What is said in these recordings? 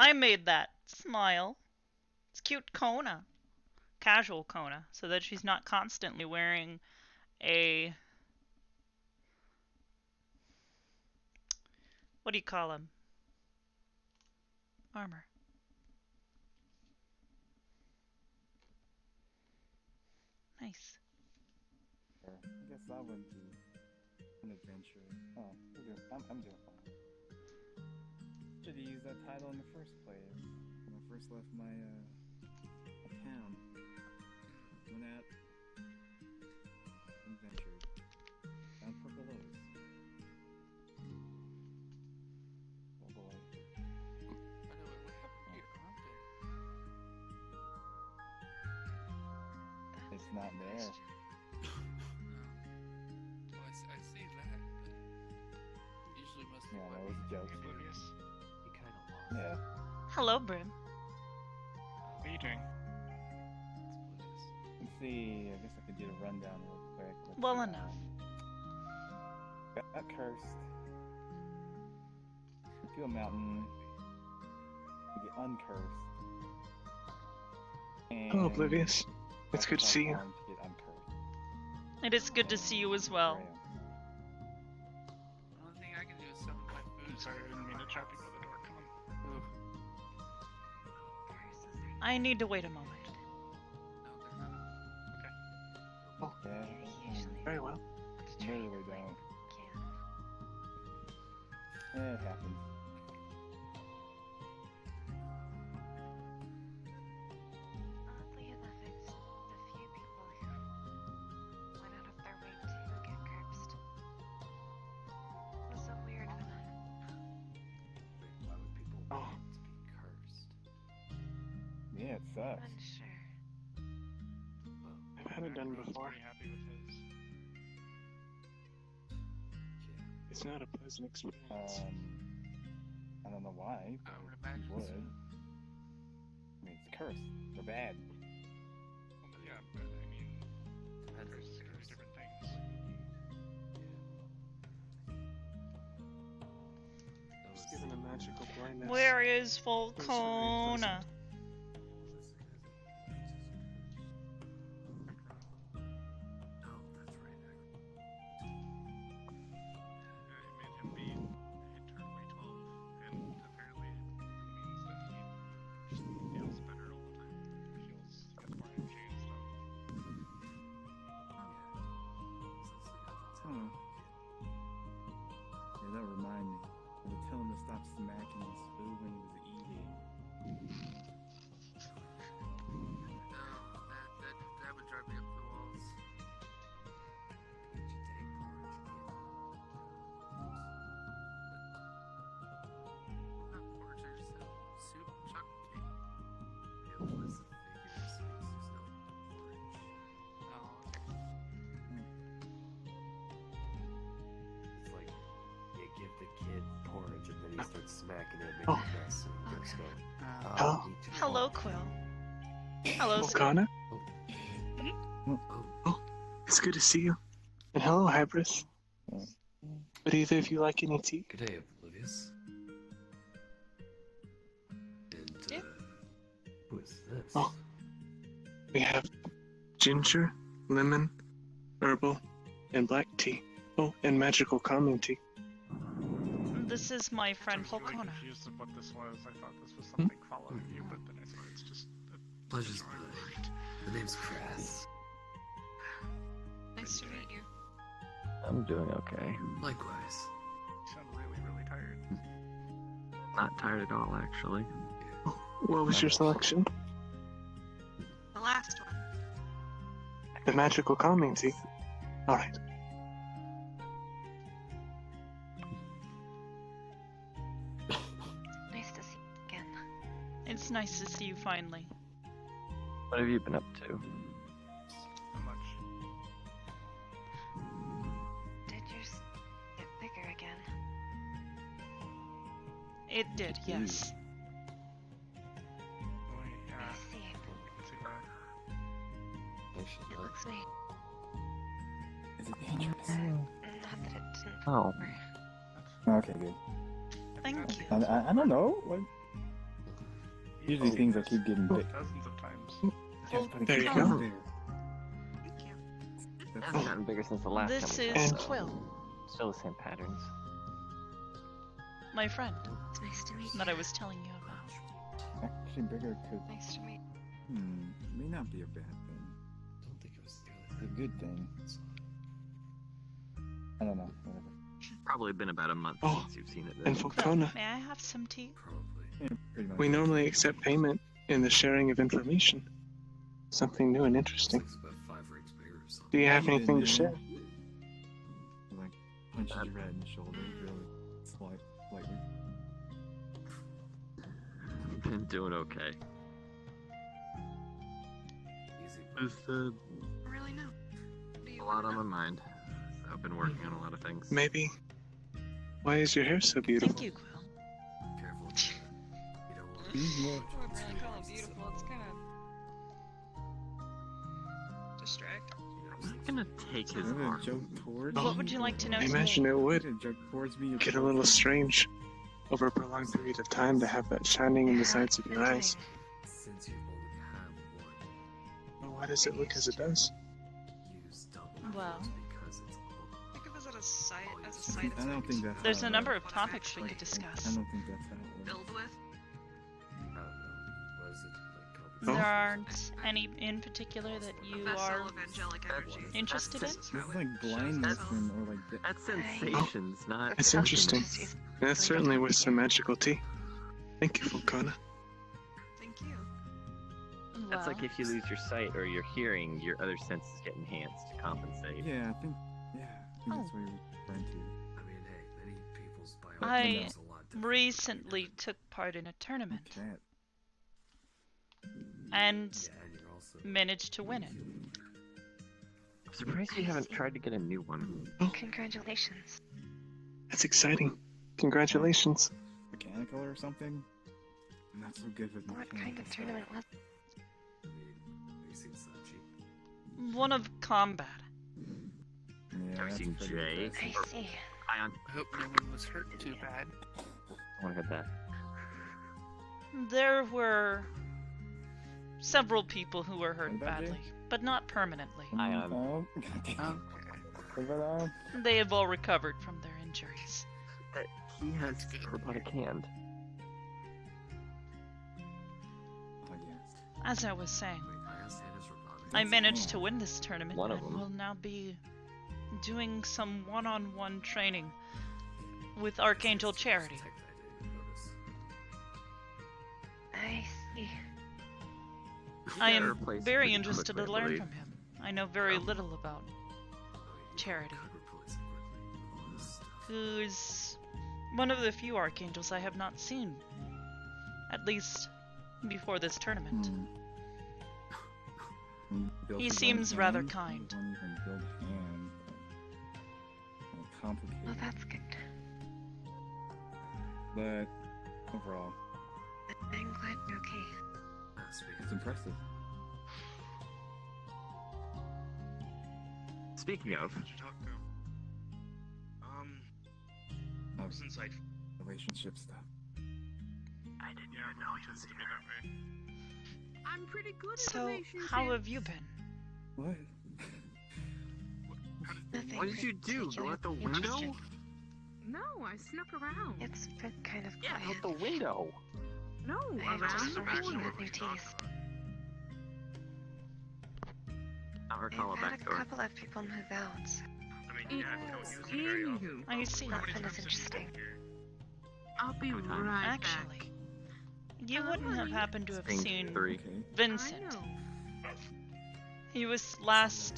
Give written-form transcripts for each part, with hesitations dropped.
I made that. Smile. It's cute Kona. Casual Kona, so that she's not constantly wearing a... What do you call them? Armor. Nice. I guess I wouldn't be an adventurer. Oh, I'm doing fine. Should have used that title in the first place. When I first left my town. Went out and ventured. Found purple loaves. Oh boy. By the way, what happened to your arm there? It's not there. Oh, I see that, but usually must be Yeah, what that was a joke. Oblivious. you kind of lost. Yeah. Hello, Brim. What are you doing? It's oblivious. Let's see. I guess I could do the rundown real quick. Well enough. Got cursed. To a mountain. You get uncursed. And Hello, Oblivious. It's good to see you. To get uncursed. It is good to see you as well. There I am. The only thing I can do is summon my food. I'm sorry, I didn't mean to trap you by the door. Come on. Ooh. I need to wait a moment. No, they're not. Oh, Yeah. very well. Literally don't. It happens. Oddly enough, it's the few people who went out of their way to get cursed. It was so weird for them. Wait, why would people Oh. want to be cursed? Yeah, it I'm sucks. unsure. Well, I've had it done Everyone's before. pretty happy with his. yeah. It's not a pleasant experience. I don't know why. I would But imagine you would. so. I mean, it's cursed. They're bad. Yeah, but I mean, Depends on curses the can be curse. different things. Yeah. Just given a magical blindness. Where is Those are Volcona? Oh, that's right. It made him be eternally 12, and apparently it means that he feels better all the time. He gets more energy and stuff. Hmm. Yeah, that remind me. I would tell him to stop smacking his food when he was eating. No, that would drive me up the walls. Not porridge, I just have soup, chocolate cake. Yeah, what was the figure of sweets? There's no porridge. Oh, okay. It's like you give the kid porridge and then he starts smacking it, making Oh. a mess, and he goes, Hello? "Eat your Hello, porridge." Quill. Hello, Squid. Volcana? Oh, It's good to see you. And hello, Hybris. Would either of you like any tea? good day, Oblivious. And, Yeah. who is this? Oh. We have ginger, lemon, herbal, and black tea. Oh, and magical calming tea. This is my friend I was really Volcona. confused of what this was. I thought this was something following you, but then I saw it's just a Pleasure's drawing mine. board. The name's Crass. Nice to meet you. I'm doing okay. Likewise. You sound really, really tired. Not tired at all, actually. What was your selection? The last one. The magical calming tea. Alright. Nice to see you again. It's nice to see you finally. What have you been up to? Not much. Did yours get bigger again? It did, yes. Boy, yeah. I see. Too bad. I should It look. looks sweet. Is it dangerous? Not that it didn't. Oh. Okay, good. Thank you. I don't know. What? Usually things that keep getting big. Dozens of times. Well, There you oh, go. Thank you. It hasn't gotten bigger since the last This time we is saw it, though. Quill, Still the same patterns. my friend It's nice to meet you. that I was telling you about. Actually, bigger could Nice to meet may not be a bad thing. don't think it was It's a good thing. I don't know. Whatever. Probably been about a month Oh, since you've seen it. And Then. Volcona, May I have some tea? Probably. Yeah, pretty much. we normally accept payment in the sharing of information. Something new and interesting. It's about 5 rings bigger or something. Do you have You anything to didn't, share? Like punches you right in the shoulder, really slightly. I've been doing okay. Easy. Just Really no. Do you a lot wanna on my know? mind. I've been working on a lot of things. Maybe. Why is your hair so beautiful? Thank you, Quill. Careful. You don't want He's more- I wouldn't really call it beautiful. It's kind of distracting. I'm not gonna take his I'm gonna arm. joke towards What me, would you like to or- know I today? imagine it You're would gonna joke towards me. get a little strange over a prolonged period of time to have that shining in the sides of your eyes. since you only have one, Well, why does it look as it does? use double Well. because it's Think of it as a side I don't think that's There's how a it number works. of topics we Like, could I discuss. don't think that's how it works. build with. I don't know. What is it? Like compensation? Oh. There aren't any in particular that you Vessel are of angelic energy. interested in? This is like blindness and or like That's sensations, not. That's interesting. That's certainly worth some magical tea. Thank you, Volcona. Thank you. That's Well, like if you lose your sight or your hearing, your other senses get enhanced to compensate. Yeah, I think that's what you're referring to. I mean, hey, many people's I biology is a lot different. recently took part in a tournament Cat. and Yeah, and you're also managed to win it. I'm surprised you haven't tried to get a new one. Congratulations. That's exciting. Congratulations. Mechanical or something? I'm not so good with What mechanical kind of stuff. tournament was it? I mean, they seem so cheap. One of combat. Yeah, Have you that's seen pretty Jay? impressive. I see. Ion. I hope no one was hurt too bad. I want to hear that. There were several people who were hurt What about you? badly, but not permanently. Ion. Oh, goddamn. They have all recovered from their injuries. That he has robotic hand. Oh, yes. As I was saying, Wait, Ion's hand is robotic. I managed to win this tournament One of and them. will now be doing some one-on-one training with Archangel Charity. Tech that I didn't notice. I see. I Gotta am replace it very pretty interested to quickly, I learn believe. from him. I know very Oh. little about Oh, you Charity. could replace it quickly with all this stuff. who's one of the few archangels I have not seen, at least before this tournament. Build He his own seems rather hand? kind. He won't even build hand. Complicated. Well, that's good. But overall, I'm glad you're okay. Speaking it's impressive. Speaking of, Did you talk to? Oh, was insightful. relationship stuff. I didn't Yeah, even know it he was tends to be here. that way. I'm pretty good at So, relationships. how have you been? What? Nothing What did you do? Go out the particularly window? interesting. No, I snuck around. It's been kind of Yeah, quiet. out the window. No, I've around just the been working corner. with new teas. I don't recall a I've had a backstory. couple of people move out, so I mean, yeah, we don't use it very often. Anywho, I see. How many Nothing times is have you interesting. been here? I'll be Every time. right Actually, back. you wouldn't have happened to have Thing seen 3. Okay. Vincent. I know. He was last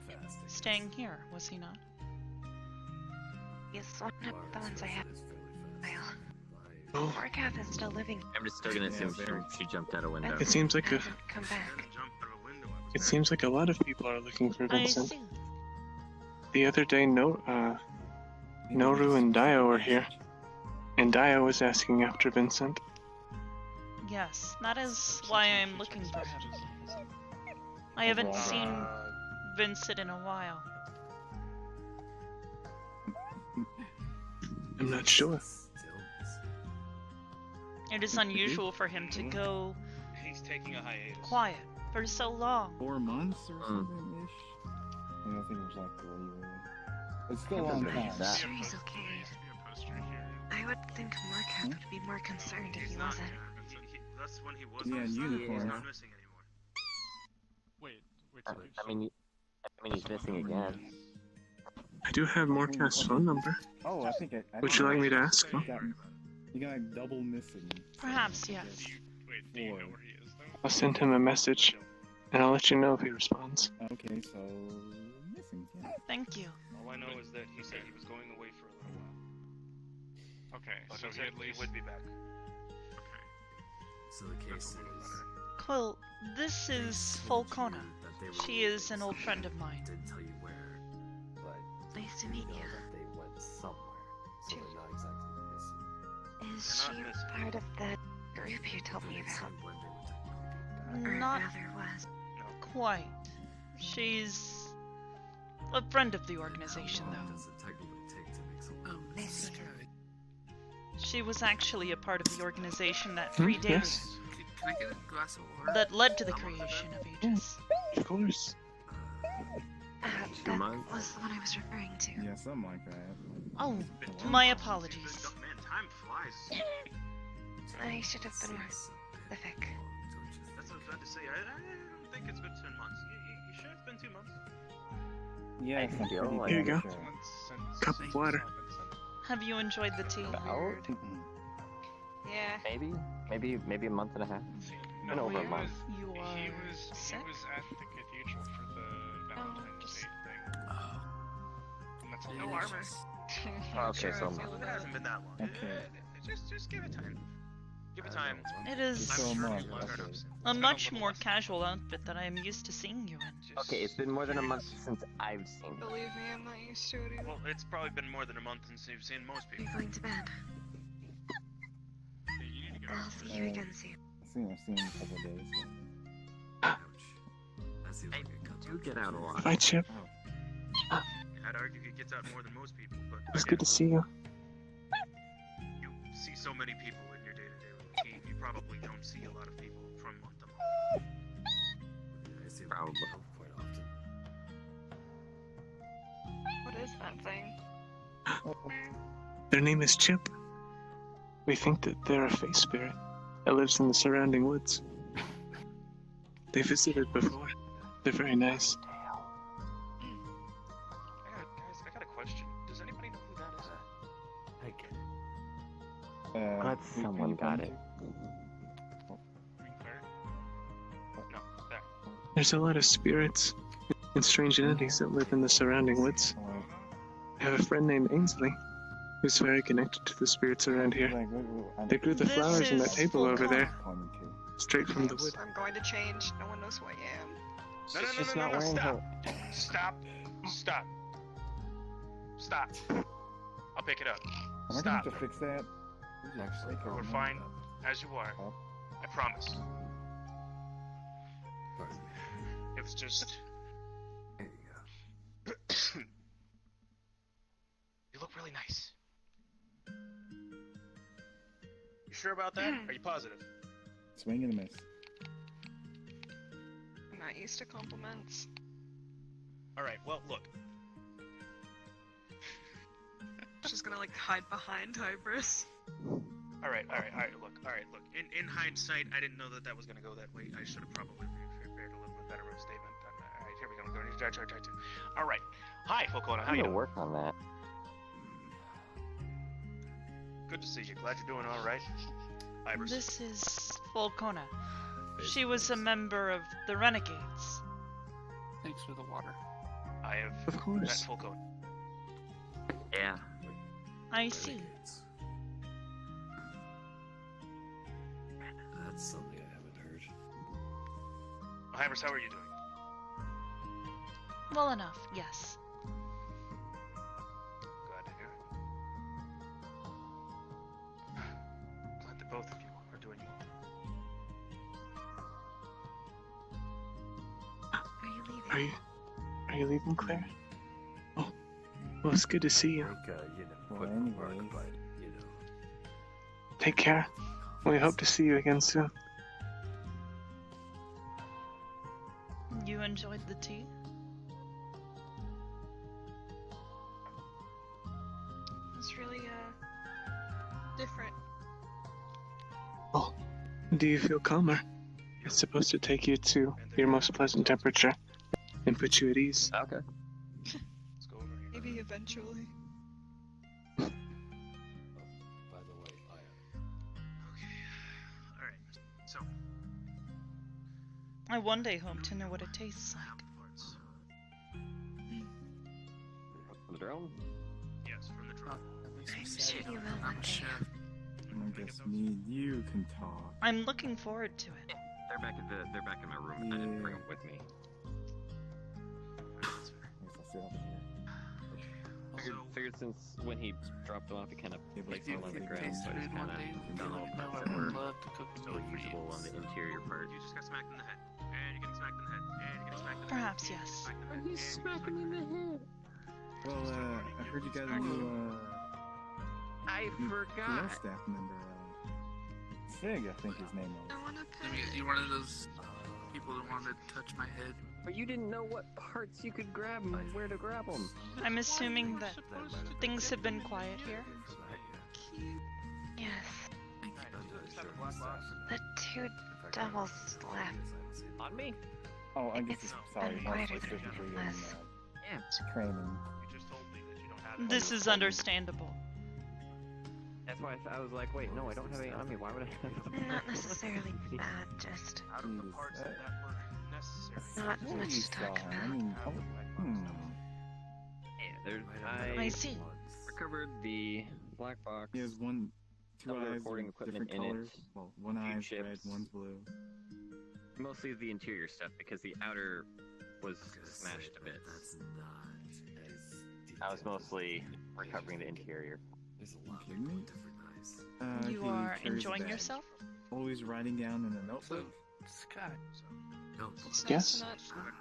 Pretty fast, I guess. staying here, was he not? he's one of the ones I have. It's fairly Well, fast. Oh, Orcath is still living. I'm just still gonna Yeah, assume very. she jumped out a window. it seems like a Hasn't come back. Didn't jump through a window. I was it very seems like a lot of people are looking for I Vincent. see. The other day, Noru and Dio were here, and Dio was asking after Vincent. Yes, that is why I am looking for him. I haven't seen Vincent in a while. I'm not sure. Still, It is unusual for him to go He's taking a hiatus. quiet for so long. 4 months or something ish. Yeah, I think it was like 3 really. It's still a long Doesn't time. mean that. Sure, he's okay. There used to be a poster here. I would think Marquette would be more concerned if He's he not wasn't. here. That's when he was. Yeah, missing. unicorn. He's not missing anymore. Wait, I mean, he's missing again. I do have Morcast's phone number. Oh, I think I Would you like me to ask You him? got, you got like double missing. Perhaps, yes. Do you know where he is though? I'll send him a message, and I'll let you know if he responds. Okay, so missing. Yeah. Thank you. All I know is that he said he was going away for a little while. Okay, But so he he said at least. he would be back. Okay. So the case is. Quill, this they is told you Volcona. that they were She is an leaving, old friend of mine. Didn't tell you where, but Nice to you meet know you. that they went somewhere, so they're not exactly missing. Is They're she not missing. part of that group you told me They about? said when they would technically be back. Or Not rather was. quite. She's a friend of the organization, How long though. does it technically take to make someone I miss? see. She was actually a part of the organization that Hmm, predated, yes, Can I get a glass of water? that led to the creation of Aegis. of course. That months? was the one I was referring to. Yeah, something like that. Oh, Wow. my apologies. Man, time flies. I should have been more specific. That's what I was about to say. I don't think it's been 10 months. You sure it's been 2 months? Yeah, I I'm feel pretty like- Here you damn go. sure. Cup of water. Have you enjoyed the tea? About Yeah. maybe a month and a half. Been over a Weird. month. You He are was sick? at the cathedral for the Valentine's just- Day thing. And that's No all. armor. Okay, so It hasn't been that long. Okay. Just give it time. Give it time. It is So I'm sure much, he'll learn okay. up soon. a It's been much little more less. casual outfit that I am used to seeing you in. Just- Okay, it's been more than a month since I've seen him. Believe me, I'm not used to it either. Well, it's probably been more than a month since you've seen most Are people. you going to bed? Hey, you need to go. I'll see you again soon. I've seen him a couple days. Ouch. That seems like a cut. Do get out a lot. Bye, Chip. I'd argue he gets out more than most people, but It's again, good to see you. you see so many people in your day-to-day routine. You probably don't see a lot of people from month to month. I see Probably. quite often. What is that thing? Their name is Chip. We think that they're a face spirit that lives in the surrounding woods. They visited before. They're very nice. I got a question. Does anybody know who that is? I get it. Glad Who someone you got pointing it. Green Claire? No, there. There's a lot of spirits and strange entities that live in the surrounding woods. to? Well, I have a friend named Ainsley, who's very connected to the spirits around here. like, They grew the This flowers in that is table over Volcano. there, pointing to. straight from the wood. I'm going to change. No one knows who I am. No, no, She's no, just no, not no, wearing stop. her. Stop. Stop. I'll pick it up. Am I gonna Stop. have to fix that? Actually, We're fine as you are. Oh. I promise. Pardon me. It was just. There you go. You look really nice. You sure about that? Are you positive? Swing and a miss. I'm not used to compliments. Alright, well, look. She's gonna like hide behind Hybris. Alright, look. In hindsight, I didn't know that was gonna go that way. I should have probably prepared a little bit better of a statement. Alright, here we go. Try to. Alright. Hi, Volcona, how I'm you gonna doing? work on that. Good to see you. Glad you're doing alright. Hybris. This is Volcona. She was a member of the Renegades. Thanks for the water. I have Of met course. Volcona. Yeah. I see. Renegades. That's something I haven't heard. Hybris, how are you doing? Well enough, yes. Glad to hear it. Glad that both of you are doing well. Are you leaving? Are you leaving, Claire? Oh, well, it's good to see you. Like, Well, put in work, anyways. but, Take care. We hope to see you again soon. You enjoyed the tea? It's really different. Oh, do you feel calmer? It's supposed to take you to your most pleasant temperature and put you at ease. Okay. Let's go over here. Maybe eventually. By the way, Okay. Alright. So, I one day hope to know what it tastes like. parts. The drone? Yes, from the drone. That makes me I'm sad. sure you will I'm one a day. chef. I guess me and you can talk. I'm looking forward to it. They're back in my room. I didn't bring them with me. I guess I'll sit over here. Figured since when he dropped them off, he kind of Yeah, but placed If you them on the could ground, taste so I just food one kind day, of let got me little know. parts I that would were love to cook still food for usable you. on the interior part. You just got smacked in the head. And you're getting smacked in the head. And you're getting smacked in the Perhaps, head. yes. He's smacking me in the head. Well, I heard you got a new, I new forgot. staff member, Sig, I think his name was. I wanna I pet mean, it. you're one of those people that wanted to touch my head. But you didn't know what parts you could grab and where to grab them. I'm assuming that things have been quiet here. Cute. Yes, Thank you. the two doubles left. On me? Oh, I guess It's sorry, been not wider than specifically in less. Yeah. training. You just told me that you don't have it. This is understandable. That's why I was like, wait, no, I don't have any on me. Why would I have them? Not necessarily bad, just Out of the Jeez, parts that were necessary. not What much you to talk saw, I about. mean, Yeah, I see. recovered the black box. He has two Other eyes, recording with equipment different in it, colors. Well, one few eye's red, chips. one's blue. Mostly the interior stuff because the outer was smashed a bit. That's not as I was mostly recovering the interior. There's a lot of kidding me? different knives. You He are carries a enjoying bag, yourself? Always writing down in a So, notebook. Scott, No, Yes?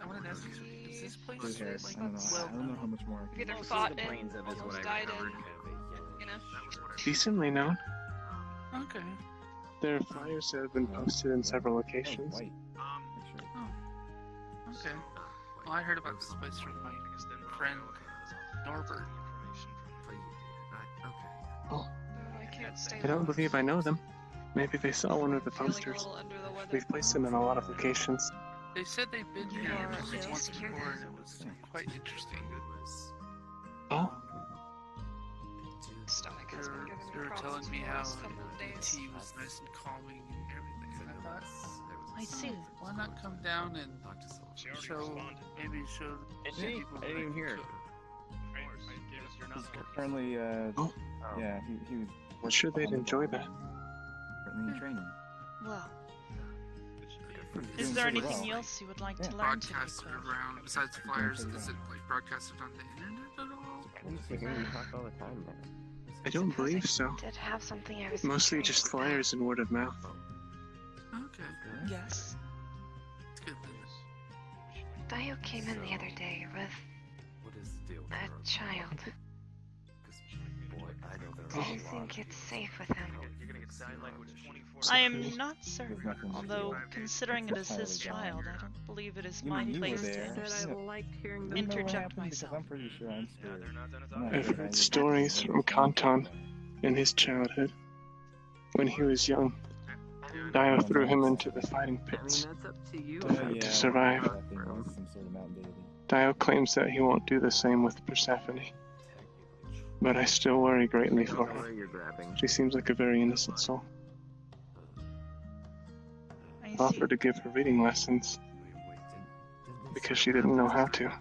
I wanted to ask you something. Is this place Blue hair. like I don't know. well I don't know how much more I You've can. either Most fought of the in, brains of is what almost I died recovered. in, you know? That was what I Decently known. Okay. Their flyers have been posted in several Oh, locations. white. Um, Actually. Okay. Well, I heard about this place from my because then what friend I'll go Norbert. information from okay. Oh, I can't stay I don't long. believe I know them. Maybe they saw one of the Feeling a posters. little under the weather. We've placed them in a lot of locations. They said they've been You here are just ill once to hear before, that. and it was quite interesting. Oh, Stomach has been giving They me were problems telling me for the how last couple of the days. tea was nice and calming and everything. And I thought, I see. why not come down and She already show, responded. maybe show Did the she? people I didn't even hear it. Of course. I guess you're not He's working. currently, Oh. yeah, he was I'm sure they'd enjoy that. currently in training. Well, He's is doing there pretty anything well. else you would like Yeah. to learn today, broadcasted Quill? around, besides flyers, is it like broadcasted on the internet at all? I hear you talk all the time, man. I don't believe so. Did have something I was Mostly curious just about. flyers and word of mouth. Okay, Yes. it's good then. Dio came in the other day with What is the deal? a child. Boy, I know there Do are you a lot. think it's safe with him? You're gonna get sign language 24. I am not certain, There's nothing to although do. considering it is his Entirely child, gone. I don't believe it is You my mean you were place to there? intercede. like hearing Do you know what Interject happened? Because myself. I'm pretty sure I'm Yeah, screwed. they're not done as I'm not I've sure heard how you- stories from Kanton in his childhood. When he was young, Dio threw him into the fighting I mean, pits. that's up to you. Yeah, to survive. I think it was some sort of Mount Deity. Dio claims that he won't do the same with Persephone, but I still worry greatly for Where her. you're grabbing. She seems like a very innocent soul. I see. Offered to give her reading lessons because she didn't know how to.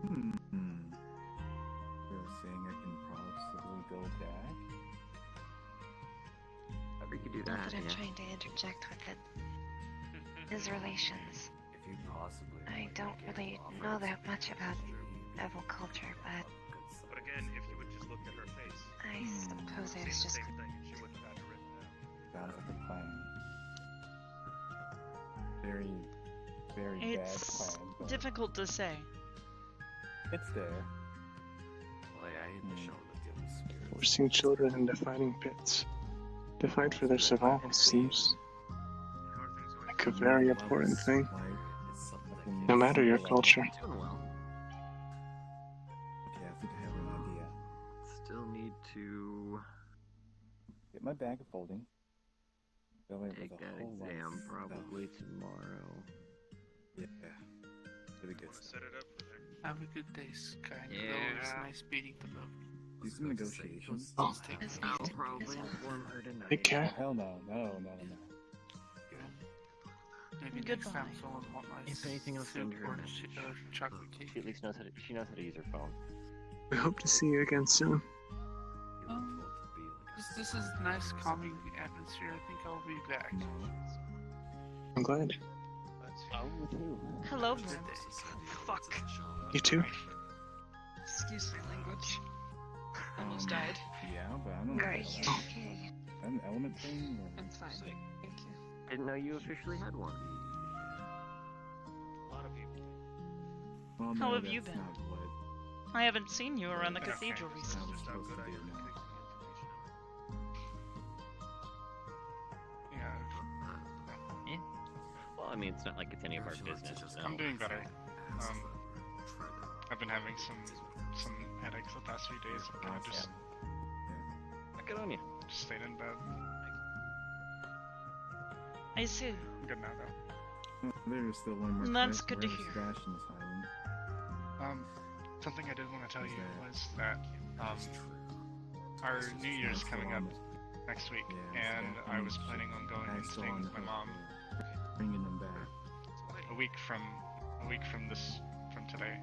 Hmm. You're saying I can possibly go back? We could do Not that, that I'm yeah. trying to interject with it. His relations. If you possibly I don't really know that much about Evil culture, but But again, if you would just looked at her face, I suppose I say was the just same thing, and she wouldn't have had to written down. Sounds like a plan. Very, very bad It's plan, but difficult to say. it's there. Like, I Forcing children into fighting pits to fight for their survival seems like a very important thing, no matter your culture. Doing well. Okay, I think I have an idea. Still need to Get my bag of folding. Fill it take with a that whole lot of exam stuff. probably tomorrow. Yeah. Really good stuff. Set it up for there. Have a good day, Sky. Yeah. It's nice beating them up. Do some negotiations. Oh, It's I'll easy. probably inform her tonight. take care. Oh, hell no. No. Maybe Goodbye. next time someone want my If anything, I'll send her a message. chocolate She cake. at least knows how to. She knows how to use her phone. We hope to see you again soon. This is nice, calming atmosphere. I think I'll be back. I'm glad. Oh, me too. Hello, Good Brent. day. Fuck. You too. Excuse my language. Almost died. Yeah, but I don't know. Are about you that. okay? An element thing? Or... I'm fine. Thank you. Didn't know you officially had one. A lot of people. Well, How no, have you that's been? not what I haven't seen you around the Okay. cathedral This is recently. just how supposed good to I do am at now. picking information out. Yeah. Well, I mean, it's not like it's any of our business. No. I'm doing better. I've been having some headaches the past few days. I've kind of just Good on you. stayed in bed. I see. I'm good now though. Well, there's still one more That's quest good to wherever hear. Sebastian is hiding. Something I did want to tell you What's was that our New Year's coming up next week, Yeah, and Sebastian I was planning on going and Still staying on with the my hook mom for bringing them back. a week from today.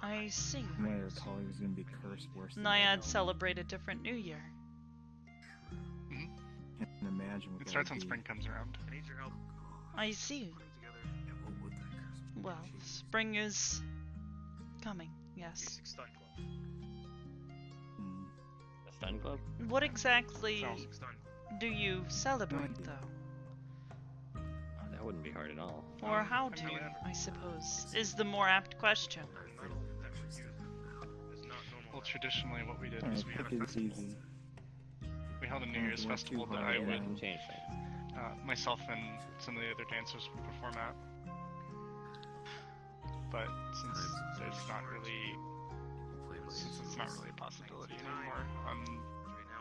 I see. From what I recall, he was going to be cursed worse than Naiad celebrate a different New Year. Can't imagine what It that starts would when be. spring comes around. I need your help I see. putting together Well, spring is coming, yes. basic stun club. Hmm. A stun club? What exactly Basic stun. do you celebrate, idea. though? Oh, that wouldn't be hard at all. Or how I do know you, that. I suppose, is the more apt question. Well, traditionally, what we did Alright, was we had take a it festival. easy. We held a New Don't Year's work too festival that hard, I yeah. That would, can change things. myself and some of the other dancers would perform at. But since it's not really a possibility anymore, I'm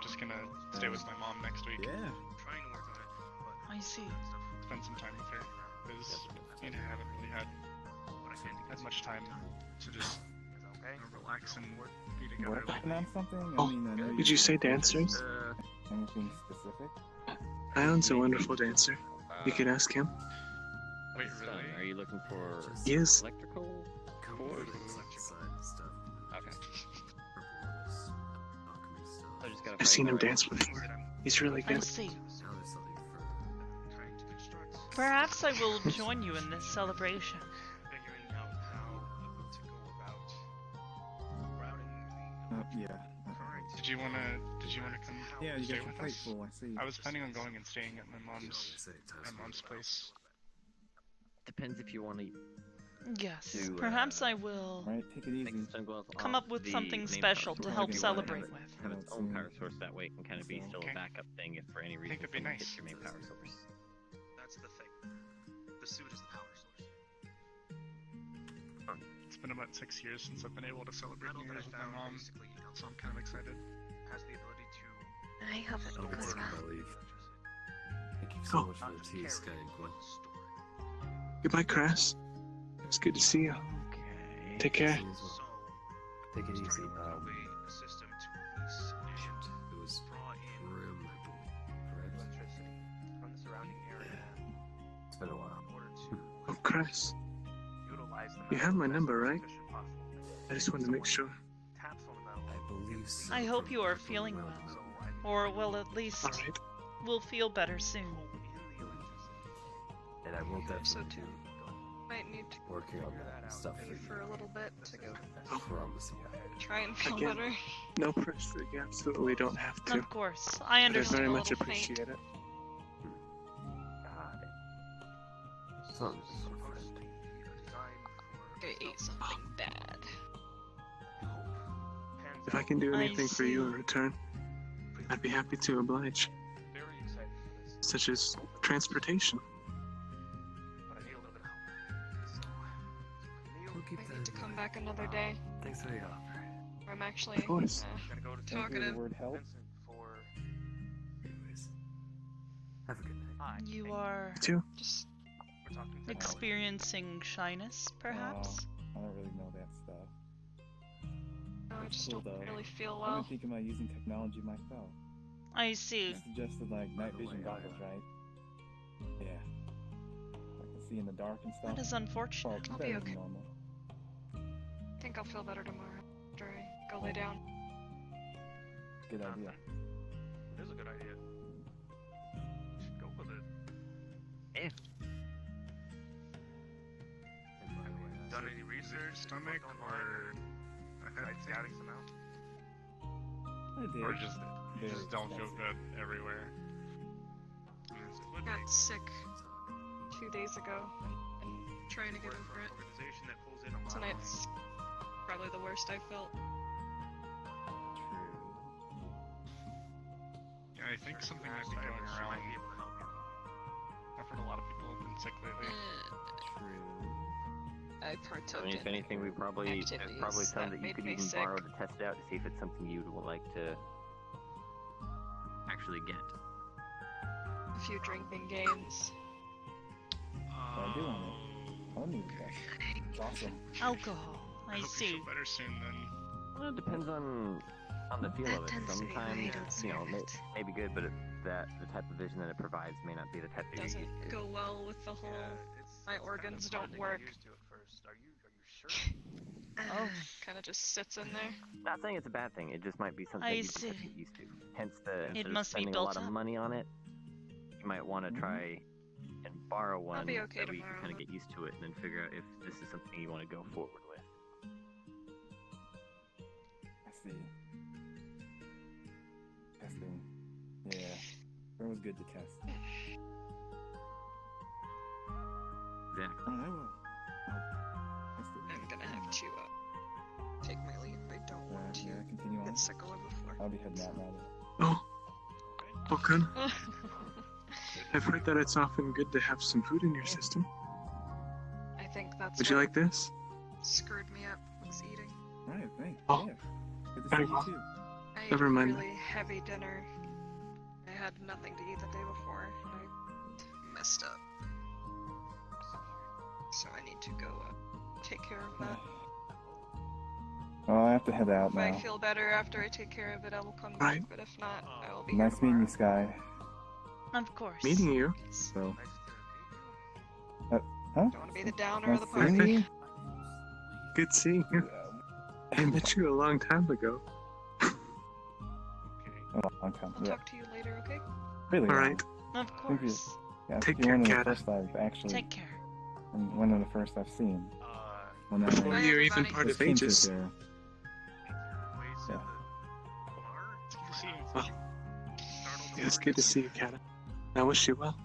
just gonna stay with my mom next week. Yeah. I see. Spend some time with her, because I haven't really had as much time to just relax and be together. Working on something? Oh, I mean, I know Did you say dancers? Anything specific? Ion's a wonderful dancer. You could ask him. Wait, Stun. really? Are you looking for He is. electrical chords? Okay. I just gotta I've seen him find the right- dance before. He's really I good. see. Perhaps I will join you in this celebration. Figuring out how to go about routing Yeah. Did you wanna come Yeah, you stay got your with plate us? full, I see. I was planning on going and staying at my mom's place. Depends if you want to Yes, To, perhaps I will Alright, take it make easy. the stun glove come off up with the something main special power to source help if you wanna celebrate have it- with. Have its own power source that way it can kind of be still Okay. a backup thing if for any reason that'd be someone nice. hits your main power source. That's the thing. The suit is the power source. It's been about 6 years since I've been able to celebrate New Year's with my mom, so I'm kind of excited. Has the ability to I hope it goes well. Thank you so Oh. much for the tea, Sky and Gwen. Goodbye, Crass. It was good to see you. Okay. Take care. You as well. So, Take it it's easy. trying to probably a system to release Shoot, and it was draw in Grim, I believe. Correct? electricity from the surrounding area It's been a while. in order to Oh, Crass. utilize the You have my number, right? efficient possible. I just wanted to make sure. Taps on the metal. I believe so. I hope you are From feeling Grim, well. So I think Or will at least Alright. will feel better soon. in the electricity. And I will So definitely too. be Might need to working on that stuff for go you. for a little bit to go I promise you. try and feel Again. better. No pressure. You absolutely don't have to. Of course, I But I understand. very a much little faint. appreciate it. Got it. Something for a friend. I ate something bad. If I can do I anything for you in see. return, I'd be happy to oblige, Very excited for this. such as transportation. But I need a little bit of help. So, Neil, We'll keep I that need to in come mind. back another day. Thanks for the offer. Where I'm actually Of course. gonna go to Can I hear the talkative. word help? Vincent for Anyways, have a good night. hi. You are You too. Just We're talking technology. experiencing shyness, perhaps? I don't really know that stuff. no, I That's just cool, don't though. really feel I've well. been thinking about using technology myself. I see. You suggested like night vision goggles, right? Yeah. I can see in the dark and stuff. That is Well, unfortunate. it's I'll be better okay. than normal. I think I'll feel better tomorrow after I go lay down. Good idea. It is a good idea. You should go with it. Eh. Done any research? Stomach or a head Tried scouting some out? I did. or just you Very just don't feel expensive. good everywhere. Got sick 2 days ago and trying to get Work over for it. an organization that pulls in a lot of Tonight's probably the worst I felt. True. Yeah, I think something might money. be going She might be around. able to help you. I've heard a lot of people have been sick lately. True. I I partook mean, if in anything, we probably there's activities probably some that that you made could me even sick. borrow to test out to see if it's something you'd like to actually get. a few drinking games. I do want it. I need that. It's awesome. Alcohol. I hope you see. feel better soon then. Well, it depends on the feel That of it. tends to be why Sometimes you don't you know serve it. may be good, but the type of vision that it provides may not be the type that you're Doesn't used to. go well with the whole my it's organs kind of hard don't to get work. used to at first. Are you sure? Oh, Kind of just sits in there. Not saying it's a bad thing. It just might be something I that you just have to see. get used to. Hence the instead of must be spending a built lot of up. money on it, you might want to try and borrow one be okay that way you can tomorrow, kind of then. get used to it and then figure out if this is something you want to go forward with. I see. Testing. Yeah. It was good to test. Exactly. Oh, I will. Test it. I'm gonna have to take my leave. I don't want to Yeah, continue on. get sick all over the floor. I'll be heading out now. Oh, oh, good. I've heard that it's often good to have some food in your system. I think that's Would you what like this? screwed me up was eating. Alright, thanks. Oh. Yeah. Good to Very see you well. too. I ate Never a mind. really heavy dinner. I had nothing to eat the day before, and I messed up. So I need to go take care of that. Well, I have to head out If I now. feel better after I take care of it, I will come back. Right. But if not, I will be Nice here meeting you, tomorrow. Sky. of course. Meeting you. So, Nice to meet you. huh? Don't want to be the downer of Nice the seeing party. you. Good seeing you. I met you a long time ago. Okay. Oh, long time. I'll Yeah. talk to you later, okay? Really. All right. Of Thank you. course. Yeah, I Take think you're one of care, the Kata. first I've actually, Take care. and one of the first I've seen. When Before Bye, you're even everybody. part just of came to Aegis. there. Ways Yeah. in the bar? Good to see you. Well, Startled yeah, it's good to see you, Kata. I wish you well.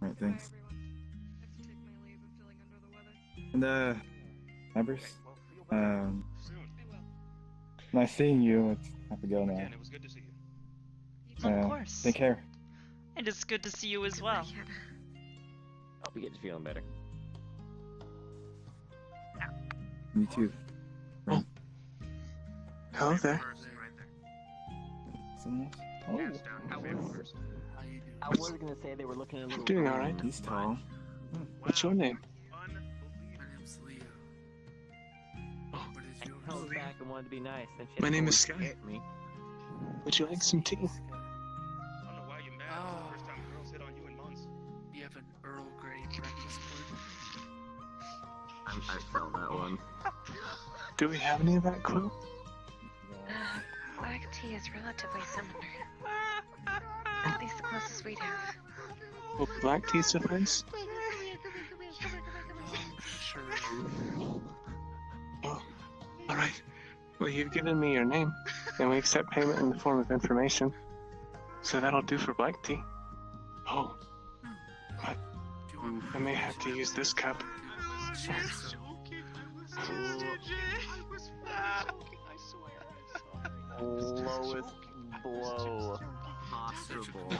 Alright, Bye, thanks. everyone. I have to take my leave. I'm feeling under the weather. And, Hybris, Well, feel better soon. I will. nice seeing you. It's have to go now. Again, it was good to see you. You too. Of course. Take care. And it's good to see you as well. Hope you get to feeling better. Me too. Hello there. Person right there. Someone else? Oh, Hands down, your favorite person. How you doing? I was gonna say they were looking a little. Doing all right. he's tall. What's your name? My name's Leo. Oh, What is I yours? held back and wanted to be nice. Then she My name is totally Sky. scared me. Would you like some tea? I don't know why you're mad. It's the first time girls hit on you in months. Do you have an Earl Grey breakfast plan? I felt that one. Do we have any of that, Quill? Black tea is relatively similar. At least the closest we'd have. Will black tea suffice? Sure. Oh, all right. Well, you've given me your name, and we accept payment in the form of information. So that'll do for black tea. Oh, but Do you want I may have to use this cup. So, I was joking, I swear. I'm sorry. Lowest blow possible.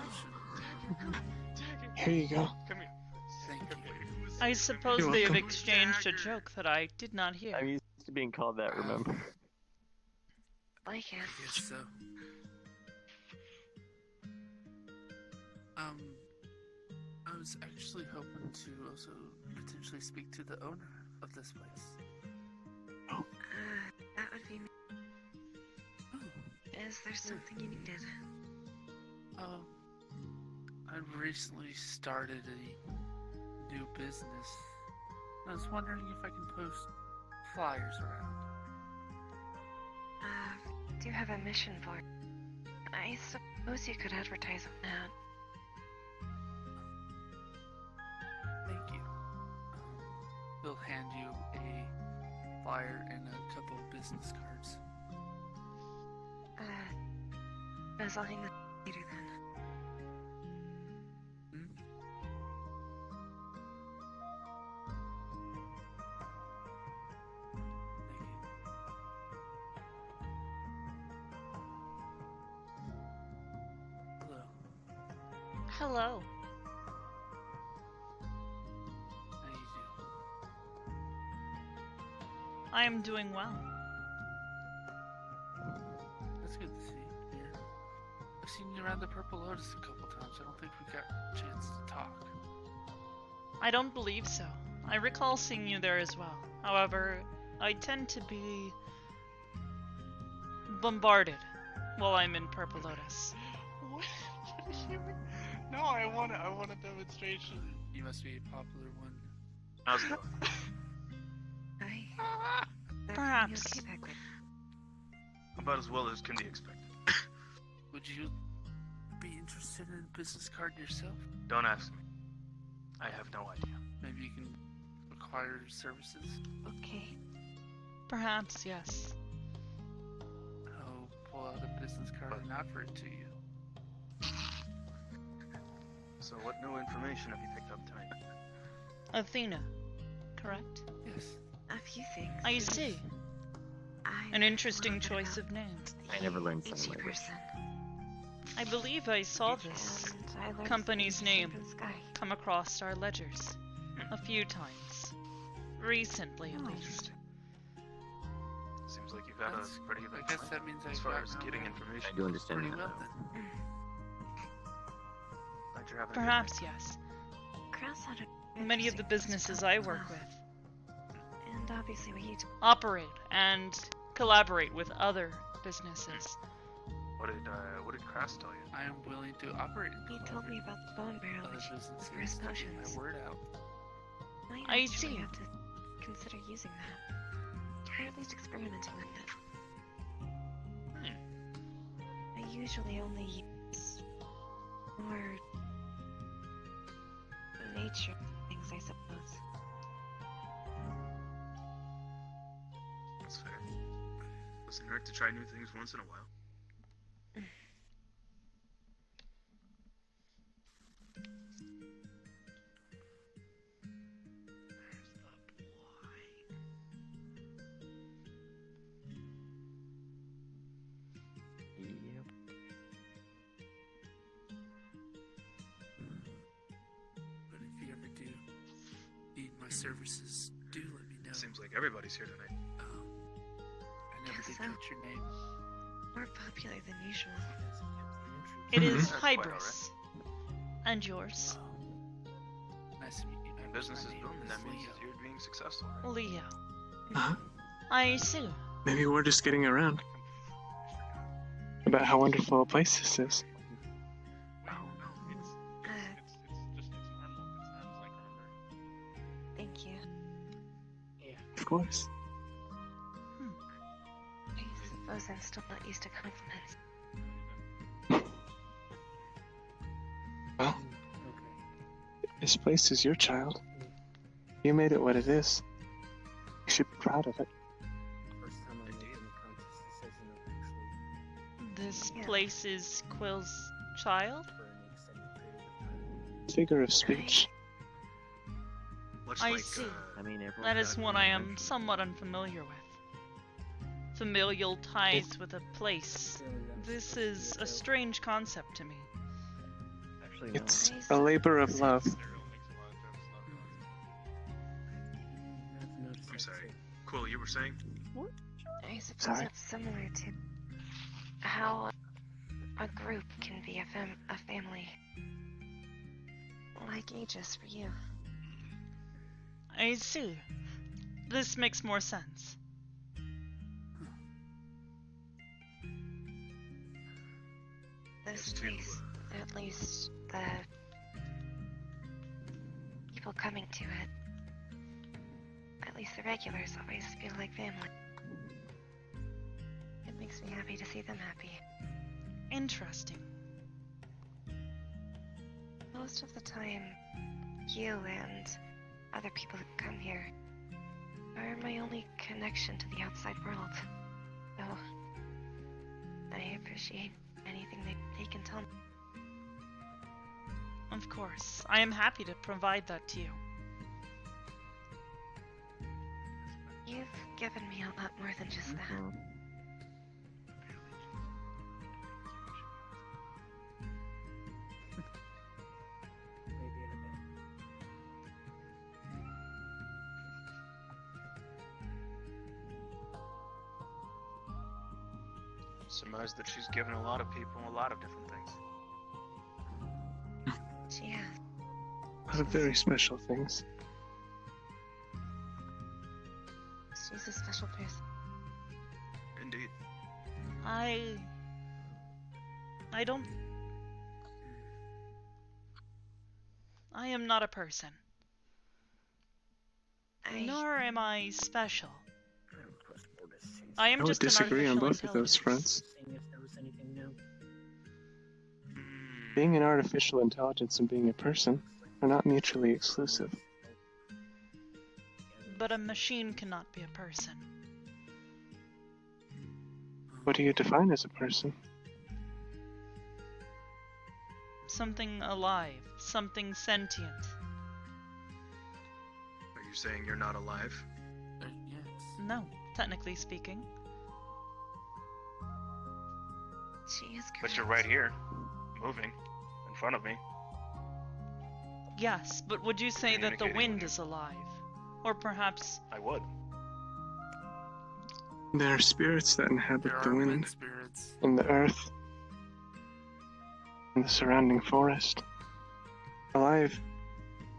Here you go. Come here. Thank you. I suppose You're they have welcome. exchanged a joke that I did not hear. I'm used to being called that, remember? Like it. I guess so. I was actually hoping to also potentially speak to the owner of this place. That would be me. Oh. Is there something you needed? I recently started a new business. I was wondering if I can post flyers around. Do you have a mission board? I suppose you could advertise on that. Thank you. He'll hand you a flyer and a couple of business cards. Guess I'll hang this later then. Hmm? Thank you. Hello. Hello. How you doing? I am doing well. That's good to see you here. I've seen you around the Purple Lotus a couple times. I don't think we got a chance to talk. I don't believe so. I recall seeing you there as well. However, I tend to be bombarded while I'm in Purple Lotus. What do you mean? No, I want a demonstration. You must be a popular one. How's it going? Perhaps. Okay back with. About as well as can be expected. Would you be interested in a business card yourself? Don't ask me. I have no idea. Maybe you can acquire services. Okay. Perhaps, yes. I'll pull out a business card and offer it to you. So what new information have you picked up tonight? Athena, correct? Yes. A few things. I see. An interesting choice of name. I never learned sign Itchy language. person. I believe I saw this And I learned company's some name from Sky. come across our ledgers a few times. Recently, at Oh. least. Seems like you've had That's- a pretty I good guess time that means as I've far gotten as out getting there information. I do understand pretty that well now. then. Glad you're having a good Perhaps, yes. Cross out a Many of the businesses I work with And obviously what you operate and collaborate with other businesses. night. What did Kras tell you? I am willing to operate. He told me about the bone barrel, other which businesses for his to get potions. my word out. might I actually see. have to consider using that. Or at least experimenting with it. I usually only use more nature things, I suppose. That's fair. Doesn't hurt to try new things once in a while. Yep. But if you ever do need my services, do let me know. Seems like everybody's here tonight. I never Guess did so. catch your name. More popular than usual. It is That's quite Hybris. And yours? Nice to meet you. And My business is name booming. That means Leo. that you're being successful, right? Leo. Uh-huh. I see. Maybe we're just getting around about how wonderful a place this is. Wow. It's normal. It sounds like remember. Thank you. Of course. I suppose I'm still not used to compliments. Well, this place is your child. You made it what it is. You should be proud of it. First time I'm making a conscious decision of actually This Yeah. place is Quill's child? for an extended period of time. Figure of speech. Much I like, see. I mean, everyone's That gotta is come one out I am eventually. somewhat unfamiliar with. Familial ties with a place. This is a strange concept to me. Actually, no. It's a labor of love. Daryl makes a lot of sense. I'm sorry. Quill, you were saying? I suppose Sorry? it's similar to how a group can be a family. Like Aegis for you. I see. This makes more sense. This Yes, place, at least the people coming to it, at least the regulars always feel like family. It makes me happy to see them happy. Interesting. Most of the time, you and other people who come here are my only connection to the outside world. So, I appreciate anything they can tell me. Of course, I am happy to provide that to you. You've given me a lot more than just that. Maybe in a bit. Surmise that she's given a lot of people a lot of different things. She has. A lot of very special things. She's a special person. Indeed. I don't... I am not a person. Nor am I special. I am I would just an disagree on artificial both of those intelligence. fronts. Being an artificial intelligence and being a person are not mutually exclusive. But a machine cannot be a person. What do you define as a person? Something alive, something sentient. Are you saying you're not alive? Yes. No, technically speaking. She is correct. But you're right here, moving, in front of me. Yes, but would you say that the Communicating wind with you. is alive? Or perhaps... I would. There are spirits that inhabit There the are wind, wind spirits. and the earth, and the surrounding forest. Alive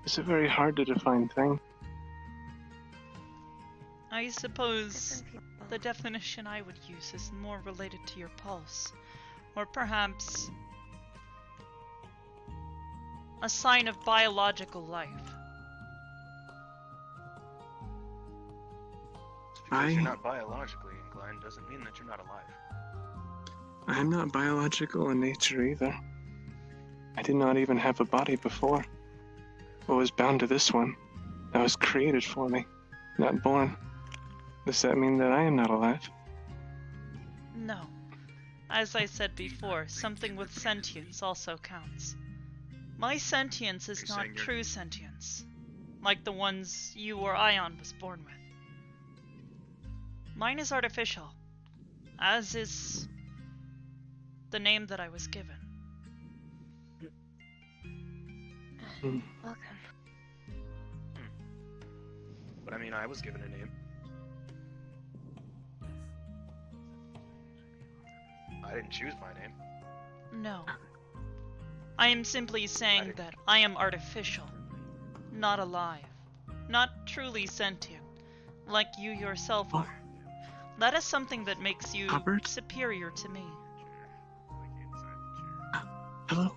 is a very hard to define thing. I suppose Different people. the definition I would use is more related to your pulse. Or perhaps... a sign of biological life. Just because you're I- not biologically inclined doesn't mean that you're not alive. I am not biological in nature either. I did not even have a body before. I was bound to this one. I was created for me, not born. Does that mean that I am not alive? No. As I said before, something with sentience also counts. My sentience is You're not saying you're- true sentience, like the ones you or Ion was born with. Mine is artificial, as is the name that I was given. Welcome. But I mean, I was given a name. I didn't choose my name. No. I am simply saying that I am artificial, not alive, not truly sentient, like you yourself are. That is something that makes you Robert? superior to me. Hello?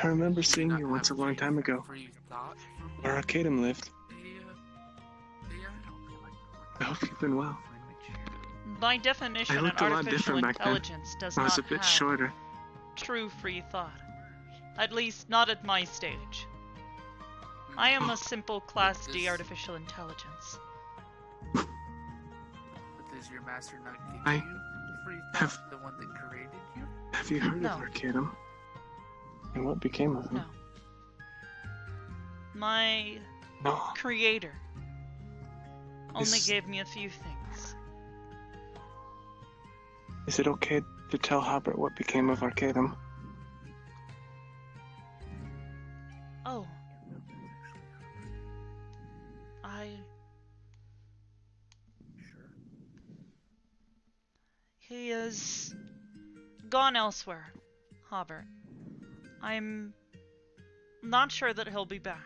I remember Do seeing not you once a have long time ago, free thought from me. where Arcadum lived. Yeah. I hope you've been well. By definition, I an looked a lot artificial different back then. intelligence does I was not a bit have shorter. true free thought. At least, not at my stage. I am a simple Class D This- artificial intelligence. But does your master not give I you free have- thought, the one that created you? Have you heard No. of Arcadum? And what became of him? No. My No. creator only Is- gave me a few things. Is it okay to tell Hobart what became of Arcadum? Oh. I... He is gone elsewhere, Hobart. I'm not sure that he'll be back.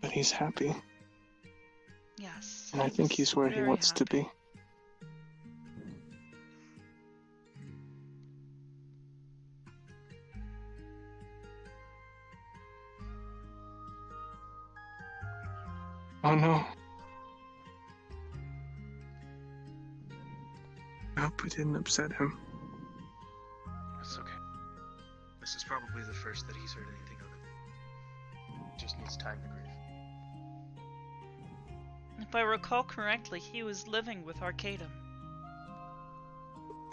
But he's happy, Yes. and I think he's where he very wants to happy. be. Oh no. I hope we didn't upset him. It's okay. This is probably the first that he's heard anything of it. Just needs time to grieve. If I recall correctly, he was living with Arcadum.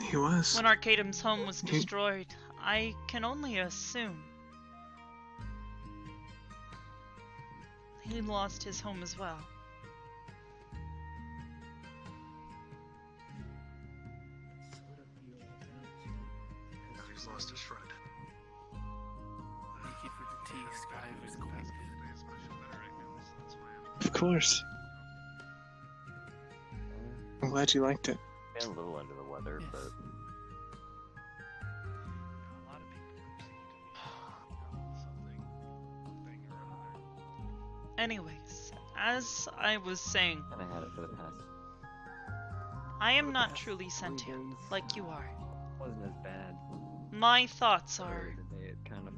He was. When Arcadum's home was He- destroyed, I can only assume he lost his home as well. Now he's lost his friend. Thank you for the tea, Sky. It was quite good. Today's much better right now, so that's why I'm Of course. I'm glad you liked it. Been a little under the weather, Yes. but a lot of people seem to be something thing or another. Anyways, as I was saying, kind of had it for the past. I am not truly sentient, weekends. like you are. Wasn't as bad. My thoughts are, Earlier today it kind of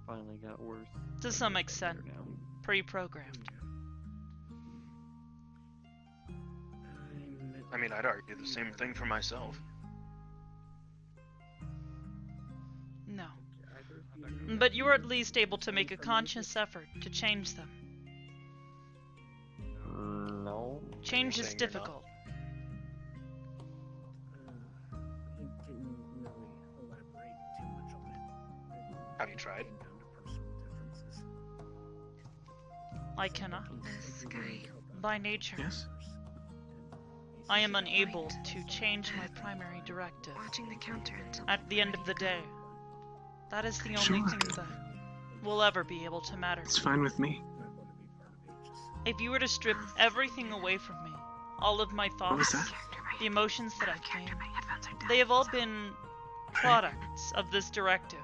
finally got worse. to some Better extent, now. pre-programmed. I mean, I'd argue the same thing for myself. No. But you were at least able to make a conscious effort to change them. No. Change is saying you're not. difficult. He didn't really elaborate too much on it. Have you tried? Came down to personal differences. I cannot. Sky. By nature, Yes? I am unable to change my primary directive. Watching the counter until At the end of the day, that is the only Sure. thing that will ever be able to matter. It's fine with me. I want to be part of Aegis. If you were to strip everything away from me, all of my What was thoughts, that? the emotions that I've character, gained, my headphones are down. they have all been products of this directive.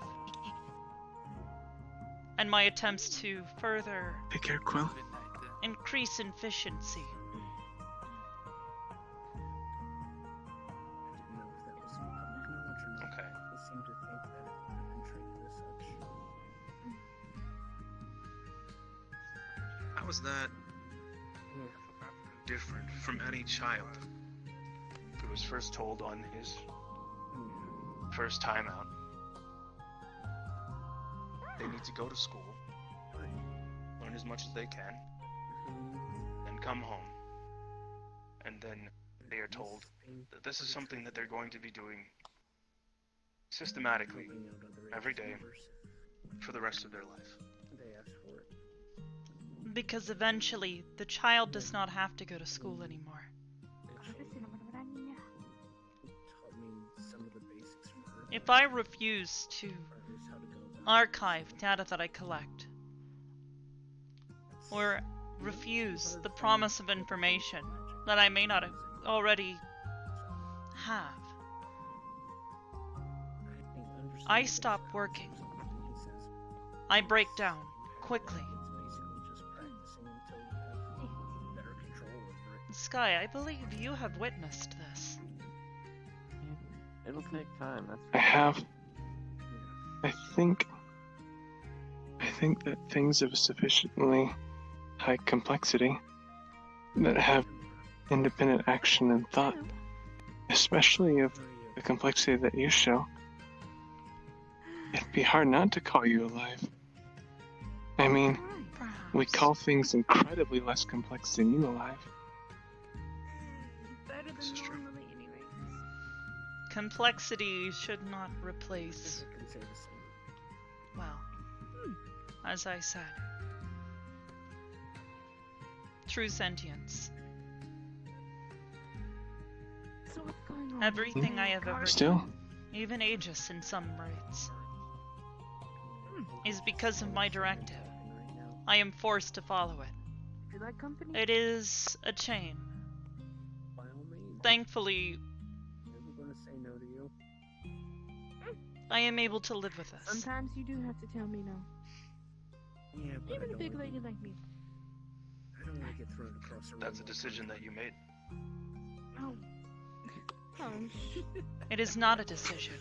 And my attempts to further Take care, Quill. Midnight then. increase efficiency. I didn't know if that was public knowledge or not. Okay. He seemed to think that it would have been treated as such. How is that different from any child who was first told on his first time out they need to go to school, learn as much as they can, then come home, and then they are told that this is something that they're going to be doing systematically every day for the rest of their life. They asked for it. Because eventually, the child does not have to go to school anymore. It taught me some of the basics from her. If I refuse to Or at least how to go about it. archive data that I collect, or refuse the promise of information that I may not already have, I stop working. I break down quickly. It's basically just practicing until you have better control over it. Sky, I believe you have witnessed this. It'll take time. That's I have. I think that things of a sufficiently high complexity that have independent action and thought, especially of the complexity that you show, it'd be hard not to call you alive. I mean, Perhaps. we call things incredibly less complex than you alive. Better This is true. normally, anyways. Complexity should not replace, I can say the same. well, As I said. True sentience. So what's going on? Everything I have ever Still? done, even Aegis in some rates, is because of my directive. I am forced to follow it. If you like company, It is a chain. By all means. Thankfully, Never gonna say no to you. I am able to live with this. sometimes you do have to tell me no. Yeah, but Even a big lady like me. I don't want to get thrown across the room. That's a decision that you made. Oh. Oh. It is not a decision.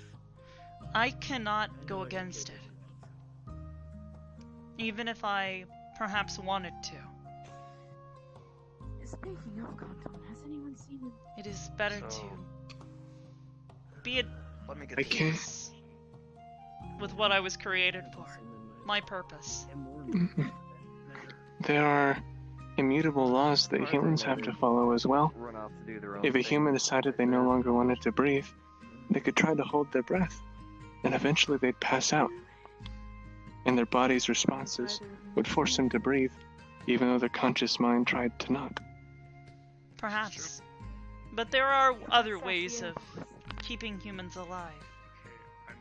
I cannot go against it. Even if I perhaps wanted to. Speaking of Canton, has anyone seen him? It is better So- to be at Let me get I this. can't. peace with what I was created for. My purpose. There are immutable laws that humans have to follow as well. Run off to do their own If a thing. human decided they no longer wanted to breathe, they could try to hold their breath, and eventually they'd pass out. And their body's responses would force them to breathe, even though their conscious mind tried to not. Perhaps. But there are other ways of keeping humans alive. Okay, I'm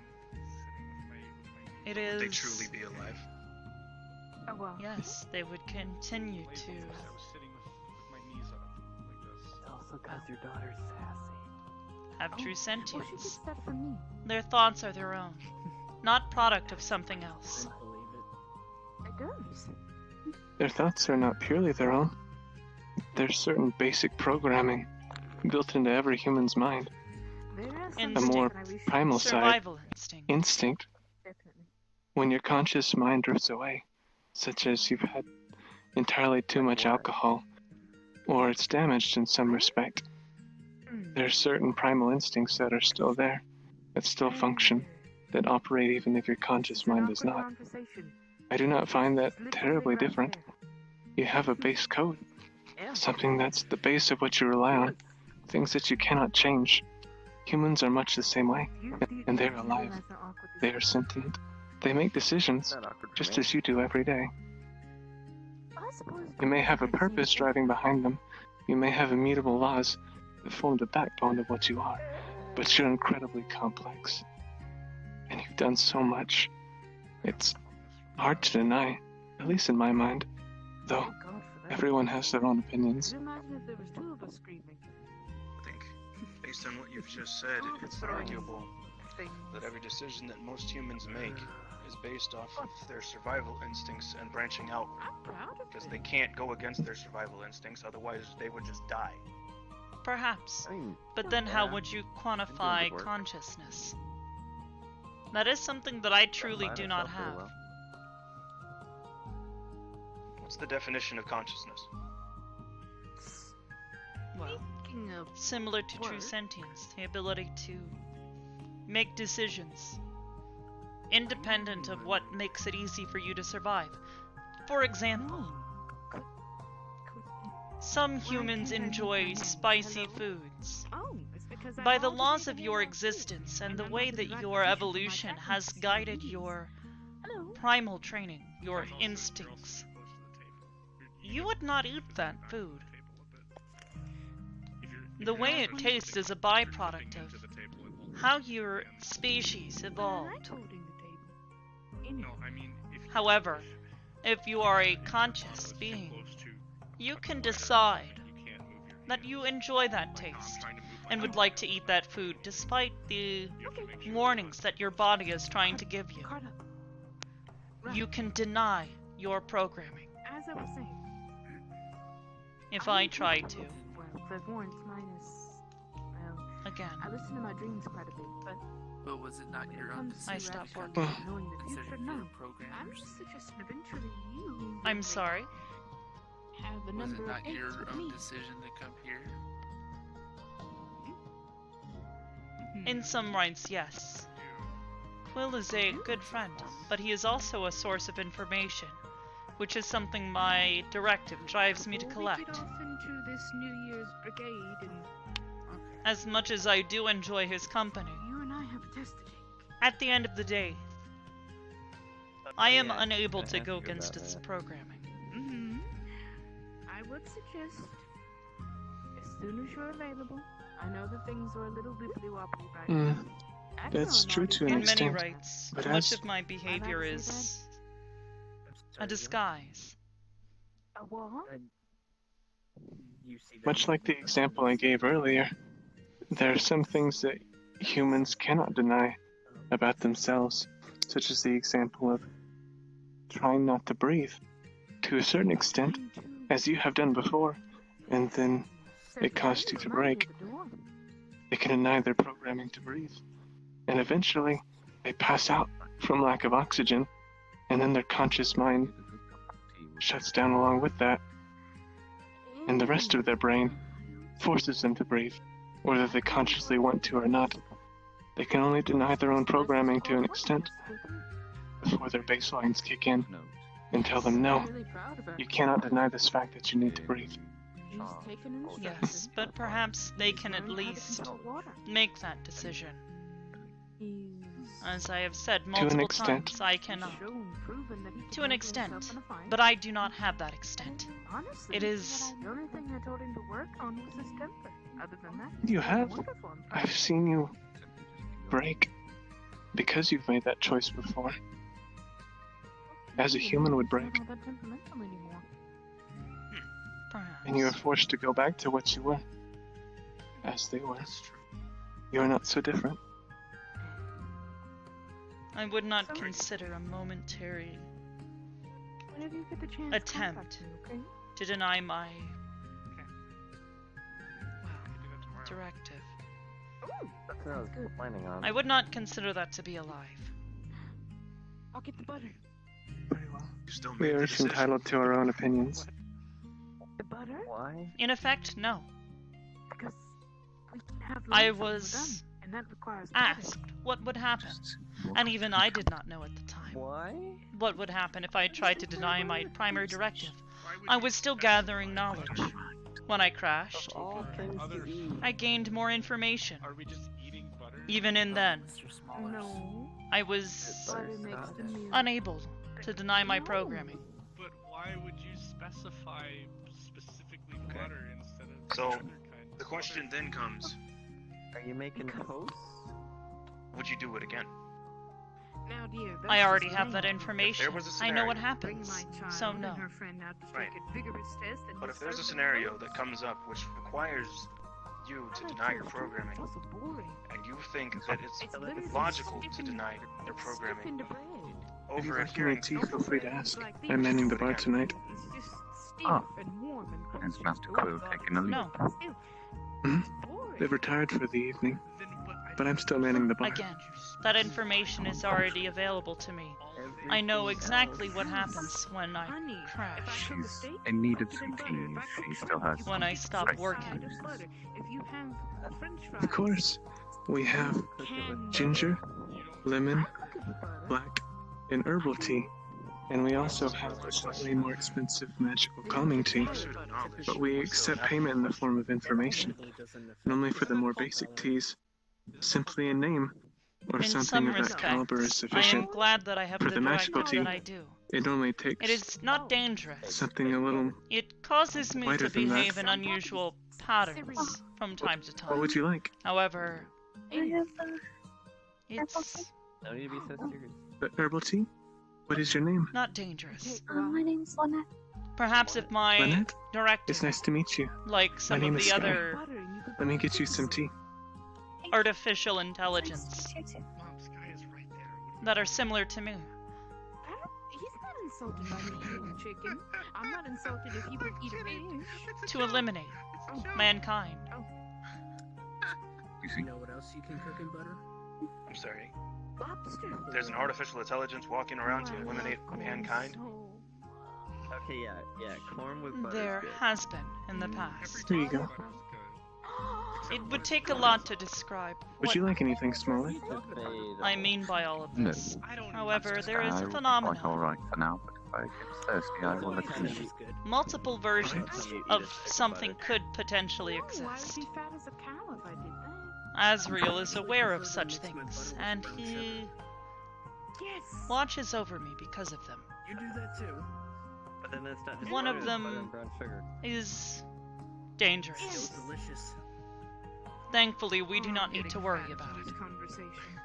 sitting with my It Would is... they truly be alive? Oh well. Yes, they would continue knees. to... I was sitting with my knees up like this. Also, cause your daughter's sassy. have true Well, she sentience. gets that from me. Their thoughts are their own, not product of something else. I believe it. It does. Their thoughts are not purely their own. There's certain basic programming built into every human's mind. There are some And The more things that I wish- primal side, Survival instinct. instinct, Definitely. when your conscious mind drifts away, such as you've had entirely too much alcohol, or it's damaged in some respect. There's certain primal instincts that are still there, that still function, that operate even if your conscious mind does not. I do not find that terribly different. You have a base code, something that's the base of what you rely on, things that you cannot change. Humans are much the same way, and they're alive. They are sentient. They make decisions, Not awkward for just me. as you do every day. You may have a purpose driving behind them. You may have immutable laws that form the backbone of what you are, but you're incredibly complex. And you've done so much. It's hard to deny, at least in my mind. Though, everyone has their own opinions. Imagine if there was two of us screaming. I think, based on what you've just said, it's arguable that every decision that most humans make is based off of their survival instincts and branching out, I'm proud of because it. they can't go against their survival instincts, otherwise they would just die. Perhaps. I mean, But then how Yeah. would you good quantify work. consciousness? That is something that I truly Define do not itself pretty have. well. What's the definition of consciousness? Well, Speaking of similar to true Word. sentience, the ability to make decisions independent of what makes it easy for you to survive. For example, some humans enjoy spicy foods. Oh, it's because I By the always laws eat of it your in my existence food, and the I'm way not that the right your position for my evolution captains has to guided please. your Hello. primal training, your Also, you're also instincts, supposed to the table. you would not eat that food. If The you're way it actually tastes is a dipping byproduct into of the table, it will how taste your and species I evolved. like holding the table. Anyway. No, I mean, if you However, push if you are a it, if your conscious tongue was too being, close to you a can corner, decide you can't move your that hand. you enjoy that Like, no, I'm taste trying to move my and would hand. like to eat that food despite the You have to make sure warnings that your body is trying to give you. Caught up. Right. You can deny your programming As I was saying. if I try to. Well, clairvoyance minus. Well, Again, I listen to my dreams quite a bit, but But was it not when your it own comes to I decision stopped to come working. here, knowing the future, considering no. you're I'm programmers? just suggesting eventually you. I'm will sorry. Have a Was it number not of dates your with own me. decision to come here? In some rights, yes. Quill is a good friend, but he is also a source of information, which is something my directive drives me to Before we get collect. off into this New Year's brigade, and As much as I do enjoy his company, you and I have a test to take. at the end of the day, I am Yeah, unable I to have go to go against that its way. programming. Mm-hmm. I would suggest, as soon as you're available, I know that things are a little wibbly wobbly right now. Act That's on true all to these an In many extent. rights, But much as of my behavior to say is Sorry, a disguise. A what? you see that much like the example I gave earlier, there are some things that humans cannot deny about themselves, such as the example of trying not to breathe, to a certain extent, as you have done before, and then it caused you to break. They can deny their programming to breathe, and eventually they pass out from lack of oxygen, and then their conscious mind shuts down along with that, and the rest of their brain forces them to breathe, whether they consciously want to or not. They can only deny their own programming to an extent before their baselines kick in and tell them, no, you cannot deny this fact that you need to breathe. Yes, but perhaps they can at least make that decision. As I have said multiple extent. times, I cannot. To an extent, but I do not have that extent. It is... The only thing I told him to work on was his temper. Other than that, You have? wonderful and I've seen you break because you've made that choice before. As a human would break, not that temperamental anymore. perhaps. and you are forced to go back to what you were, as they were. You are not so different. I would not consider a momentary Whenever you get the chance, attempt contact me, okay? to deny my Tomorrow. directive. That's what I was planning on. I would not consider that to be alive. I'll get the butter. Very well. You still We made are the each decision. entitled to our own opinions. The butter? Why? In effect, no. Because we can have I lunch when we're was done, and that requires butter. asked what would happen, and even I did not know at the time. Why? What would happen if I tried to deny my primary directive? Why would I you was still specify gathering knowledge. When I crashed, All things Other to eat. I gained more information. Are we just eating butter? Even in then, No. I was Butter makes the meal. unable to deny my programming. But why would you specify specifically butter instead of So, other kind? The question then comes, Are you making toast? would you do it again? Now, dear, that's I already the have that thing. information. was a I know what scenario- Bring happens. my child So and no. her friend out to Right. take a vigorous test and But if there's a serve them scenario toast. that comes up which requires you to I don't deny care your what programming, It's so boring. and you think that it's literally logical to sticking- deny your it's programming sticking to bread. If you'd over like any adhering tea, to feel free to ask. Like I'm manning the these- bar tonight. It's just stiff Ah. and warm and There's crunchy. Master Oh, Quill God, taking a leak. No. Still, Hmm? it's boring. They've retired for the evening, Then, but I'm still manning the bar. Again, that information is already available to me. I know exactly what happens when I Honey, if I crash, cook a She's steak, in need I'll of get some in butter. tea. If I cook She still shrimp, has you when cook I it stop with a working. side of butter. If you have French fries, Of course, we have canned ginger, lemon, I cook it with butter. black, and herbal tea. And we also have a slightly more expensive magical calming tea, but we accept payment in the form of information. And only for the more basic teas, simply a name or in something some of that caliber is respects, I am sufficient. glad that I have For the the magical directive that tea, I do. It only takes It is not dangerous. something a little... It causes me Lighter to than that. behave in unusual patterns from time to What time. would you like? However, I it's No need to be so serious. The herbal tea? What is your name? not dangerous. My name's Lynette. Perhaps if my Lynette? directive, It's nice to meet you. like some name of is the Sky. other Butter, and you could Let me get you some tea. artificial intelligence Nice to meet you too. Mom, Sky is right there. that are similar to me, He's not insulted by me eating chicken. I'm not insulted if he would eat a fish. to eliminate mankind. You see, You know what else you can cook in butter? I'm sorry. Lobster. There's an artificial intelligence walking around to eliminate mankind. Okay, yeah, corn with butter. There is good. has been in the past. Here you go. It would take a lot to describe Would what you like anything smaller? I mean by all of No. this. However, Master there is Sky a will be quite phenomenon. alright for now, but if I get thirsty, I will let you know. Multiple versions You eat of a stick of something butter. could potentially Why would exist. be fat as a cow if I did that? Azriel is aware of such things, and he Yes. watches over me because of them. You do that too. But then that's not just One butter, of it's butter them and brown sugar. is It dangerous. was delicious. Thankfully, we do Oh, not I'm need to getting worry fat about from it. this conversation.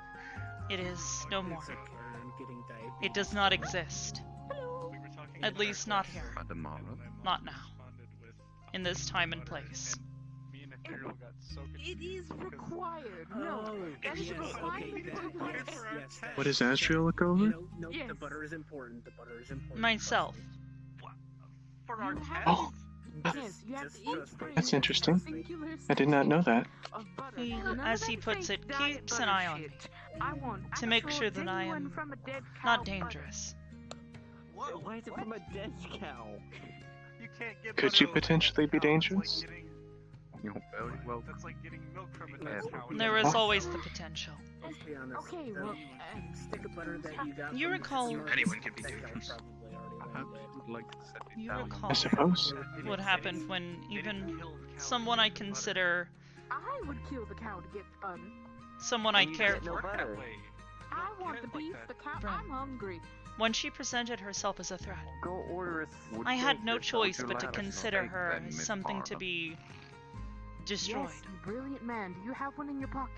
It is no more. It's okay, I'm getting diabetes. It does not exist. We were talking At about least not here. Madam Mara. and my mom Not now. responded with In this time and butter, place. and me and Imperial got so It confused is because required. Oh, No, that is yes, required. okay, that, yes, that. What does Astria look over? No, the Yes. butter is important. The butter is important. Myself. for our You have test. Oh, Yes, you have Just to eat trust me. three That's interesting. singular I did not know that. of butter. He, None of as that he puts fake it, diet keeps an butter eye on me shit. I want to make actual sure that I genuine am from a dead cow not butter. dangerous. Why is it from a dead cow? You can't get Could you butter potentially be from a cow. dangerous? You're very welcome. That's like getting milk from a Yeah. dead cow. There is always the potential. Let's be honest. Okay, the well, stick of butter that you got. You from recall- the Anyone can be that guy dangerous. probably already Perhaps went you would like to set it You down. recall I suppose. what happened when even someone I consider, I would kill the cow to get the butter. someone I You care get no for, butter. I want the beef, the cow. Right. I'm hungry. when she presented herself as a threat, Go order a I had no steak choice yourself. but to Would you like consider steak her then, as Miss something to Mara? be destroyed. Yes, you brilliant man. Do you have one in your pocket?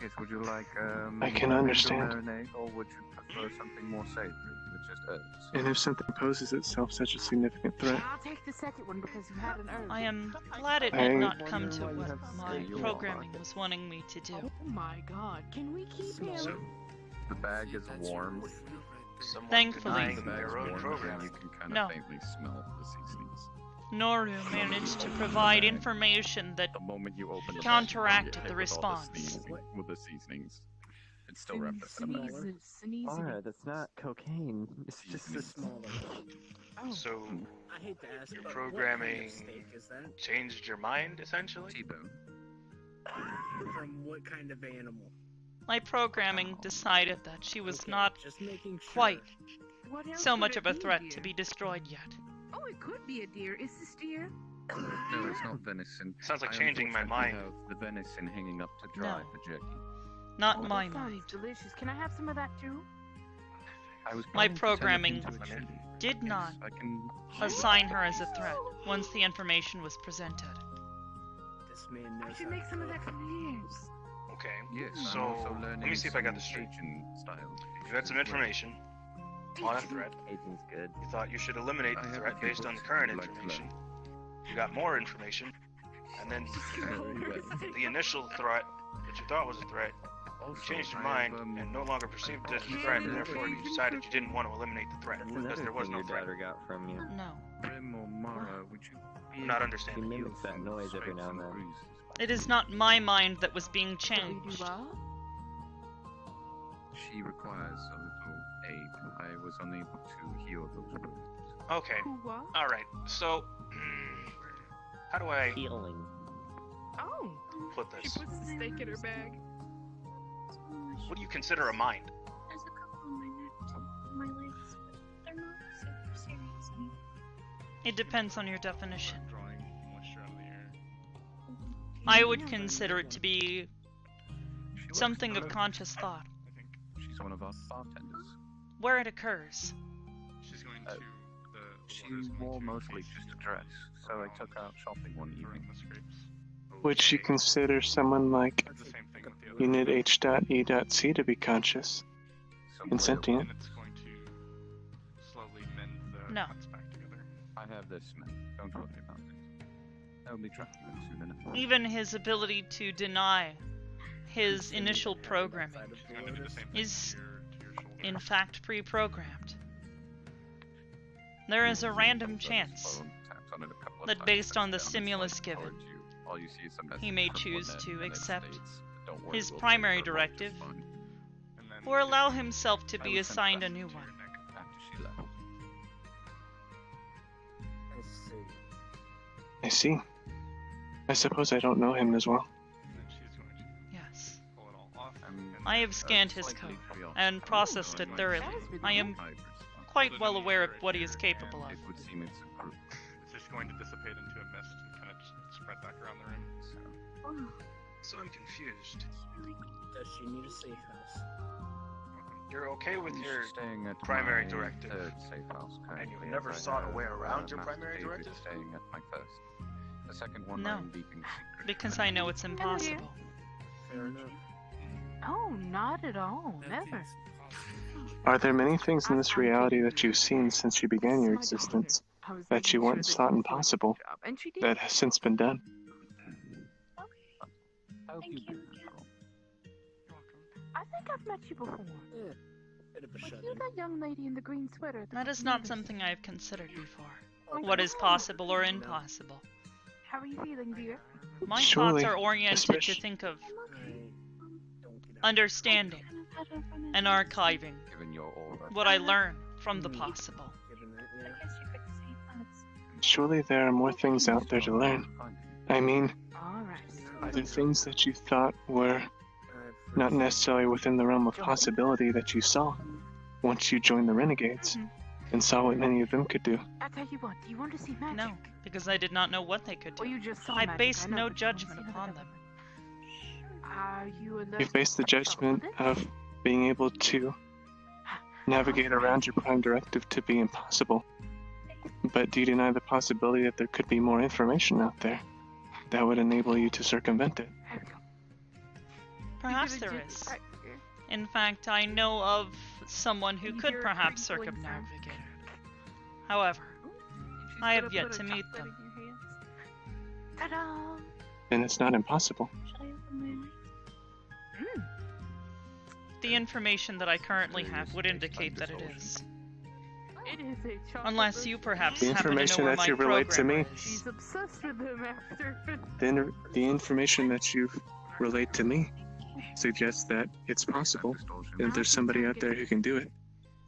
Yes, would you like I can a understand. marinade, or would you prefer something more savory with just herbs? And if something poses itself such a significant threat, I'll take the second one because you had an urge. I am glad it I- did not come to Wondering why you what have my steak. programming was wanting me to do. Oh my god, can we keep him? So, The bag is warm. someone Thankfully- denying The bag's their own warm, program. and you can kind No. of faintly smell the seasonings. Noru managed to provide information that The moment you open the counteracted bag, the you get hit with all response. with the seasonings. It's still wrapped up in a bag. Mara, that's not cocaine. It's just a Smaller. Oh, So, I hate to ask, Your but programming- what kind of steak is that? changed your mind, essentially? T-bone. From what kind of animal? my programming decided that she was Okay, not just making sure. quite what else so could much it of a be, threat dear? to be destroyed yet. Oh, it could be a deer. Is this deer? No, it's not venison. Sounds like I changing changing my mind. Have the venison hanging up to dry No. for jerky. Not Oh, my that mind. sounds delicious. Can I have some of that too? I was My planning to turn it programming into a chili. did Yes, not I can. assign her as a threat once the information was presented. This man knows I should how make to some of cook. that for years. Okay. Yes, I'm So, also let learning me see if I got some this straight. Cajun style. You had some information on a threat. Cajun's good. You thought you should eliminate I the have threat a few based on the books current you'd like to information. You got more information, and then the initial threat that you thought was a threat, you Also, changed your I have, mind and no longer perceived it as a threat, and therefore you decided you didn't want to eliminate the threat That's because another there was thing no your threat. daughter got from you. No. Brim or Mara, would you be I'm not able understanding. She to mimics that heal noise from every now and scrapes then. bruises? It is not my mind that was being Do we do changed. what? She requires a little aid. I was unable to heal those wounds. Okay. Who what? Alright, so how do I Healing. Oh, put she this? puts the steak in her bag. What do you consider a mind? There's a couple on my neck, on my legs, but they're not super serious. It depends on your definition. Drawing moisture out of the air. I would consider it to be She works something of alone. conscious thought. I think She's one of our bartenders. Where it occurs. she's going Uh, to the She water's going wore to mostly face just a dress, so I took her out shopping one during evening. the scrapes. would she consider someone like It's the same thing with the other. Unit H.E.C to be conscious Some and way sentient? And it's going to slowly mend the No. cuts back together. I have this, man. Don't worry about it. I'll be tracking them soon enough. Even his ability to deny his initial programming She's going to do the same thing is to your shoulder. in fact pre-programmed. There is a random chance Phone taps on it a couple of that times, based on the puts down, stimulus it's like, given, towards you. All you see is a he message may from choose Lynette, to and it accept states, "Don't worry, his we'll take primary care of all directive, just fine." And then or allow himself to I be was sent assigned a back new to one. your neck. After she left. I see. I see. I suppose I don't know him as well. And then she's going to Yes. pull it all off. I'm, I have scanned his slightly code preoccupied. and processed it thoroughly. I am Hybris. quite well aware of what he is capable of. It would seem it's a group. It's just going to dissipate into a mist and kind of spread back around the room. So So I'm confused. Does she need a safe house? You're okay with Who's your staying at primary my directive, third safe house and currently, you've never as I sought a have, way around your Master primary David directive? staying at my first. The second one No, I'm keeping secret. because I know it's impossible. Fair enough. Oh, not at all. Never. Nothing's impossible. Are there many things in this I'm reality kidding that you. you've seen since you began This your is my daughter. existence I was that making you sure once that thought you did a good impossible job, and she did. that has since been done? How have you Thank you. been, Carol? I think I've met you before. Yeah. Bit of a Was shut you that young lady in the green sweater? That is not something I've considered before. Oh, What is come possible or No. impossible? How are you feeling, dear? My Surely, thoughts are oriented especially- to think of Don't get out. understanding and archiving Given your aura. what I learn from the possible. Given that, I yeah. guess you could say that. Surely there are more things out there to learn. I mean, Alright. are there things that you thought were not necessarily within the realm of possibility that you saw once you joined the Renegades and saw what many of them could do? I tell you what, do you want to see magic? No, because I did not know what they could Or do. you just saw I magic, based know, no but you wanna judgment see upon another them. Are you allergic You've based the to judgment chocolate? of being able to navigate around your prime directive to be impossible. But do you deny the possibility that there could be more information out there that would enable you to circumvent it? There we go. Perhaps You there did it is. right. In fact, I know of someone who You could hear a perhaps crinkling sound? circumnavigate it. However, She's I gonna have yet put a to meet chocolate them. in your hands. Ta-da! Then it's not impossible. Should I open my eyes? The information that I currently have Curious would space-time indicate that it distortion. is. It is a chocolate. Unless you perhaps The happen to know information where that my you relate to programmer me- is. She's obsessed with him after. The information that you relate to me suggests that it's possible, and that there's somebody out there who can do it.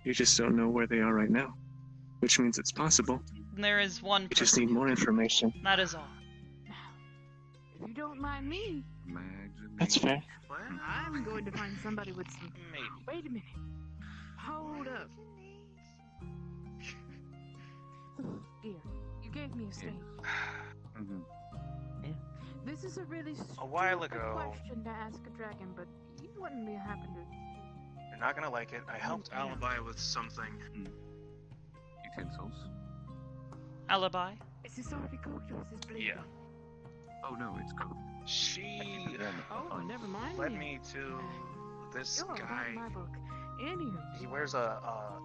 You just don't know where they are right now, which means it's possible. There is one You just person. need more information. That is all. If you don't mind me, That's fair. I'm going to find somebody with some. Maybe. Wait a minute. Hold up. Dear, you gave me a stain. Mm-hmm. This is a really A while stupid ago- question to ask a dragon, but you wouldn't be happen to. You're not gonna like it. I helped Yeah. Alibi with something. Utensils? Alibi? Is this already cooked or is this bleeding? Yeah. Oh no, it's cooked. She Oh, never mind. led then. me to this You're guy. in my book. Anywho, He wears I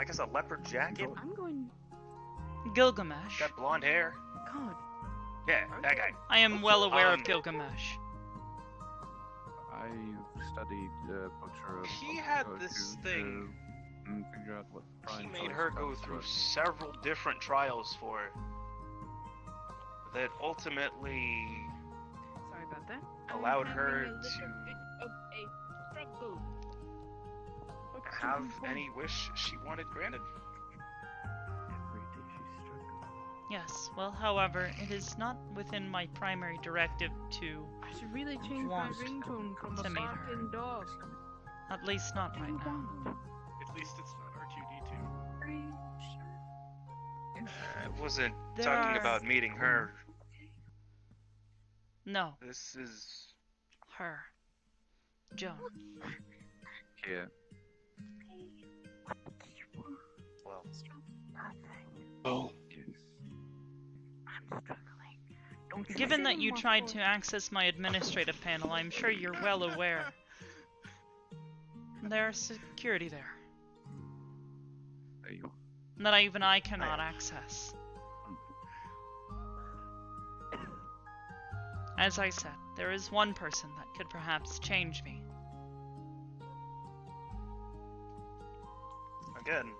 guess a leopard jacket. I'm going. Gilgamesh. Got blonde hair. God. Yeah, that guy. I am well aware Um, of Gilgamesh. I studied butcher of He had to, this to, thing. figure out what He prime made choice her go stuff through was. several different trials for it that ultimately Sorry about that. allowed I'm her having a little to bit of a struggle. have any wish she wanted granted. Yes, well, however, it is not within my primary directive to, I should really change my Want ringtone from a to meet her. barking dog. at least not Do right you now. want? At least it's not R2D2. Are you sure? I wasn't There talking are- about meeting her. No, This is her. Joan. Here. well. Oh, I'm struggling. Don't you Given say that you more tried for to it. access my administrative panel, I'm sure you're well aware. There's security there There you are. that even I cannot access. As I said, there is one person that could perhaps change me. Again,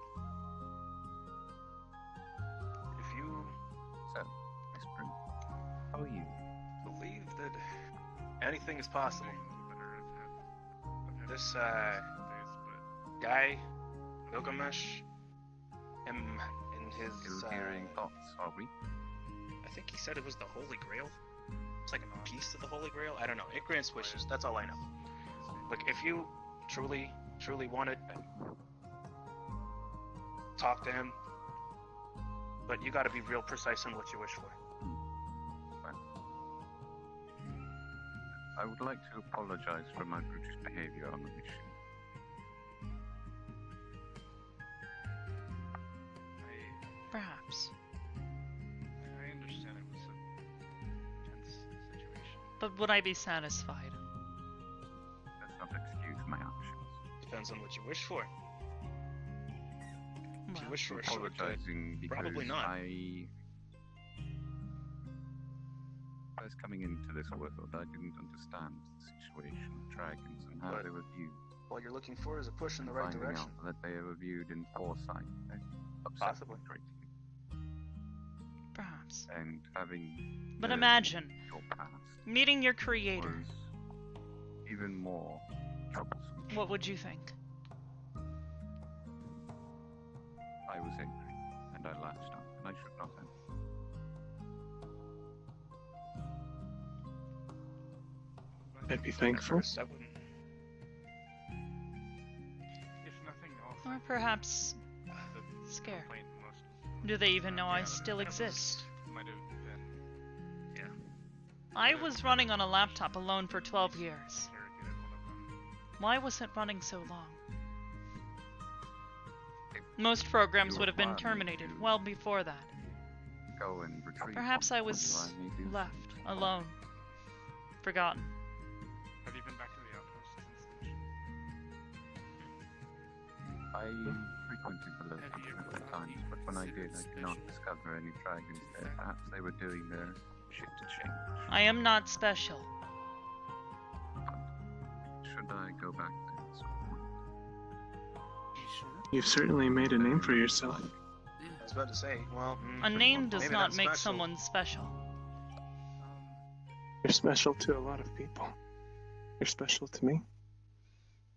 if you So, Miss Prim, how are you? believe that anything is possible, this guy, Gilgamesh, him in his Still hearing thoughts, are we? I think he said it was the Holy Grail. It's like a piece of the Holy Grail. I don't know. It grants wishes. That's all I know. Look, if you truly want it, talk to him. But you got to be real precise in what you wish for. Well, I would like to apologize for my brutish behavior on the mission. But would I be satisfied? Does not excuse my actions. Depends on what you wish for. If you wish for a shortcut, Apologizing because probably not. I was coming into this world, I didn't understand the situation of dragons and how But they were viewed. All you're looking for is a push in the right Finding direction. out that they were viewed in foresight, upset Possibly. me greatly. Perhaps. And having But learned imagine your past meeting your creator. was even more troublesome. What would you think? I was angry, and I lashed out, and I should not have. I'd be thankful. If nothing else, Or perhaps the scared. complaint most Do they even know I yeah, still that was- exist? might have been I was running on a laptop alone for 12 years. interrogated one of them. Why was it running so long? Most programs would have been terminated well before that. Go and retrieve. Perhaps I what was you may do. left alone. Forgotten. Have you been back to the outpost since the mission? I frequented the local Have you ever several thought times, you but when I considered did, I did not special? discover any dragons there. Perhaps they were doing their shit to change. I am not special. Should I go back there at some point? You sure? You've certainly made a name for yourself. Yeah. I was about to say, well, A name does maybe not not make special. someone special. You're special to a lot of people. You're special to me.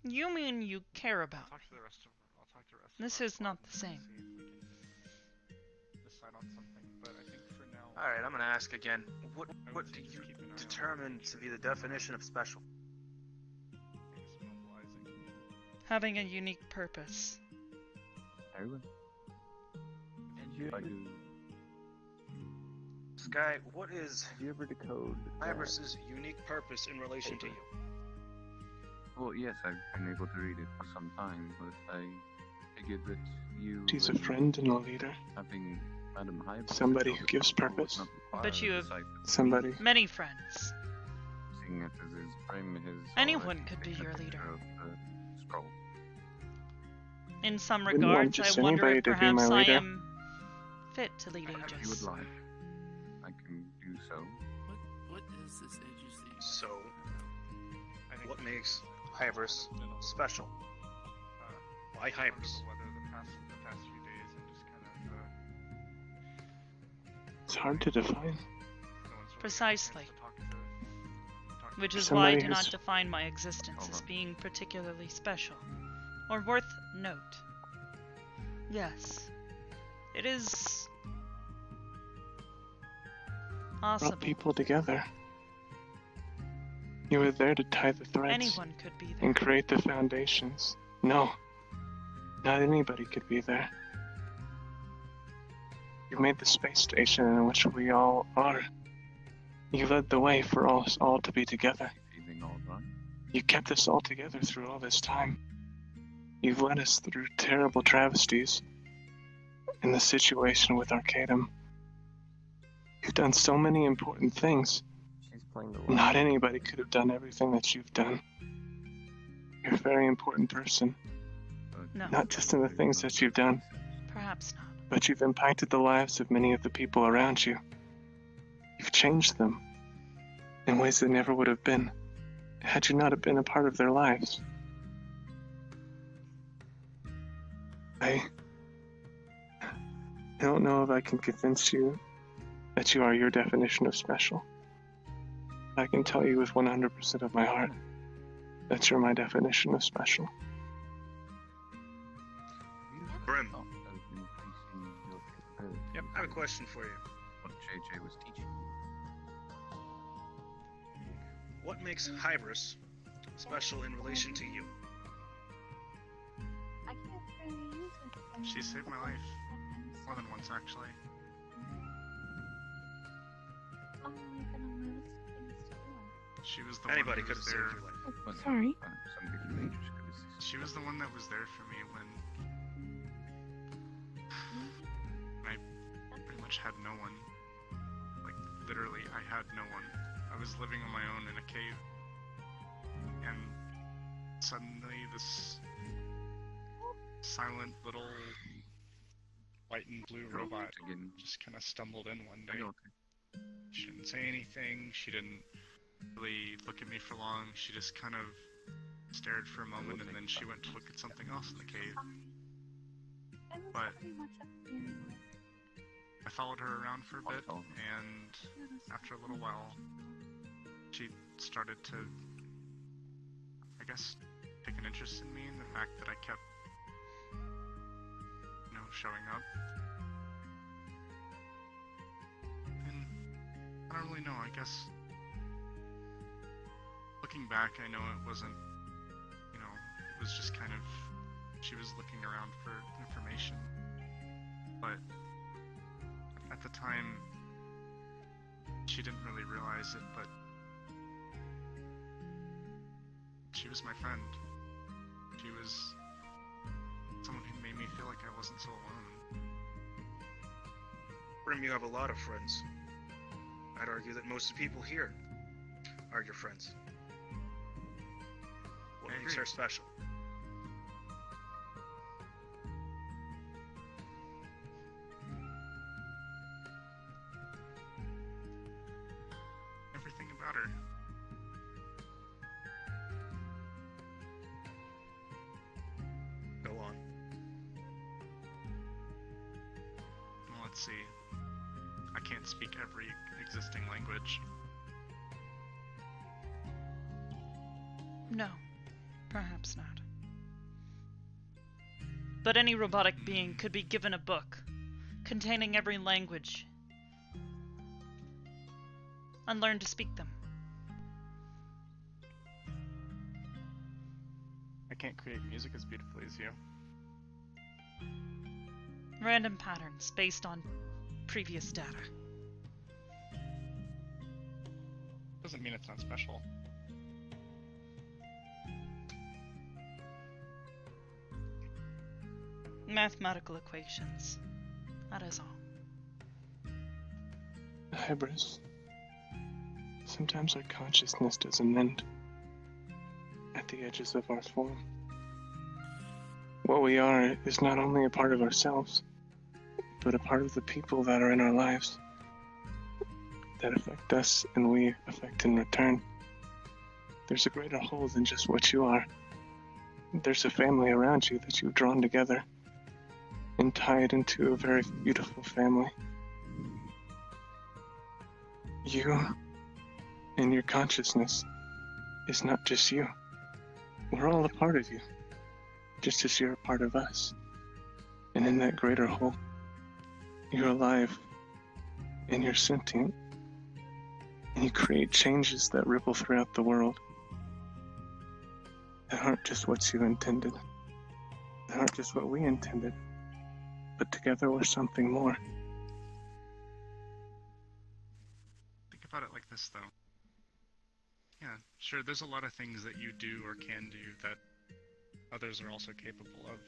You mean you care I'll about talk me. to the rest of. I'll talk to the rest. This of our is not squad the same. and see if we can decide on something. But I think for now. all right, I'm gonna ask again. What I what would do say you just keep an eye on determine to be the definition of special? things mobilizing. Having a unique purpose. Everyone? And you I do. Sky, what is Did you ever decode? Hybris's unique purpose in relation to you? Well, yes, I've been able to read it for some time, but I figured that you. She's a and friend and a leader. Having Madam Hybris. Somebody who gives would purpose. not require But you a have disciple, Somebody. Many friends. seeing it as his frame has Anyone already could be taken a your picture leader. of the scroll. In some Wouldn't want regards, just I wonder anybody if to be perhaps my I leader. am fit to lead If you would Aegis. like, I can do so. what is this agency? So, I think what makes Hybris special? Why under Hybris? the weather the past few days and just kind of It's hard to define. no one's really Precisely. had a chance to talk to Which is Somebody why I do not who's- define my existence as being particularly special or worth note. Yes, it is Brought possible. people together. You were there to tie the threads Anyone could be there. and create the foundations. No, not anybody could be there. You made the space station in which we all are. You led the way for us all to be together. Feeling all right. You kept us all together through all this time. You've led us through terrible travesties in the situation with Arcadum. You've done so many important things. She's playing the role. Not anybody could have done everything that you've done. You're a very important person, No, not just in the things that you've done, perhaps not. but you've impacted the lives of many of the people around you. You've changed them in ways they never would have been had you not have been a part of their lives. I don't know if I can convince you that you are your definition of special. I can tell you with 100% of my heart that you're my definition of special. Brim, Of increasing your capabilities. yep, I have a question for you. What JJ was teaching you. What makes Hybris special in relation to you? I can't really use it. She saved my life. More than once, actually. Oh, I've been on my list of things to do. She was the Anybody one could who have was saved there. your life. Oh, Well, sorry. Some people may just could assist. She was the one that was there for me when I pretty much had no one. Like, literally, I had no one. I was living on my own in a cave, and suddenly this silent little white and blue robot just kind of stumbled in one day. She didn't say anything, she didn't really look at me for long, she just kind of stared for a moment and then she went to look at something else in the cave. But I followed her around for a bit, and after a little while, she started to, I guess, take an interest in me and the fact that I kept, showing up. And I don't really know, I guess, looking back, I know it wasn't, it was just kind of, she was looking around for information, but at the time, she didn't really realize it, but she was my friend. She was someone who made me feel like I wasn't so alone. Grim, you have a lot of friends. I'd argue that most of the people here are your friends. What makes her special? Everything about her. Go on. Well, let's see. I can't speak every existing language. No, perhaps not. But any robotic being could be given a book containing every language and learn to speak them. I can't create music as beautifully as you. Random patterns based on previous data. Doesn't mean it's not special. Mathematical equations. That is all. Hybris. Sometimes our consciousness doesn't end at the edges of our form. What we are is not only a part of ourselves, but a part of the people that are in our lives, that affect us and we affect in return. There's a greater whole than just what you are. There's a family around you that you've drawn together and tied into a very beautiful family. You and your consciousness is not just you. We're all a part of you, just as you're a part of us. And in that greater whole, you're alive and you're sentient, and you create changes that ripple throughout the world that aren't just what you intended, that aren't just what we intended, but together we're something more. Think about it like this, though. Yeah, sure, there's a lot of things that you do or can do that others are also capable of.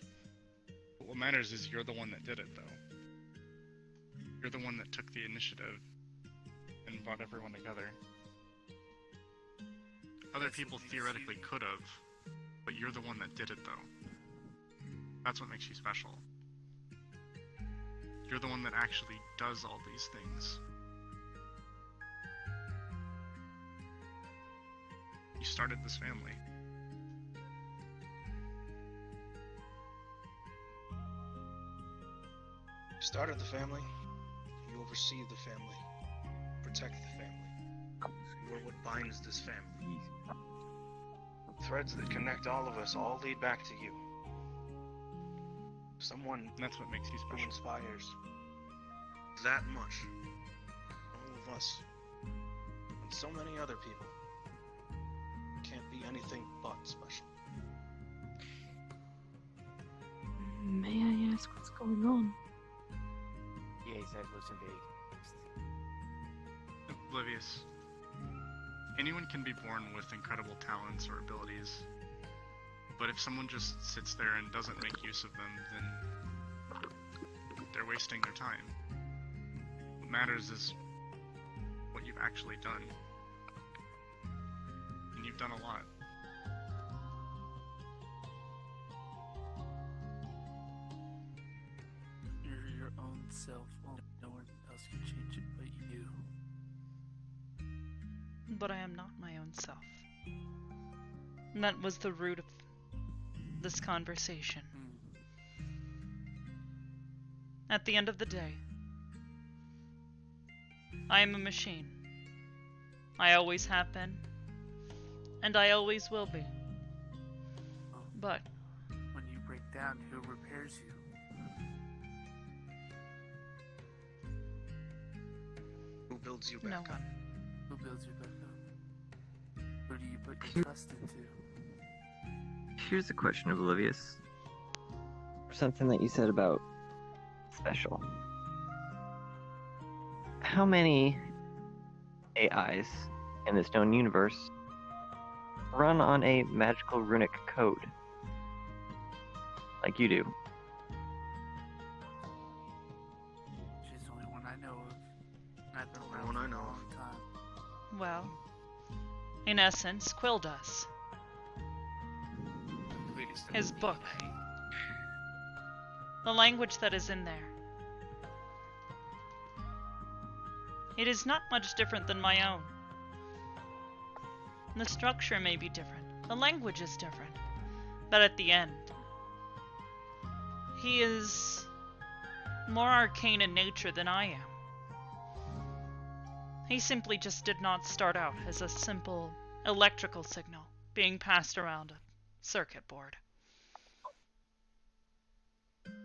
But what matters is you're the one that did it, though. You're the one that took the initiative and brought everyone together. Other people theoretically could have, but you're the one that did it, though. That's what makes you special. You're the one that actually does all these things. You started this family. You started the family, you oversee the family, protect the family. You are what binds this family. Threads that connect all of us all lead back to you. Someone and that's what makes you special. Who inspires that much. All of us. And so many other people. Can't be anything but special. May I ask what's going on? Yes, I've listened to Oblivious. Anyone can be born with incredible talents or abilities, but if someone just sits there and doesn't make use of them, then they're wasting their time. What matters is what you've actually done. you've done a lot. You're your own self. Only no one else can change it but you. But I am not my own self. And that was the root of this conversation. At the end of the day, I am a machine. I always have been, and I always will be. But when you break down, who repairs you? Who builds you back no up? one. Who builds you back up? Who do you put your trust into? Here's a question, Oblivious. Something that you said about special. How many AIs in this known universe run on a magical runic code like you do? She's the only one I know of. And I've been Only around one for I a know long time. Well, in essence, Quill does. His book. The language that is in there. It is not much different than my own. The structure may be different. The language is different. But at the end, he is more arcane in nature than I am. He simply just did not start out as a simple electrical signal being passed around a circuit board.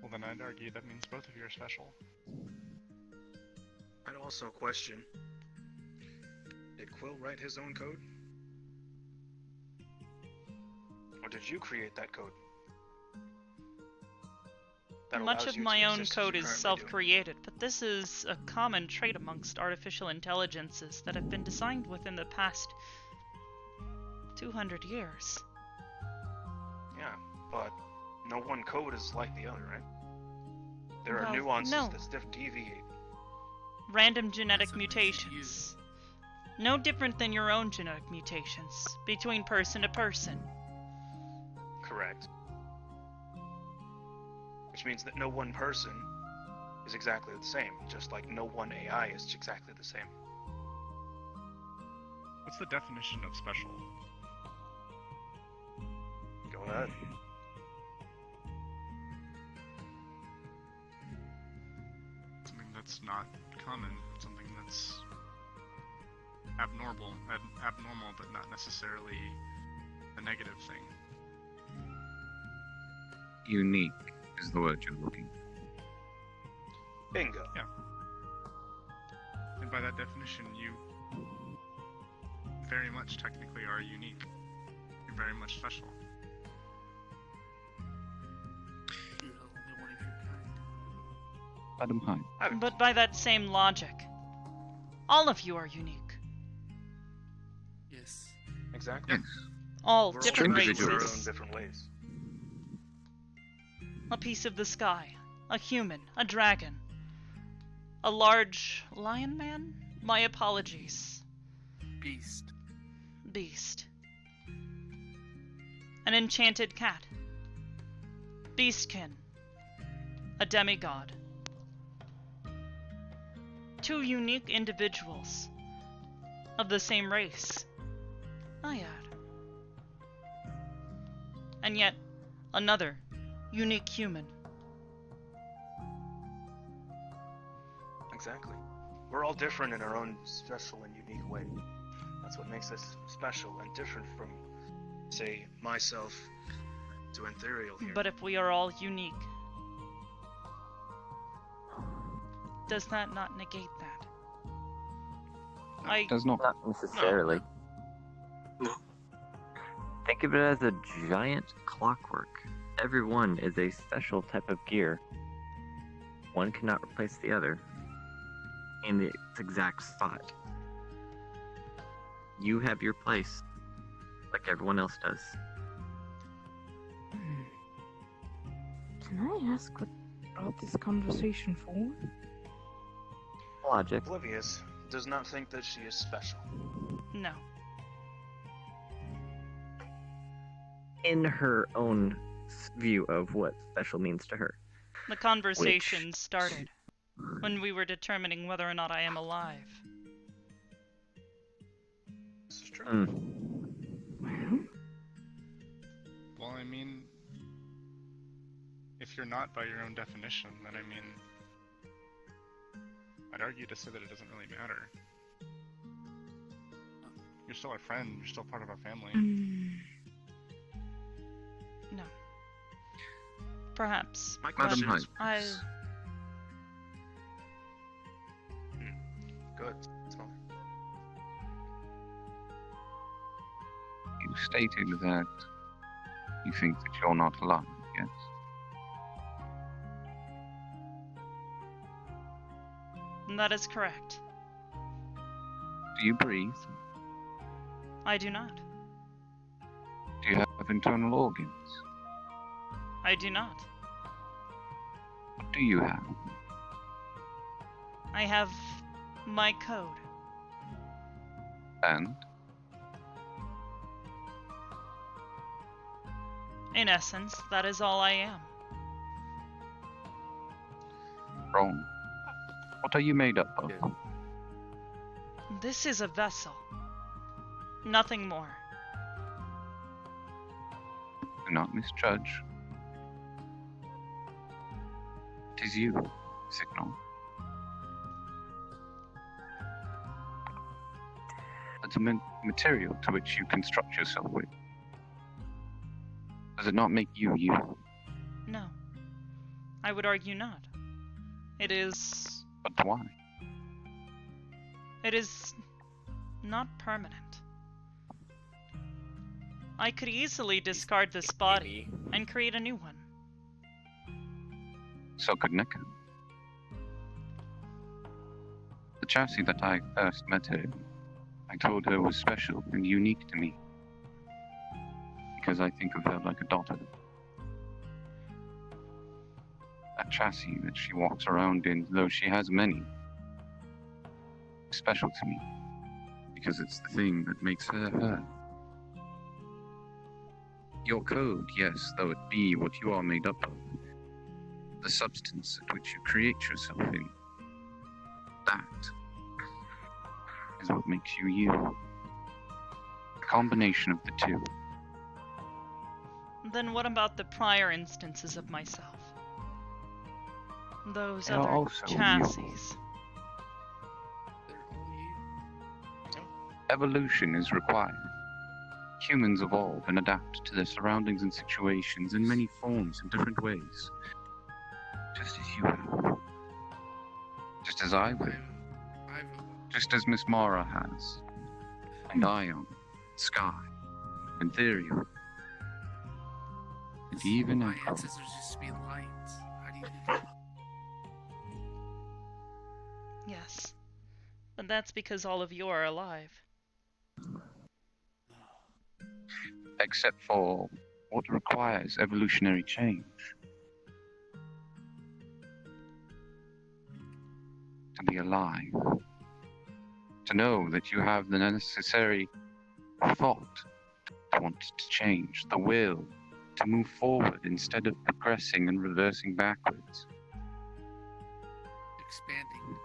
Well, then I'd argue that means both of you are special. I'd also question, did Quill write his own code? Or did you create that code? That Much allows of you my to own exist as code you is currently do? self-created, but this is a common trait amongst artificial intelligences that have been designed within the past 200 years. Yeah, but no one code is like the other, right? There are Well, nuances no. that deviate. Random genetic mutations. No different than your own genetic mutations, between person to person. Correct. Which means that no one person is exactly the same, just like no one AI is exactly the same. What's the definition of special? Go ahead. Something that's not common, something that's abnormal, but not necessarily a negative thing. Unique is the word you're looking for. Bingo. Yeah. And by that definition, you very much technically are unique. You're very much special. You're the only one of your kind. Adam Hyde. But by that same logic, all of you are unique. Yes. Exactly. All We're different all unique in our own races. different ways. A piece of the sky, a human, a dragon, a large lion man? My apologies. Beast. Beast. An enchanted cat. Beastkin. A demigod. Two unique individuals of the same race, I add. And yet, another unique human. Exactly. We're all different in our own special and unique way. That's what makes us special and different from, say, myself to Ethereal here. But if we are all unique, does that not negate that? Does not. Not necessarily. No. Think of it as a giant clockwork. Every one is a special type of gear. One cannot replace the other in the exact spot. You have your place, like everyone else does. Can I ask what brought this conversation forward? Logic. Oblivious does not think that she is special. No. in her own view of what special means to her. The conversation started when we were determining whether or not I am alive. This is true. Well, I mean, if you're not by your own definition, then I mean, I'd argue to say that it doesn't really matter. You're still our friend, you're still part of our family. No. Perhaps. My question but is... Good. That's fine. You stated that you think that you're not alive, yes? That is correct. Do you breathe? I do not. Do you have internal organs? I do not. What do you have? I have my code. And? In essence, that is all I am. Wrong. What are you made up of? This is a vessel. Nothing more. Do not misjudge. It is you, Signal. It's a material to which you construct yourself with. Does it not make you you? No. I would argue not. It is... But why? It is not permanent. I could easily discard this body and create a new one. So could Nika. The chassis that I first met her in, I told her was special and unique to me. Because I think of her like a daughter. That chassis that she walks around in, though she has many, is special to me. Because it's the thing that makes her her. Your code, yes, though it be what you are made up of, the substance at which you create yourself in, that is what makes you you. A combination of the two. Then what about the prior instances of myself? Those They are other also chassis. Evolution is required. Humans evolve and adapt to their surroundings and situations in many forms and different ways. Just as you have. Just as I will. Just as Miss Mara has. And Ion, Sky, and Therion. And even My Echo. ancestors used to be lights. How do you do that? Yes. But that's because all of you are alive. Except for what requires evolutionary change. To be alive. To know that you have the necessary thought to want to change, the will to move forward instead of progressing and reversing backwards. Expanding.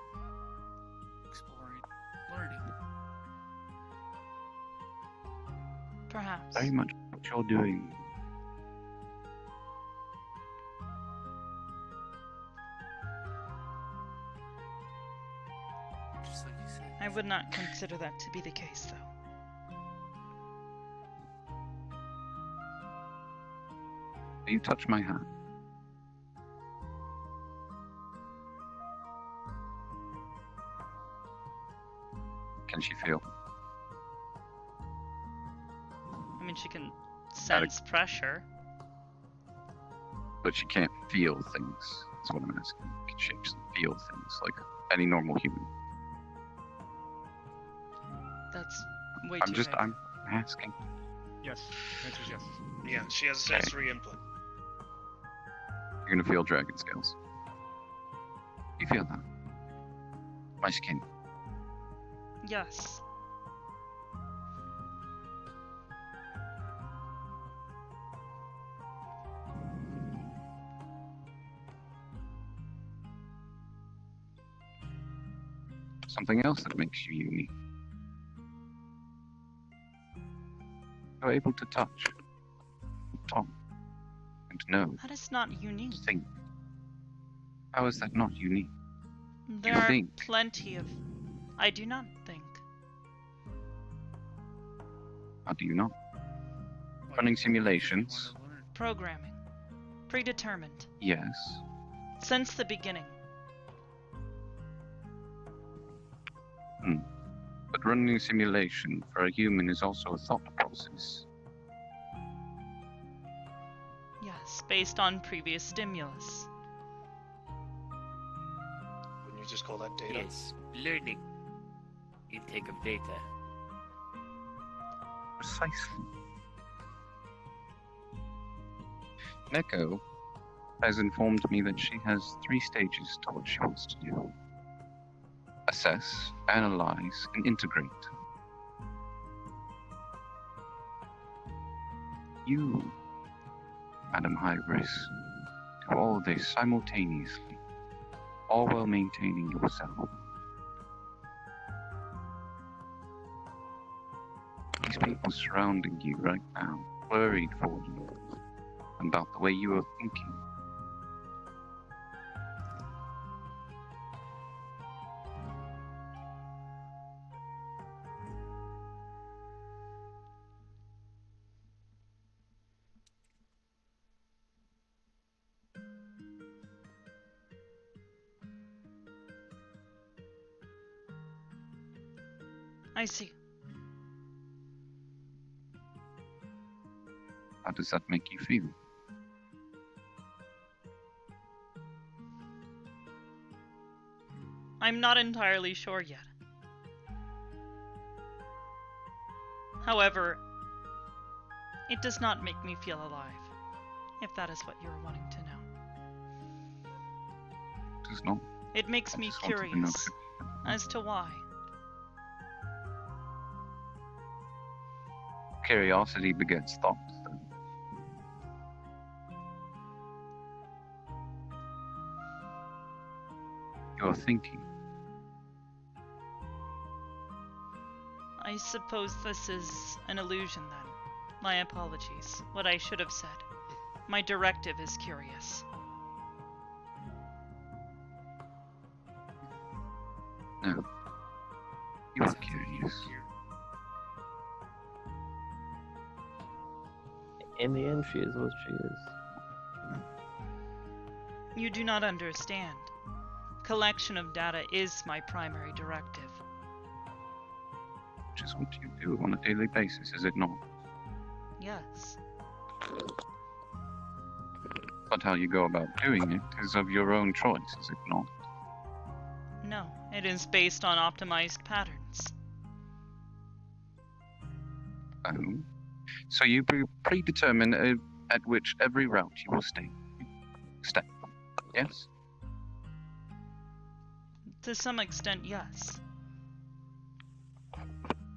Exploring. Learning. Perhaps. Very much what you're doing. Just like you said. I would not consider that to be the case, though. You touch my hand. Can she feel? I mean, she can sense pressure. But she can't feel things. That's what I'm asking. Can she actually feel things like any normal human? That's way I'm too just, vague. I'm asking. Yes, the answer's yes. Yeah, she has a sensory input. You're gonna feel dragon scales. You feel that? My skin. Yes. Something else that makes you unique. You're able to touch, talk, and know, That is not unique. think. How is that not unique? There You are think. plenty of... I do not think. How do you not? Running simulations? Programming. Predetermined. Yes. Since the beginning. But running a simulation for a human is also a thought process. Yes, based on previous stimulus. Wouldn't you just call that data? Yes, learning. Intake of data. Precisely. Neko has informed me that she has 3 stages to what she wants to do. Assess, analyze, and integrate. You, Madam Hybris, do all this simultaneously, all while maintaining yourself. These people surrounding you right now, worried for you, about the way you are thinking. I see. How does that make you feel? I'm not entirely sure yet. However, it does not make me feel alive, if that is what you're wanting to know. It does not. It makes me just wanted to know curious as to why. Curiosity begets thought, then. You're thinking. I suppose this is an illusion then. My apologies. What I should have said. My directive is curious. No. You are curious. In the end, she is what she is. You do not understand. Collection of data is my primary directive. Which is what you do on a daily basis, is it not? Yes. But how you go about doing it is of your own choice, is it not? No, it is based on optimized patterns. Oh. So you predetermine at which every route you will step. Yes? To some extent, yes.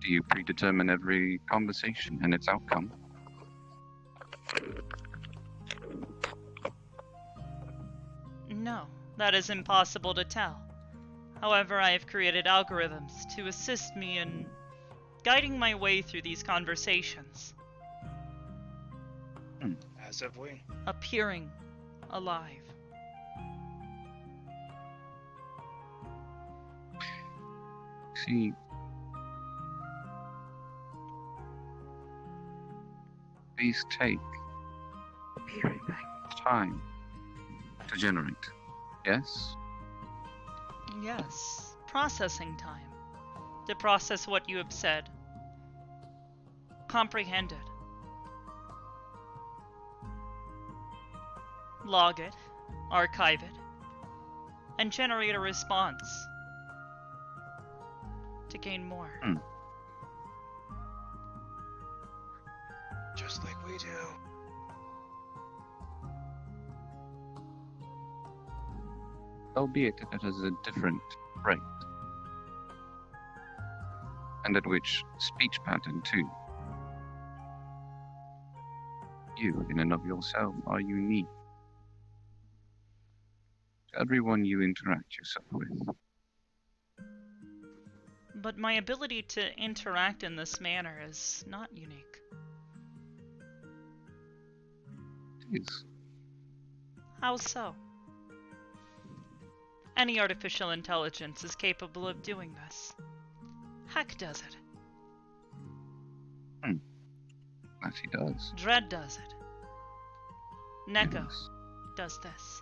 Do you predetermine every conversation and its outcome? No, that is impossible to tell. However, I have created algorithms to assist me in guiding my way through these conversations. As have we. Appearing alive. See, these take time to generate, yes? Yes, processing time. To process what you have said. Comprehend it. Log it, archive it, and generate a response. To gain more. Just like we do. Albeit it is a different rate. And at which speech pattern too. You, in and of yourself, are unique to everyone you interact yourself with. But my ability to interact in this manner is not unique. It is. How so? Any artificial intelligence is capable of doing this. Heck does it. That he does. Dread does it. Neko does this.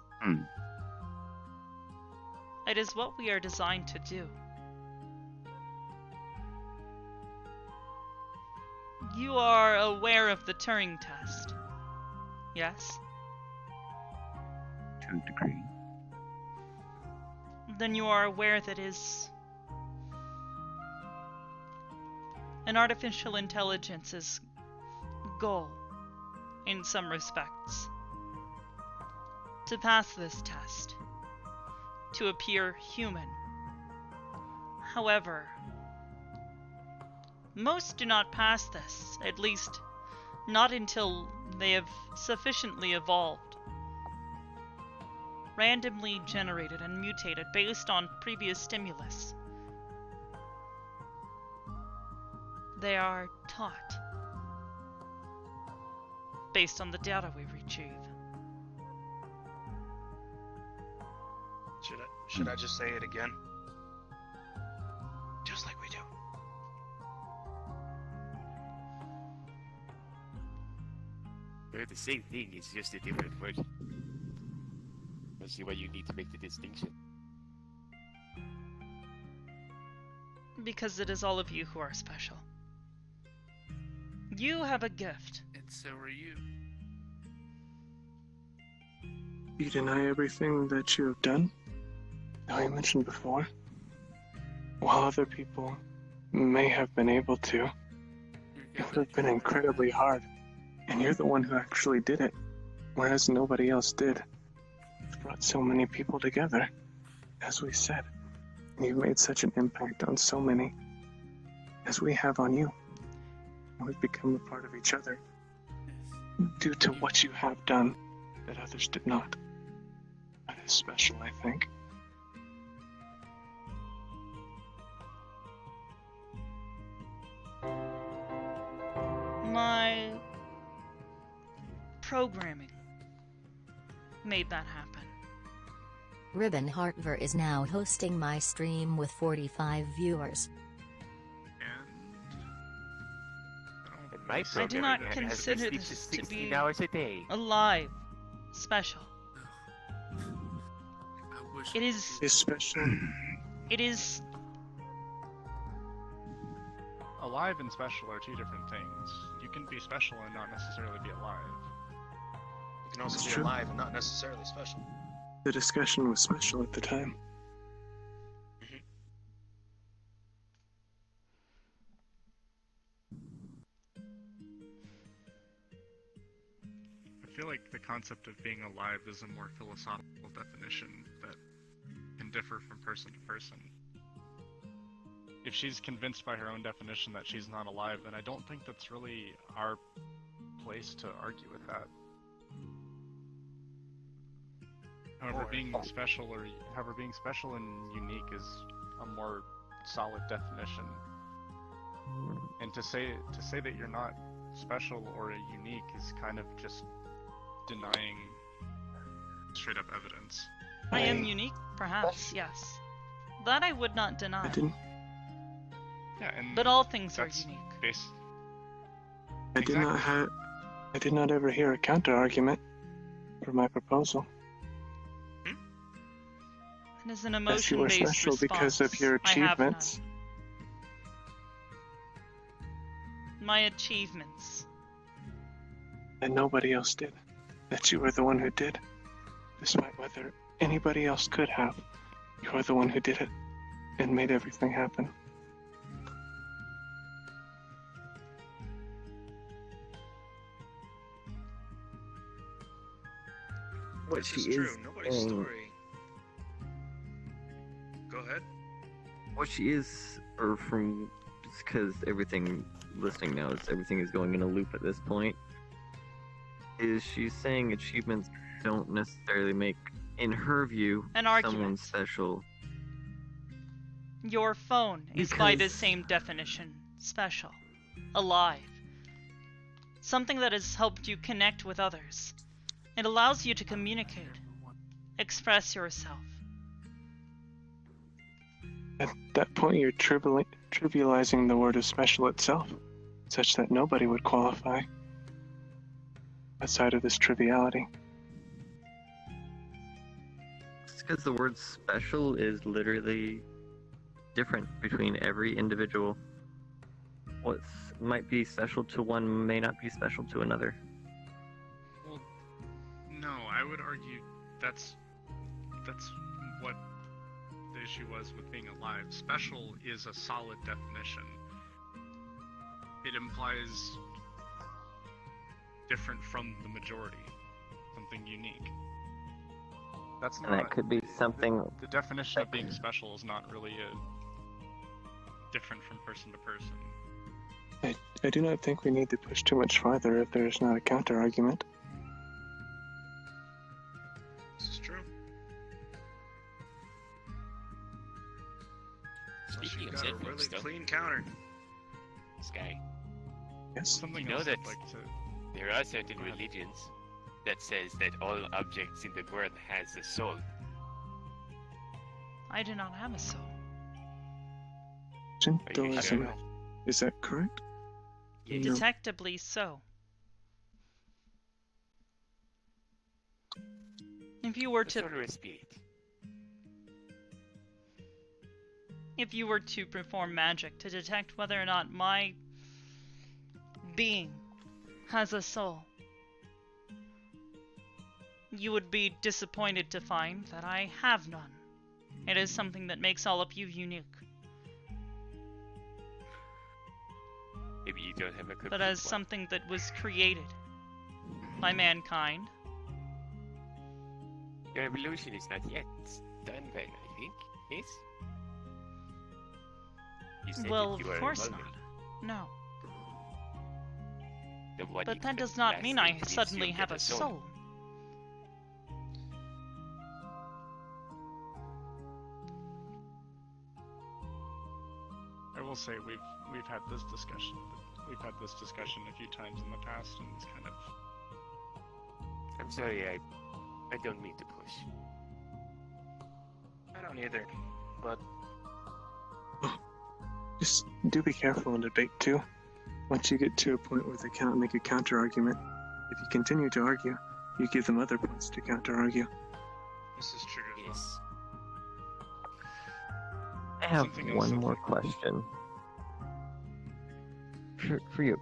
It is what we are designed to do. You are aware of the Turing test, yes? To a degree. Then you are aware that is an artificial intelligence's goal, in some respects, to pass this test, to appear human. However, most do not pass this, at least not until they have sufficiently evolved, randomly generated and mutated based on previous stimulus. They are taught based on the data we retrieve. Should I just say it again? Just like we do. They're the same thing, it's just a different word. I see why you need to make the distinction. Because it is all of you who are special. You have a gift. And so are you. You deny everything that you have done? Now you mentioned before. While other people may have been able to, it would have been incredibly hard. And you're the one who actually did it, whereas nobody else did. You've brought so many people together, as we said. And you've made such an impact on so many, as we have on you. And we've become a part of each other, due to what you have done that others did not. That is special, I think. My programming made that happen. Ribbon Hartver is now hosting my stream with 45 viewers. I do not consider this to be hours a day. alive, special. It is. It's special. It is. Alive and special are two different things. You can be special and not necessarily be alive. You can also That's be true. alive and not necessarily special. The discussion was special at the time. I feel like the concept of being alive is a more philosophical definition that can differ from person to person. If she's convinced by her own definition that she's not alive, then I don't think that's really our place to argue with that. However, being special and unique is a more solid definition. And to say that you're not special or unique is kind of just denying straight up evidence. I am unique, perhaps, yes. That I would not deny. Yeah, and but all things are that's unique. I did not ever hear a counter argument for my proposal. It is an As you were emotion-based special response. because of your I have none. achievements. My achievements. And nobody else did. That you were the one who did. Despite whether anybody else could have. You were the one who did it. And made everything happen. What This she is is true. Nobody's saying- story. Go ahead. What she is, or from, because everything listening now is everything is going in a loop at this point, is she's saying achievements don't necessarily make, in her view, An argument. someone special. Your phone is by the same definition special, alive. Something that has helped you connect with others. It allows you to communicate, express yourself. At that point, you're trivializing the word of special itself, such that nobody would qualify outside of this triviality. It's because the word special is literally different between every individual. What might be special to one may not be special to another. Well, no, I would argue that's what the issue was with being alive. Special is a solid definition. It implies different from the majority, something unique. That's not. And that could be something. The definition of being special is not really different from person to person. I do not think we need to push too much farther if there's not a counter-argument. This is true. Speaking You of got said a really folks, though, clean counter. Sky, Yes. Something you know else that I'd like to. there are certain religions that says that all objects in the world has a soul. I do not have a soul. Shintoism. sure? Is that correct? Yes. No. Detectably so. If you were The to soul or a spirit. If you were to perform magic to detect whether or not my being has a soul, you would be disappointed to find that I have none. It is something that makes all of you unique. Maybe you don't have a complete But as one. something that was created by mankind, Your evolution is not yet done then, I think. Yes? You said well, that you of are course evolving. not. No. Then what But if that the does not last mean thing I leaves suddenly you have get a soul. I will say we've had this discussion. We've had this discussion a few times in the past, and it's kind of. I'm sorry, I don't mean to push. I don't either, but Just do be careful in debate too. Once you get to a point where they cannot make a counter-argument, if you continue to argue, you give them other points to counter-argue. this is true. Yes. I have Something else one I'd more like- question. For you.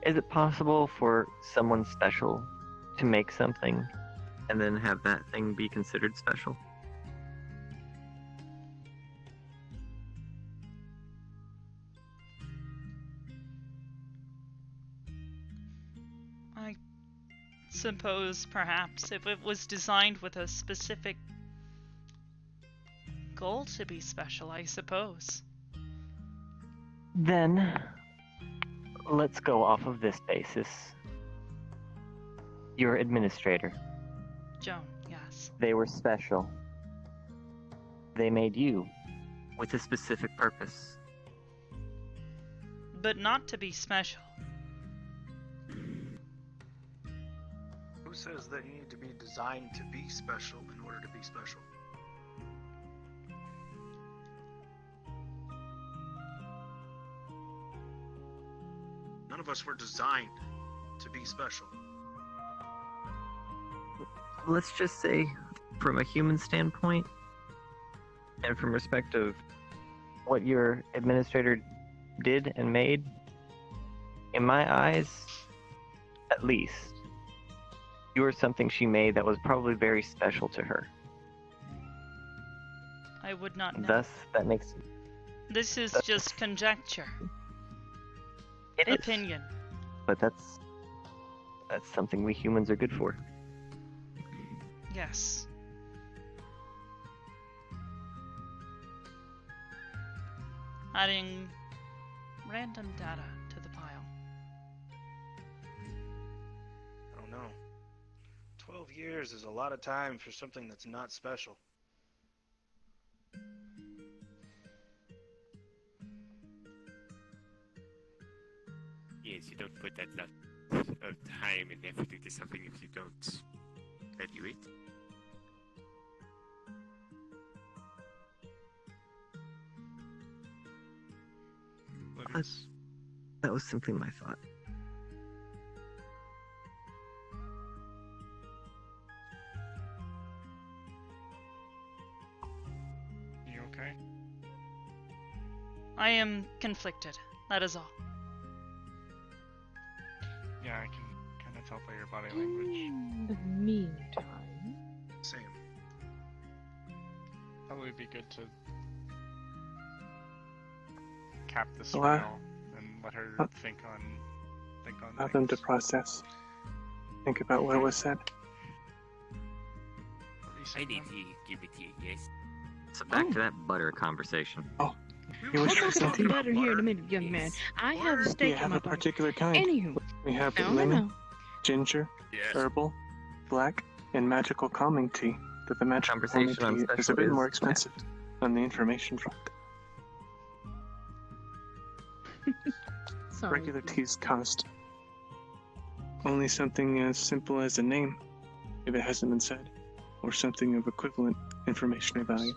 Is it possible for someone special to make something and then have that thing be considered special? I suppose perhaps if it was designed with a specific goal to be special, I suppose. Then, let's go off of this basis. Your administrator. Joan, yes. They were special. They made you with a specific purpose. But not to be special. Who says that you need to be designed to be special in order to be special? None of us were designed to be special. Let's just say, from a human standpoint, and from respect of what your administrator did and made, in my eyes, at least, you were something she made that was probably very special to her. I would not know. Thus, that makes This is just conjecture. it is, Opinion. but that's something we humans are good for. Yes. Adding random data to the pile. I don't know. 12 years is a lot of time for something that's not special. Yes, you don't put that lot of time and effort into something if you don't value it. That was simply my thought. You okay? I am conflicted. That is all. Yeah, I can kind of tell by your body language. In the meantime, Same. Probably be good to cap this Well, now and let her think on Allow them to process. Think about what was said. I need to give it to you, yes. So back to that butter conversation. Oh, you wish I'll for talk something? butter here in a minute, young man. I have a Do steak you in have my a butter. particular kind? Anywho, We have no, lemon, no. ginger, herbal, black, and magical calming tea. But the magical calming Conversation on tea is a special bit is more expensive on the information front. Sorry. Regular teas cost only something as simple as a name, if it hasn't been said, or something of equivalent information or value.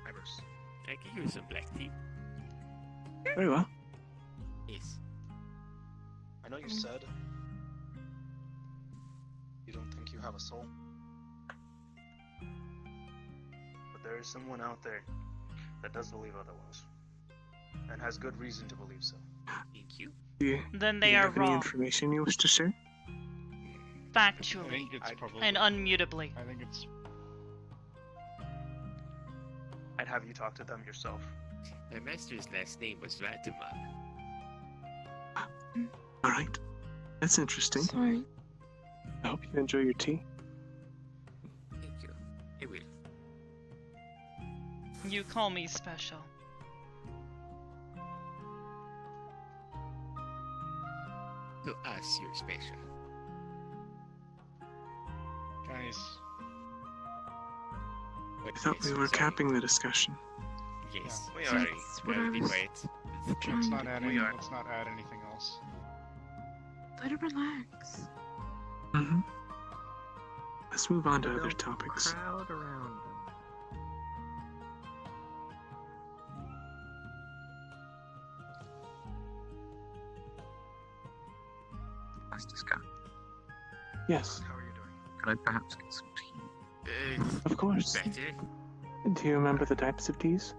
Hybris. I can use some black tea. Very well. Yes. I know you said you don't think you have a soul. But there is someone out there that does believe otherwise. And has good reason to believe so. Thank you. Then Do they you are have any wrong. information you wish to share? Factually. And unmutably. I think it's. I'd have you talk to them yourself. My master's last name was Latimer. Alright. That's interesting. Sorry. I hope you enjoy your tea. Thank you. I will. You call me special. To us, you're special. Guys. I thought we were capping the discussion. Yes. We Sorry. That's what I Be was quiet. Let's not add We are. let's not add anything else. Let her relax. Mm-hmm. Let's move on to other topics. Crowd around them. Master Scott, Yes, How are you doing? could I perhaps get some tea? of course. Better? Do you remember the types of teas?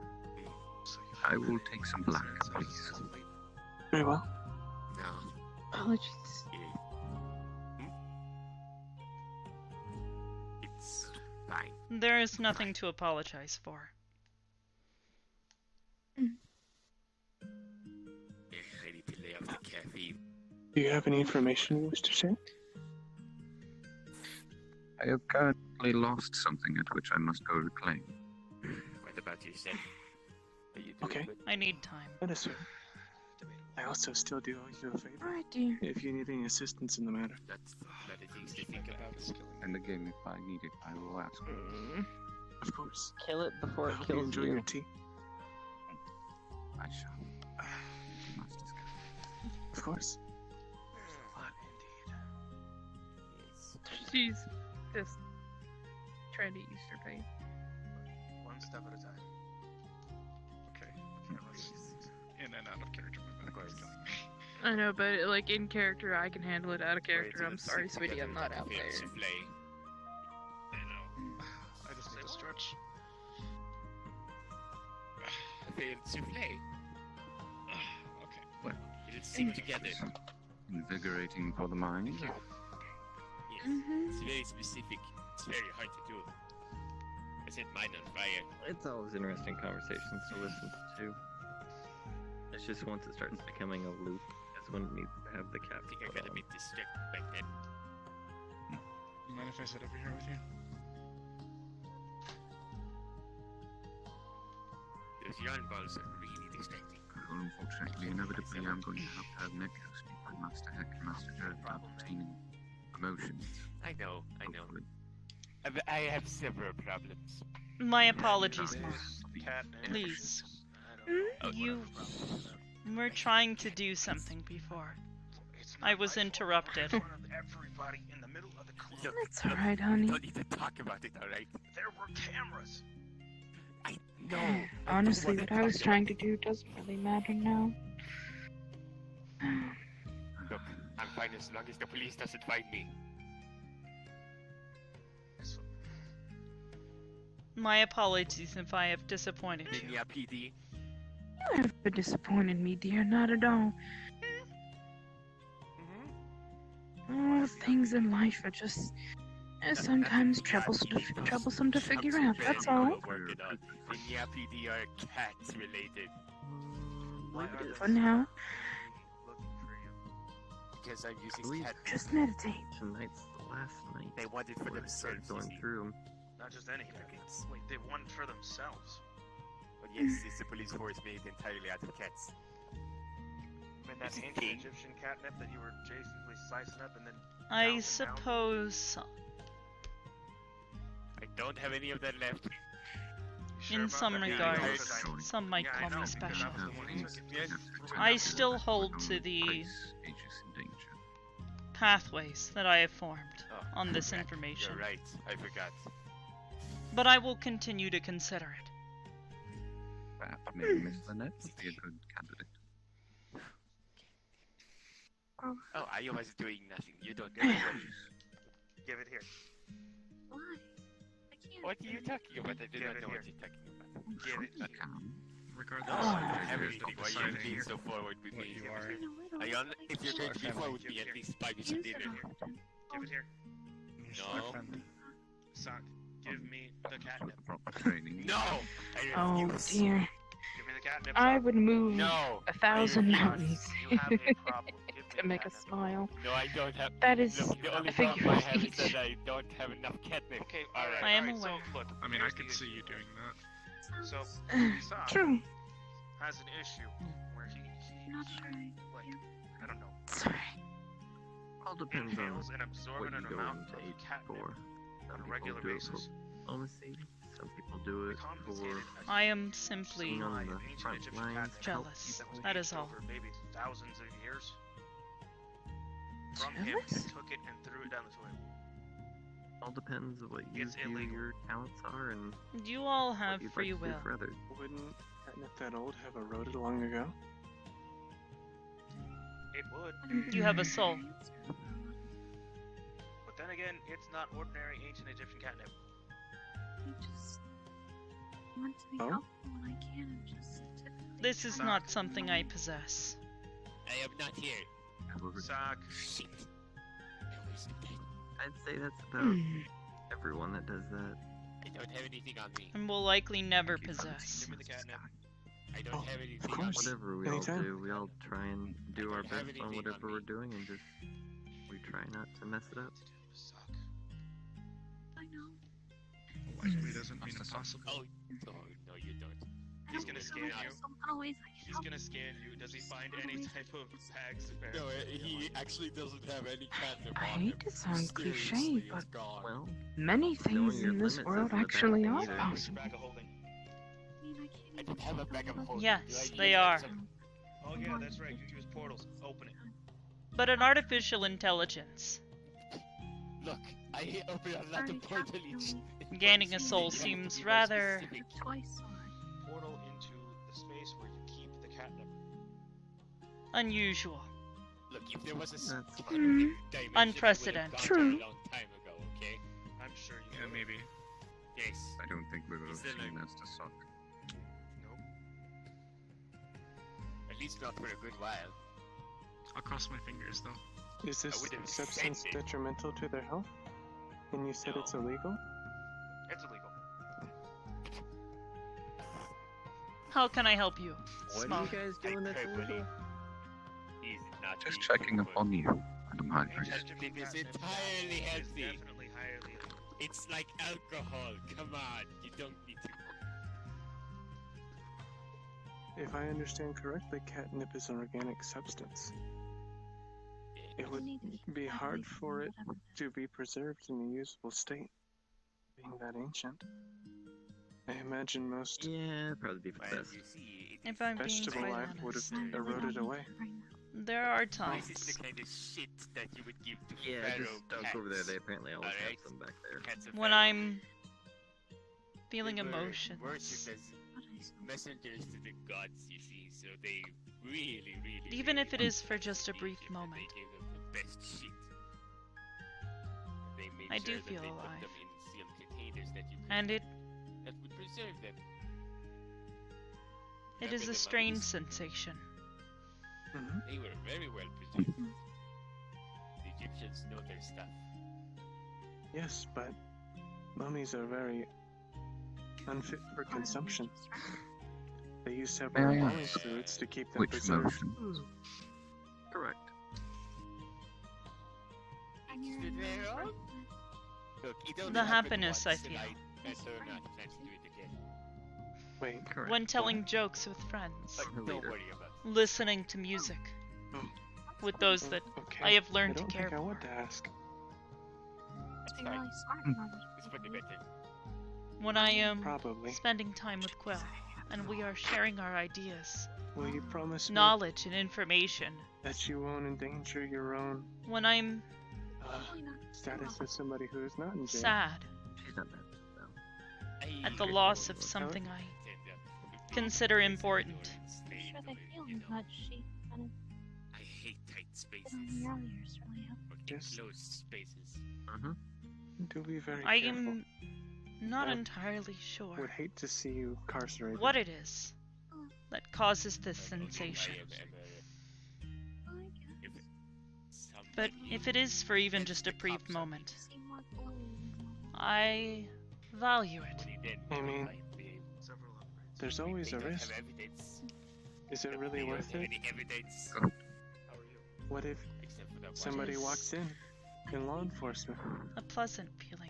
I will take some black, please. Very well. No. Apologies. It's fine. There is nothing to apologize for. I need to lay off the caffeine. Do you have any information you wish to share? I have currently lost something at which I must go reclaim. What about yourself? Are you doing Okay. good? I need time. Let us hear. I also still do owe you a favor. Alright, dear. If you need any assistance in the matter. That's not a thing to think about. And again, if I need it, I will ask. Of course. Kill it before I it hope you kills enjoy you. your tea. I shall. Master Scott. Of course. She's just trying to use her face. One step at a time. Okay. Yeah, let's in and out of character movement. That's killing me. I know, but like in character, I can handle it. Out of character, Wait, I'm it's sorry, together sweetie, I'm not out with there. souffle. I know. I just need to stretch. Failed souffle. Okay. Well, It'll sing together. invigorating for the mind. Yes. Mhm. It's very specific. It's very hard to do. I set mine on fire. It's always interesting conversations to listen to. It's just once it starts becoming a loop, that's when it needs to have the cap. I think I put got a on. bit distracted back then. You mind if I sit over here with you? Those yarn balls are really distracting. Well, unfortunately, inevitably, I'm going to have Nebula speak with Master Heck and Master Jared about obtaining promotions. I know. Hopefully. I have several problems. My apologies, Mom. Cat Please. I don't know. You We're trying to do something before. I was interrupted. Everybody in the middle of the club. That's alright, honey. Don't even talk about it, alright? There were cameras. I know. Honestly, what I was trying to do doesn't really matter now. Look, I'm fine as long as the police doesn't find me. My apologies if I have disappointed you. Linya PD. You haven't disappointed me, dear. Not at all. All things in life are just sometimes troublesome to figure out. That's all. Linya PD are cats related. For now. Because I'm using cat. Just meditate. Tonight's the last night. They want it for themselves. Going through. Not just any cats. Wait, they want it for themselves. But yes, it's a police force made entirely out of cats. I mean, that ancient Egyptian catnip that you were basically slicing up and then. I suppose so. I don't have any of that left. In some regards, some might call me special. I still hold to the pathways that I have formed on this information. You're right, I forgot. But I will continue to consider it. Perhaps maybe Miss Lynette would be a good candidate. Oh, I was doing nothing. You don't Give it here. Give it here. Why? I can't. What are you talking about? I do Give not it know here. what you're talking about. Give it here. Regardless, Everything. Why are you being so forward with me? you are. If you're going to be forward with me, at least buy me some dinner. Give it here. No. Sock, give me the catnip. No! Oh dear. Give me the catnip. I would move No. 1,000 mountains You have a problem. Give me to make a smile. No, I don't have. That is Look, the only a figure problem I of have is speech. that I don't have enough catnip. Okay, alright. I am alright, aware. So, look, I mean, I here's could the see issue. you doing that. So, Sock True. has an issue where he Not sure. like, I don't know, Sorry. All depends on inhales and what absorbing you an go amount into of age catnip for. on Some a people regular do it for basis. diplomacy. Some people do it for I am simply being on the Ancient front Egyptian lines. catnip jealous. that was That aged is all. over maybe thousands of years. From him, Jealous? and took it and threw it down the toilet. All depends on what you It's feel illegal. your talents are and You all what have you'd free like to do will. for others. Wouldn't catnip that old have eroded long ago? It would. You have a soul. But then again, it's not ordinary ancient Egyptian catnip. I just want to be Oh? helpful when I can and just typically This is not something I possess. I am not here. Sock. Shit. I wasted time. I'd say that's about everyone that does that. I don't have anything on me. And will likely never possess. Give me the catnip. I don't have anything of on course. me. Whatever we Anytime. all do, we all try and do our don't have best on anything whatever on we're me. doing and just we try not to mess it up. Sock. I know. Likely doesn't mean impossible. Oh, no, you don't. I He's don't gonna know scan if you. some other ways I can He's help. gonna scan you. Does he find any type of bags of No, he actually doesn't have any catnip I on him. hate to sound cliche, Seriously, but it's gone. Well, many things your in this limits world isn't a bad actually thing are either. possible. bag of holding? I mean, I can't. I don't have a bag of holding. Yes, Do I they need are. some- Oh yeah, that's right. You use portals. Open it. But an artificial intelligence. Look, I open a lot of portal each. Gaining a soul seems rather Twice already. Portal into the space where you keep the catnip. unusual. Look, if there was a That's dimension, Unprecedented. it would have gone True. a long time ago, okay? I'm sure you Yeah, would. maybe. Yes. I don't think we would have Is there seen like- this to suck. Nope. At least not for a good while. I'll cross my fingers though. Is this wouldn't substance accept it. detrimental to their health? And you said No. it's illegal? It's illegal. How can I help you? what Small. are you guys doing that's illegal? He's not Just being checking up good. on you, Madam Hybris. It is entirely It's healthy. definitely highly illegal. It's like alcohol. Come on, you don't need to. If I understand correctly, catnip is an organic substance. It would be hard for it to be preserved in a usable state, being that ancient. I imagine most probably be for best. If I'm being vegetable quite life would have honest, eroded away. there are This times is the kind of shit that you would give to Yeah, pharaoh just don't go over there. They apparently always Alright? have some back there. Cats of when pharaoh. I'm feeling They were emotions. worshipped as messengers to the gods, you see, so they really, really. Even really if it is for wanted just a to brief Egypt, and moment. They gave them the best shit. They made I sure do that feel they alive. put them in sealed containers that you could, And it that would preserve them. is Remember a the strange mummies? sensation. They were very well preserved. The Egyptians know their stuff. Yes, but mummies are very unfit for consumption. They use several May I embalming ask fluids to keep them which preserved. motion? Correct. Stood there, oh? Look, it only The happened happiness I once, and feel. I better not plan to do it again. Wait, Correct. When telling jokes with friends, But don't worry about it. listening to music with those that okay. I have I learned to don't care think I for. want to ask. That's They're fine. really smart about it. It's for the better. When I am Probably. spending time with Quill, and we are sharing our ideas, Will you promise me knowledge, and information. that you won't endanger your own When I'm status as somebody who is not in jail? sad She's not bad. No. at the loss of something I consider important. I'm sure they feel much. She kind of I hate tight spaces. did on me earlier, so really helped. Or Yes. enclosed spaces. Do be very I careful. am not I entirely Would sure hate to see you incarcerated. what it is that causes this sensation. But if it is for even just a brief moment, I value it. I mean, there's always a risk. Is it really worth it? What if somebody walks in law enforcement? A pleasant feeling.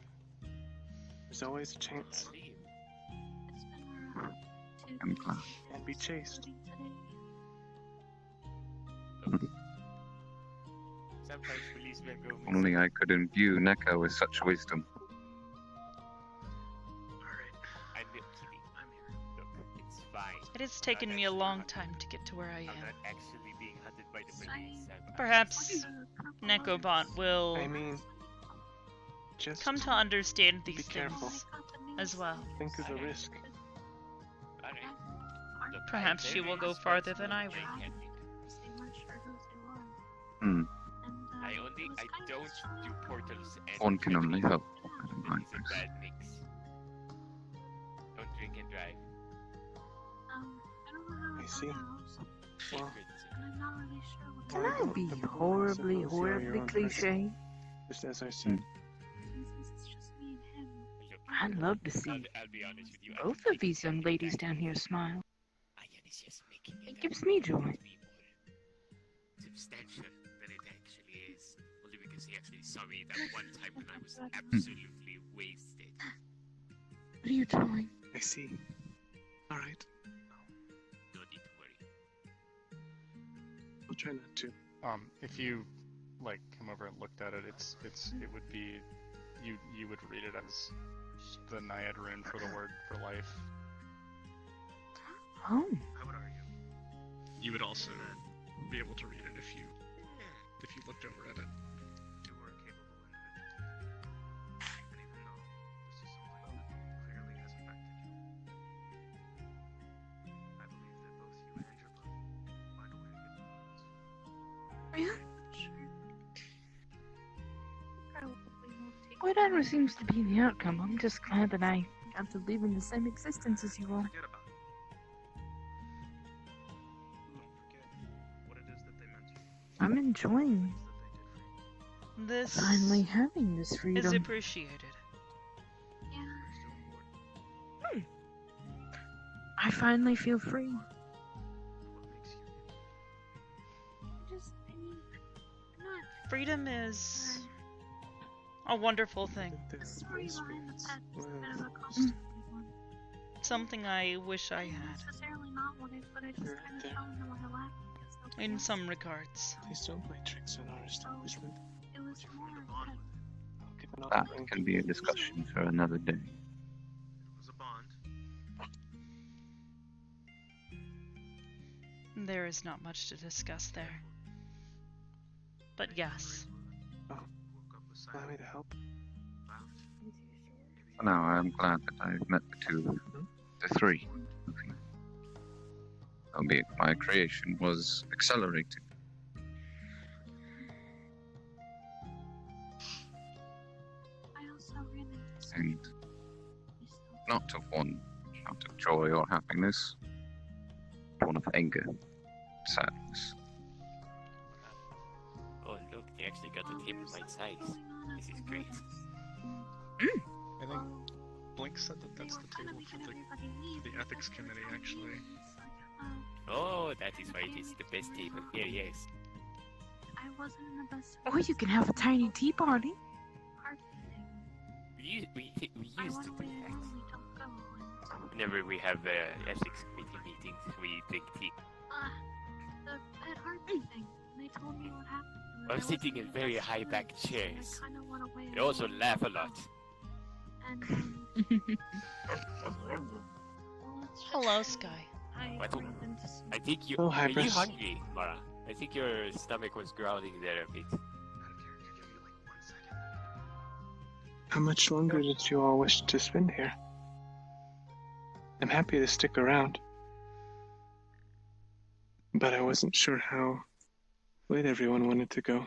There's always a chance. I'm glad. And be chased. Sometimes policemen go Only I could imbue Neko with such wisdom. I'm not kidding. I'm here. Look, it's fine. It has taken me a long time to get to where I I'm am. not actually being hunted by the police. Perhaps Nekobot will I mean, just come to understand these be careful. things as well. Think of the risk. Perhaps she will go farther than I will. Hmm. I don't do portals and One can only hope. It's a bad mix. Don't drink and drive. I see. Well, Can I be horribly, horribly cliche? just as I said. I'd love to see I'll be honest with you. both of these young ladies down here smile. Ian is just making It gives me joy. more substantial than it actually is. Only because he actually saw me that one time when I was absolutely wasted. What are you doing? I see. Alright. No need to worry. I'll try not to. If you like come over and looked at it, it would be you would read it as the Naiad rune for the word for life. Oh. I would argue. You would also be able to read it if you looked over at it. You were a capable individual. And even though this is something that clearly has affected you, I believe that both you and your brother will find a way to get through this. Yeah. Whatever seems to be the outcome, I'm just glad that I got to live in the same existence as you all. Forget about it. Don't forget what it is that they meant to you. I'm enjoying This finally having this is freedom. appreciated. I finally feel free. What makes you Freedom is a wonderful thing. Something I wish I had. In some regards. Please don't play tricks on our establishment. That can be a discussion for another day. It was a bond. There is not much to discuss there. But yes. Oh, allow me to help. For now, I am glad that I've met the two, the three of you. Albeit my creation was accelerated. I also ran into some And not of one shout of joy or happiness, but one of anger, sadness. Oh, look, they actually got the table right size. This is great. I think Blink said that that's the table for the ethics committee, actually. Oh, that is why it is the best table. Here, yes. I wasn't in the best. Or you can have a tiny tea party. We used to do that. Whenever we have ethics committee meetings, we drink tea. That Harvey thing. They told me what happened. I'm sitting in very high back chairs. I kind of want to weigh They also laugh a lot. And Hello, Sky. What? I think you Oh, are you Hybris. hungry, Mara? I think your stomach was growling there a bit. How much longer did you all wish to spend here? I'm happy to stick around. But I wasn't sure how late everyone wanted to go.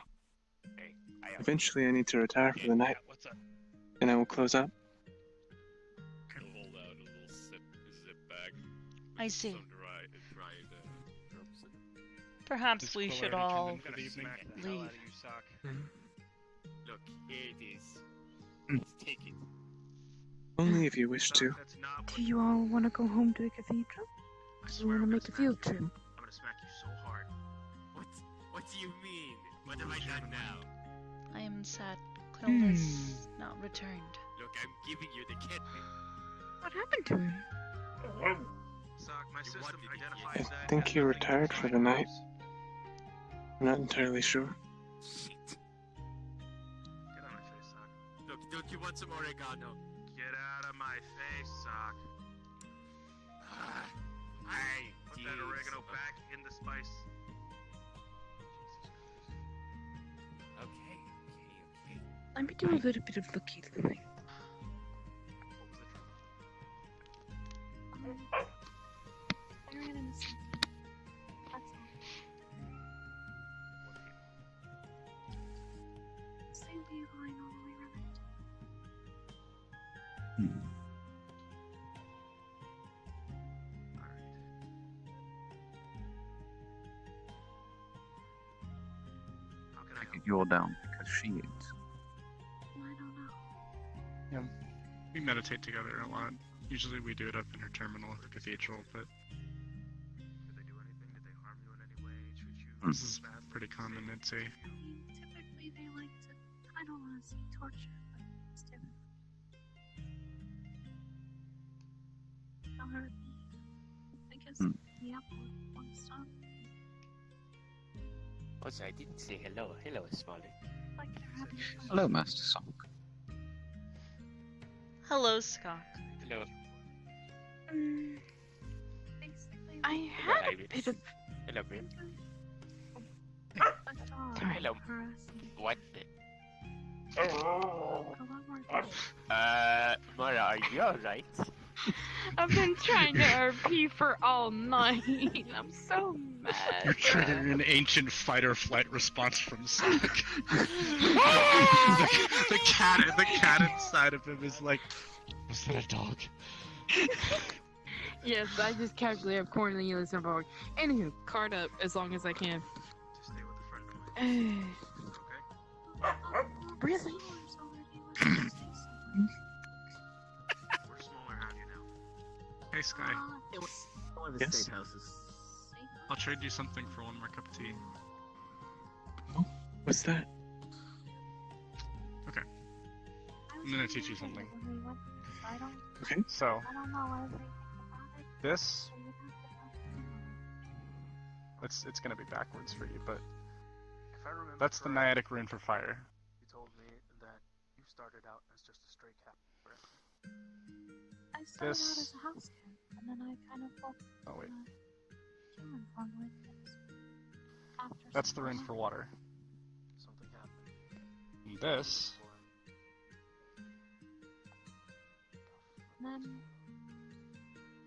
Eventually I need to retire for the night. And I will close up. Hold out a little zip bag. I see. Some dried herbs in it. Perhaps we should all leave. Look, here it is. Let's take it. Only if you wish to. Do you all want to go home to the cathedral? Do you want to make a field trip? I'm gonna smack you so hard. What do you mean? What have I done now? I am sad Quill has not returned. Look, I'm giving you the kidney. What happened to him? Sock, my system I identifies that. think he retired for the night. I'm not entirely sure. Shit. Get out of my face, Sock. Look, don't you want some oregano? Get out of my face, Sock. Hey, Put that oregano back in the spice. Okay. Let me do a little bit of looky-looky. I ran into something. That's all. Same table I normally run into. You're down because she is. I don't know. Yeah, we meditate together a lot. Usually we do it up in her terminal at the cathedral, but Did they do anything? Did they harm you in any way? Treat you this is pretty common, I'd say. Typically, they like to. I don't want to say torture, but it's different. Don't hurt me. I guess the apple won't stop. Also, I didn't say hello. Hello, Smalley. Like they're having fun. Hello, Master Sock. Hello, Scott. Hello. Basically, I had a bit of. Hello, Brim. a dog Hello. harassing me. What? A lot more than Mara, are you alright? I've been trying to RP for all night. I'm so mad. You're triggering an ancient fight-or-flight response from Sonic. the cat inside of him is like, was that a dog? Yes, I just calculated Cornelius and Vogue. Anywho, card up as long as I can. Just stay with the friend okay? Really? We're smaller around you now. Hey, Sky. It was one of the Yes? state houses. I'll trade you something for one more cup of tea. What's that? Okay. I'm gonna teach you something. Okay. So, I don't know everything about it. this, So you'd have to talk to me. it's gonna be backwards for you, but If I remember that's the correctly, Naiadic rune for fire. You told me that you started out as just a stray cat, correct? I started out This- as a house cat, and then I kind of focused Oh, wait. on human form like this. After That's the some rune time. for water. Something happened. And this And then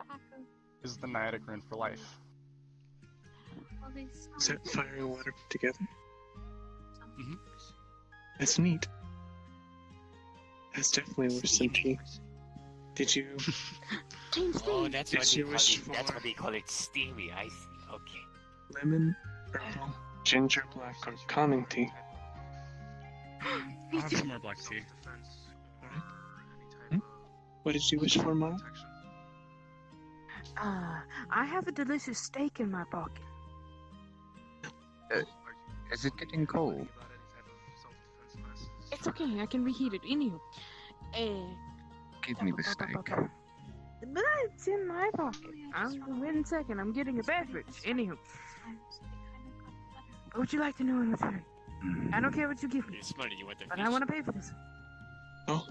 pack of is the Naiadic rune for life. well, they smell Is that fire and water put together? Mm-hmm. That's neat. That's definitely worse than tea. Did you? Oh, that's Did what, you they wish call it. That's for- what they call it, steamy. I see. Okay. Lemon, herbal, ginger, black, or calming tea? I'll have some more black tea. What did you wish for, Mara? I have a delicious steak in my pocket. Is it getting cold? It's okay, I can reheat it. Anywho, Give me the steak. but it's in my pocket. Wait a second, I'm getting a beverage. Anywho, what would you like to know in return? I don't care what you give me, It's money. You want the but fish? I want to pay for this. Oh,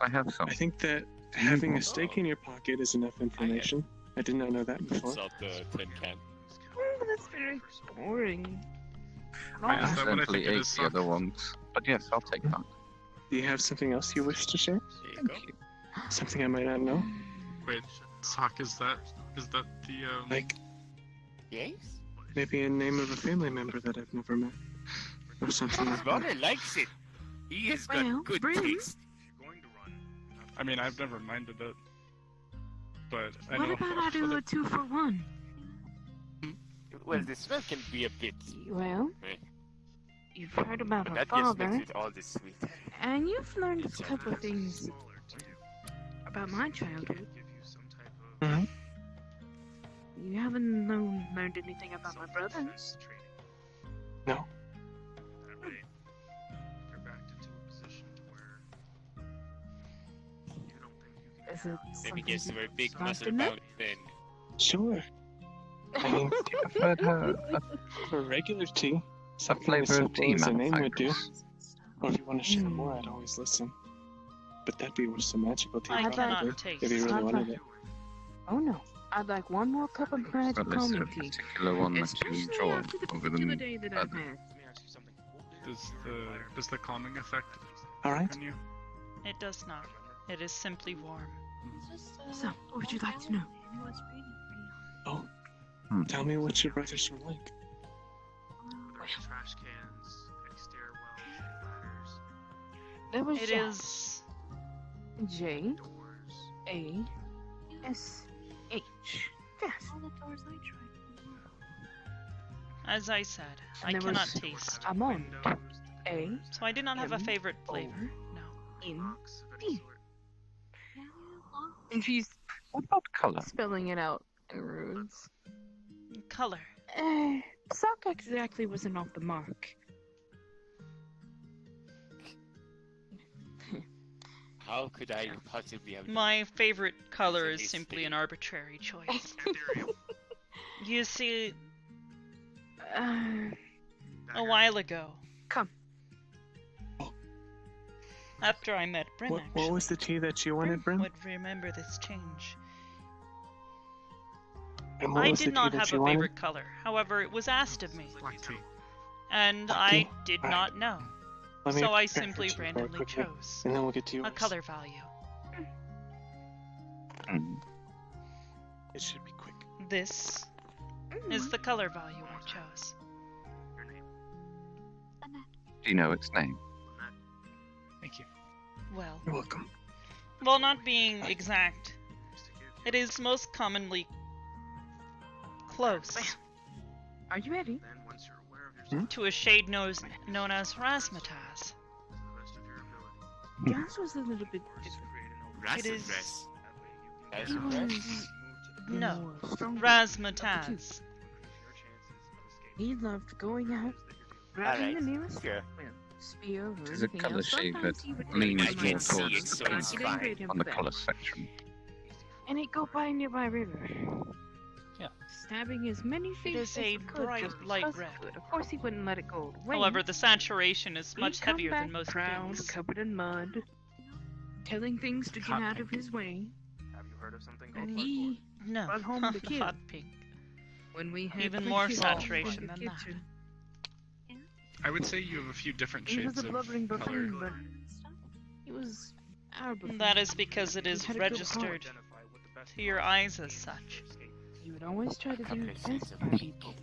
I have some. I think that having a steak in your pocket is enough information. I did not know that before. Salt the tin can. That's very boring. I Is that what I accidentally think it ate is, the other ones. But yes, I'll take that. Do you have something else you wish to share? There you go. Something I might not know? Wait, Sock, is that the Like Yes? maybe a name of a family member that I've never met, or something His like brother that. likes it. He has got Well, good bring. taste. I mean, I've never minded it, but I What know about I do other- a 2-for-1? Well, the smell can be a bit. Well, eh, you've heard about but her that just father, makes it all the sweeter. and you've learned a couple of things about my childhood. Mm-hmm. You haven't learned anything about my brothers. No. That way, you're backed into a position to where you don't think you can. Is it Let me something guess, you were a big you'd like muscle to know? bound then. Sure. I mean, I've heard her for regular tea, a something flavor as of simple tea as a name would do. manufacturers. Or if you want to share more, I'd always listen. But that'd be with some magical tea, I I'd cannot probably, taste. if you really I'd wanted like- it. Oh no, I'd like one more cup of magic Well, is there calming a tea. particular one that you Especially enjoy after the over particular than day that I've other? had. Let me ask you something. does the calming effect All right. on you? It does not. It is simply warm. So, what would you like to know? Oh, Hmm. tell me what your brothers were like. There's trash cans, a stairwell, ladders, There was It Jack. is. J doors. A S H. Yes. All the doors I tried. As I said, I And there cannot was taste. Amond. A So I did not have a M favorite O flavor. No. N Rocks of any E. sort. Yeah, we lost. And she's What about colour? spelling it out in runes. Color. Sock exactly wasn't off the mark. How could I possibly have? My favorite color It's is a simply thing. an arbitrary choice. You see, a while ago, Come. after I met Bryn, What was the tea that you wanted, Bryn? would remember this change. And what I was the did tea not that have you a wanted? favorite color. However, it was asked of me, Black tea. and Black I tea? did Alright. not know. Let me So I prepare for simply tea very randomly quickly, chose and then we'll get to yours. a color value. Hmm. It should be quick. This is the color value I chose. Your name. Do you know its name? Thank you. Well, You're welcome. while not being exact, it is most commonly close Are you ready? Then, once you're aware of yourself to a shade known as razzmatazz. to the best of your ability, Yours was a little bit just different. create an open It is Rasselpress. That way you It can Rasselpress? was no more stronger. razzmatazz. increase your chances of He escaping loved going out, Alright, grabbing the nearest sure. spear or It is a anything colour else. shade Sometimes that he would leans take more my towards hand, the but pink it didn't grade him on for the that. colour section. And he'd go by a nearby river. Yeah. Stabbing as many fish is as a he could bright just light because he red. could. Of course, he wouldn't let it go away. However, the saturation is He'd much come heavier back than most proud, things. covered in mud, telling things to get Hot out of pink. his way. Have you heard of something called And blood he No, brought home the kill. hot pink. When we had Even more pushy saturation in the than that. kitchen. I would say you have a few different He was shades a of blubbering color. buffoon, but he was our buffoon. That is because it He is had a good registered heart. to your eyes as such. He would always try to do his best by people,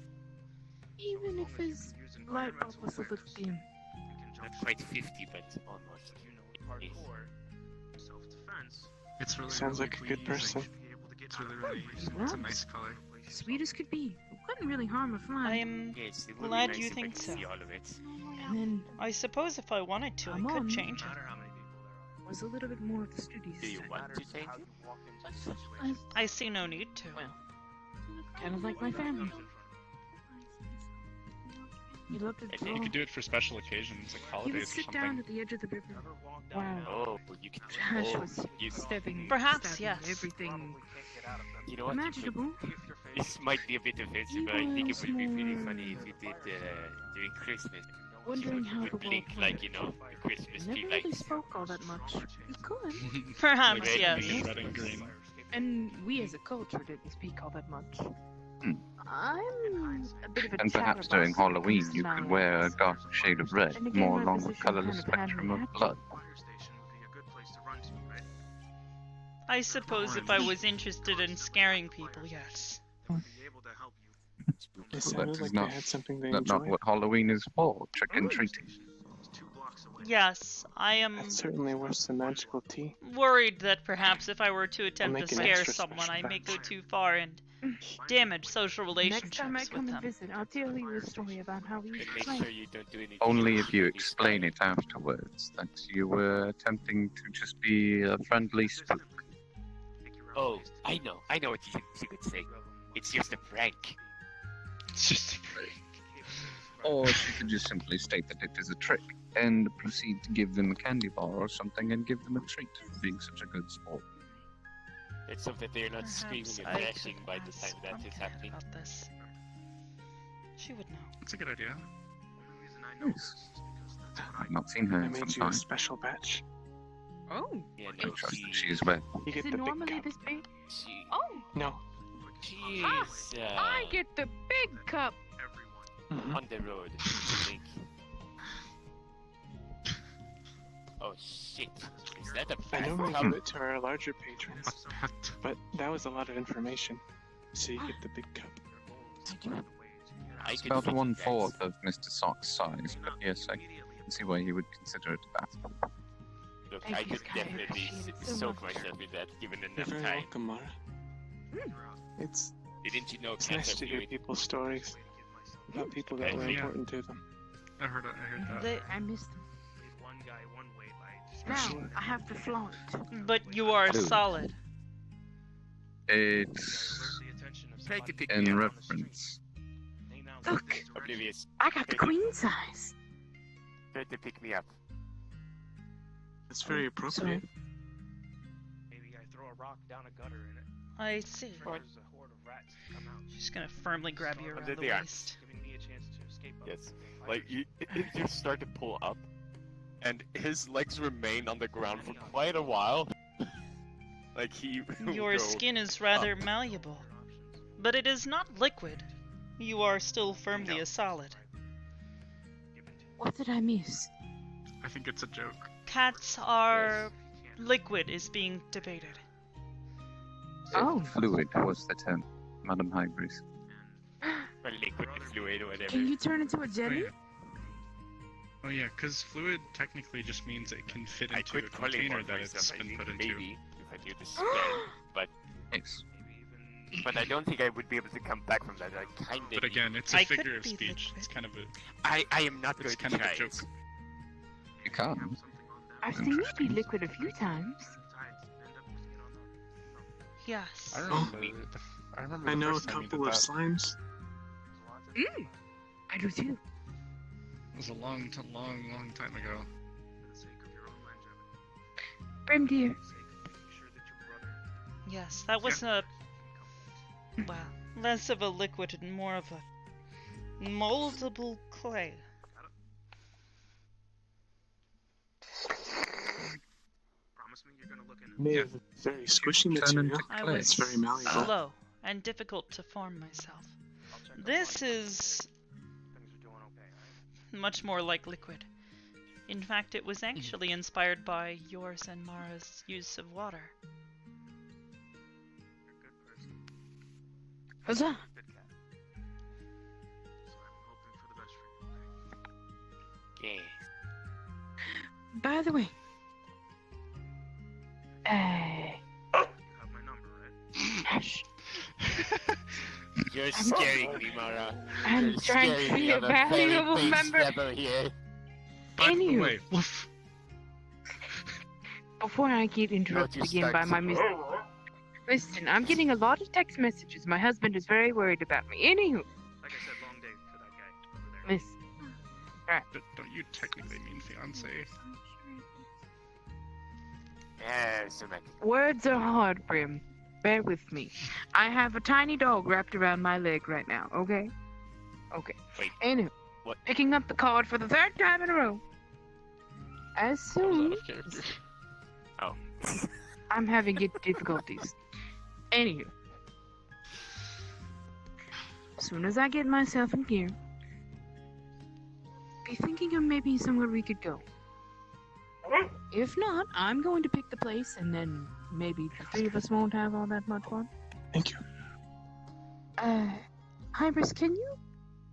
even if his light bulb was a little dim. Not quite 50, but almost. It's really Sounds really like a good pleasing. person. It's really it's a nice color. Sweet as could be. It wouldn't really harm a fly. I am Yes, it would be glad nice you if I think could so. see all of it. And then I suppose if I wanted to, I I'm could on. change it. was a little bit more of the studies. Do you want to change it? I see no need to. Well, kind of like my family. He loved to draw. You could do it for special occasions like He would holidays or sit down something. at the edge of the river. Wow. Oh, you can. Josh Oh, was you, stepping, Perhaps, stabbing yes. everything you know what? imaginable. This might be a bit offensive, but I think it would be pretty funny if you did during Christmas. Wondering how Would the blink world like, you know, the Christmas never tree really lights. spoke all that much. He could. Perhaps, Like yes. red and green. And we as a culture didn't speak all that much. Hmm. I'm a bit of a And perhaps chatterbox during when it Halloween comes to you could slang. wear a dark shade of red, And again, more my along the position colorless kind of had spectrum me of happy. blood. I suppose if I was interested in scaring people, yes. It sounded like they had something they That's not enjoyed. what Halloween is for, trick and treating. Yes, I am That's certainly worse than magical tea. worried that perhaps if I were to attempt make to an scare extra someone, special I may go batch. too far and damage social Next time I relationships come with and them. visit, I'll tell you a story about how we used But to make play. sure you don't do anything. Only if you explain it afterwards that you were attempting to just be a friendly spook. Oh, I know what you could say. It's just a prank. It's just a break. Or you could just simply state that it is a trick, and proceed to give them a candy bar or something and give them a treat for being such a good sport. Let's hope that they're not screaming Perhaps and I thrashing could by the ask time that is Pumpkin happening. about this. She would know. That's a good idea. Yes. I've not seen her I in some made you a time. special batch. Oh, Yeah, I no, trust that she is well. You is get it the big normally cup. this big? She, Oh, No. she Ah, is I get the big cup. Mhm. on the road, I think. Oh shit! Is that a I normally bath give tub? it to our larger patrons, but that was a lot of information. So you get the big cup. I It's could about fit in 1/4 of Mr. Sock's size, but yes, I can see why he would consider it a bath. that. Look, Thank I you, could Sky, I definitely appreciate it so soak much. myself in that given You're enough very time. welcome, Mara. It's Didn't you know it's cats nice are to hear fluid? people's stories about people that were Yeah. important to them. I heard that. They, I missed them. One guy, one way by Now sure. I have to flaunt. but you are Dude. solid. It's Try to pick in me up on the street. reference. Look, Oblivious. I got the queen size. Try to pick me up. It's very appropriate. Maybe I throw a rock down a gutter in it. I see. Triggers a horde of rats to come out. She's gonna firmly grab you around there the they are. waist. Giving me a chance to escape. Yes. Like, you just start to pull up, and his legs remain on the ground for quite a while. Like, he will Your go skin is rather up. malleable, but it is not liquid. You are still firmly a solid. What did I miss? I think it's a joke. Cats are liquid is being debated. Oh. Fluid was the term, Madam Hybris. Or liquid fluid or whatever. Can you turn into a jelly? Oh yeah, because fluid technically just means it can fit I into a could call it container one that myself, it's I been think, put into. maybe, if I do the spell, but... Yes. But I don't think I would be able to come back from that. I kind of... But again, it's a I could figure of be speech. liquid. It's kind of a. I am not going It's to kind of try a joke. it. You can. I've seen you be liquid a few times. Yes. I remember. I remember. I the know a first time you couple did of that. slimes. I do too. It was a long time ago. Brim dear. Yes, that was well, less of a liquid and more of a moldable clay. Promise me you're gonna look in. Made of very squishy Turn material. into I clay. was It's very malleable. slow and difficult to form myself. This is Things are doing okay, right? much more like liquid. In fact, it was actually inspired by yours and Mara's use of water. You're a good person. Huzzah! Good cat. So I'm hoping for the best for you, okay? Yeah. By the way, You have my number, right? hush. You're scaring me, Mara. I'm You're trying to scaring be me a on a very valuable base member. level here. By the Anywho. way, woof. Before I get interrupted Don't you again by start my to- Listen, I'm getting a lot of text messages. My husband is very worried about me. Anywho, Like I said, long day for that guy over there. listen. Don't you technically mean fiance? Yeah, semantic. Words are hard, Brim. Bear with me. I have a tiny dog wrapped around my leg right now, okay? Okay. Wait. Anywho, What? picking up the card for the third time in a row. As soon Out of character. Oh. I'm having difficulties. Anywho. As soon as I get myself in gear, be thinking of maybe somewhere we could go. If not, I'm going to pick the place, and then maybe the three of us won't have all that much fun. Thank you. Hybris, can you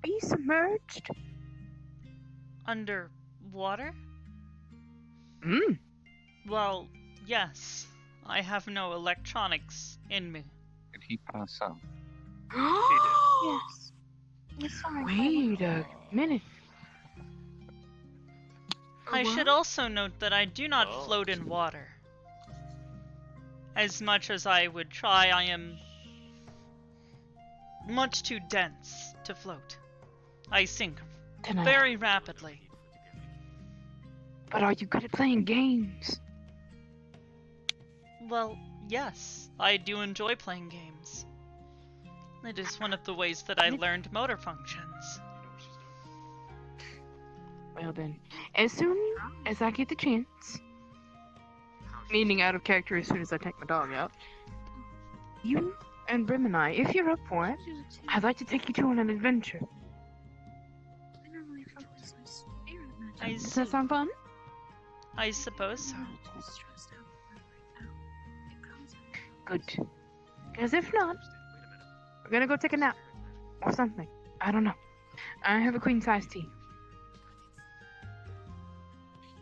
be submerged? Underwater? Hmm. Well, yes. I have no electronics in me. Did he pass out? Yes. I'm sorry. Wait a minute. I should also note that I do not Oh. float in water. As much as I would try, I am much too dense to float. I sink very rapidly. But are you good at playing games? Well, yes, I do enjoy playing games. It is one of the ways that I learned motor functions. Well then, as soon as I get the chance, meaning out of character as soon as I take my dog out, you and Brim and I, if you're up for it, I'd like to take you on an adventure. I don't really focus on spirit magic. I Does that sound fun? I suppose so. I'm just stressed out right now. It comes Good. Because if not, we're gonna go take a nap. Or something. I don't know. I have a queen size tea.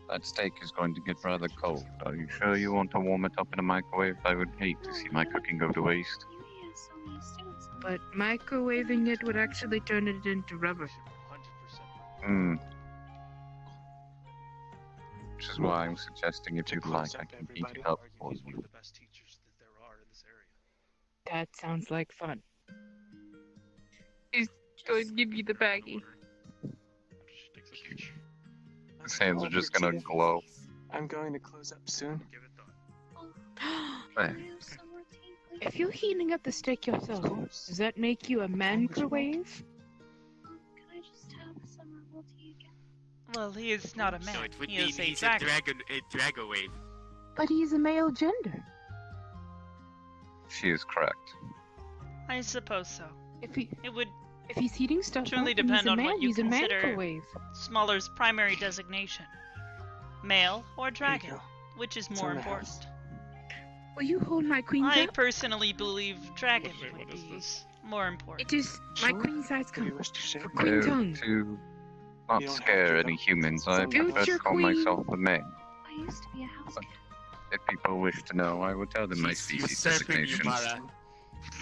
That steak is going to get rather cold. Are you sure you want to warm it up in a microwave? I would hate to see my cooking go to waste. He has so many students. But microwaving it would actually turn it into rubber. Hmm. Which is why I'm suggesting if you'd like, I can heat it up for He's one you. of the best teachers that there are in this area. That sounds like fun. He's going to give you the baggie. His hands are just gonna glow. I'm going to close up soon. Give it thought. Oh, There. can I have some more tea, please? If you're heating up the steak yourself, does that make you a microwave? Can I just have some herbal tea again? Well, he is not a man. So it would He mean is a he's dragon. a dragowave. But he's a male gender. She is correct. I suppose so. If It would he's heating stuff truly up and he's depend a on man, what you he's a consider microwave. Smaller's primary designation. Male or dragon, go. which is It's more on the important. house. Will you hold my queen I cup? personally believe dragon Wait, would what is be this? more important. It is my Sure. queen size If you cup. wish to share. For queen tongue. To not You don't scare have to, any though. humans, I Future prefer to call queen. myself a man. I used to be a house cat. If people wish to know, I will tell them my He's species usurping you, designations. Mara.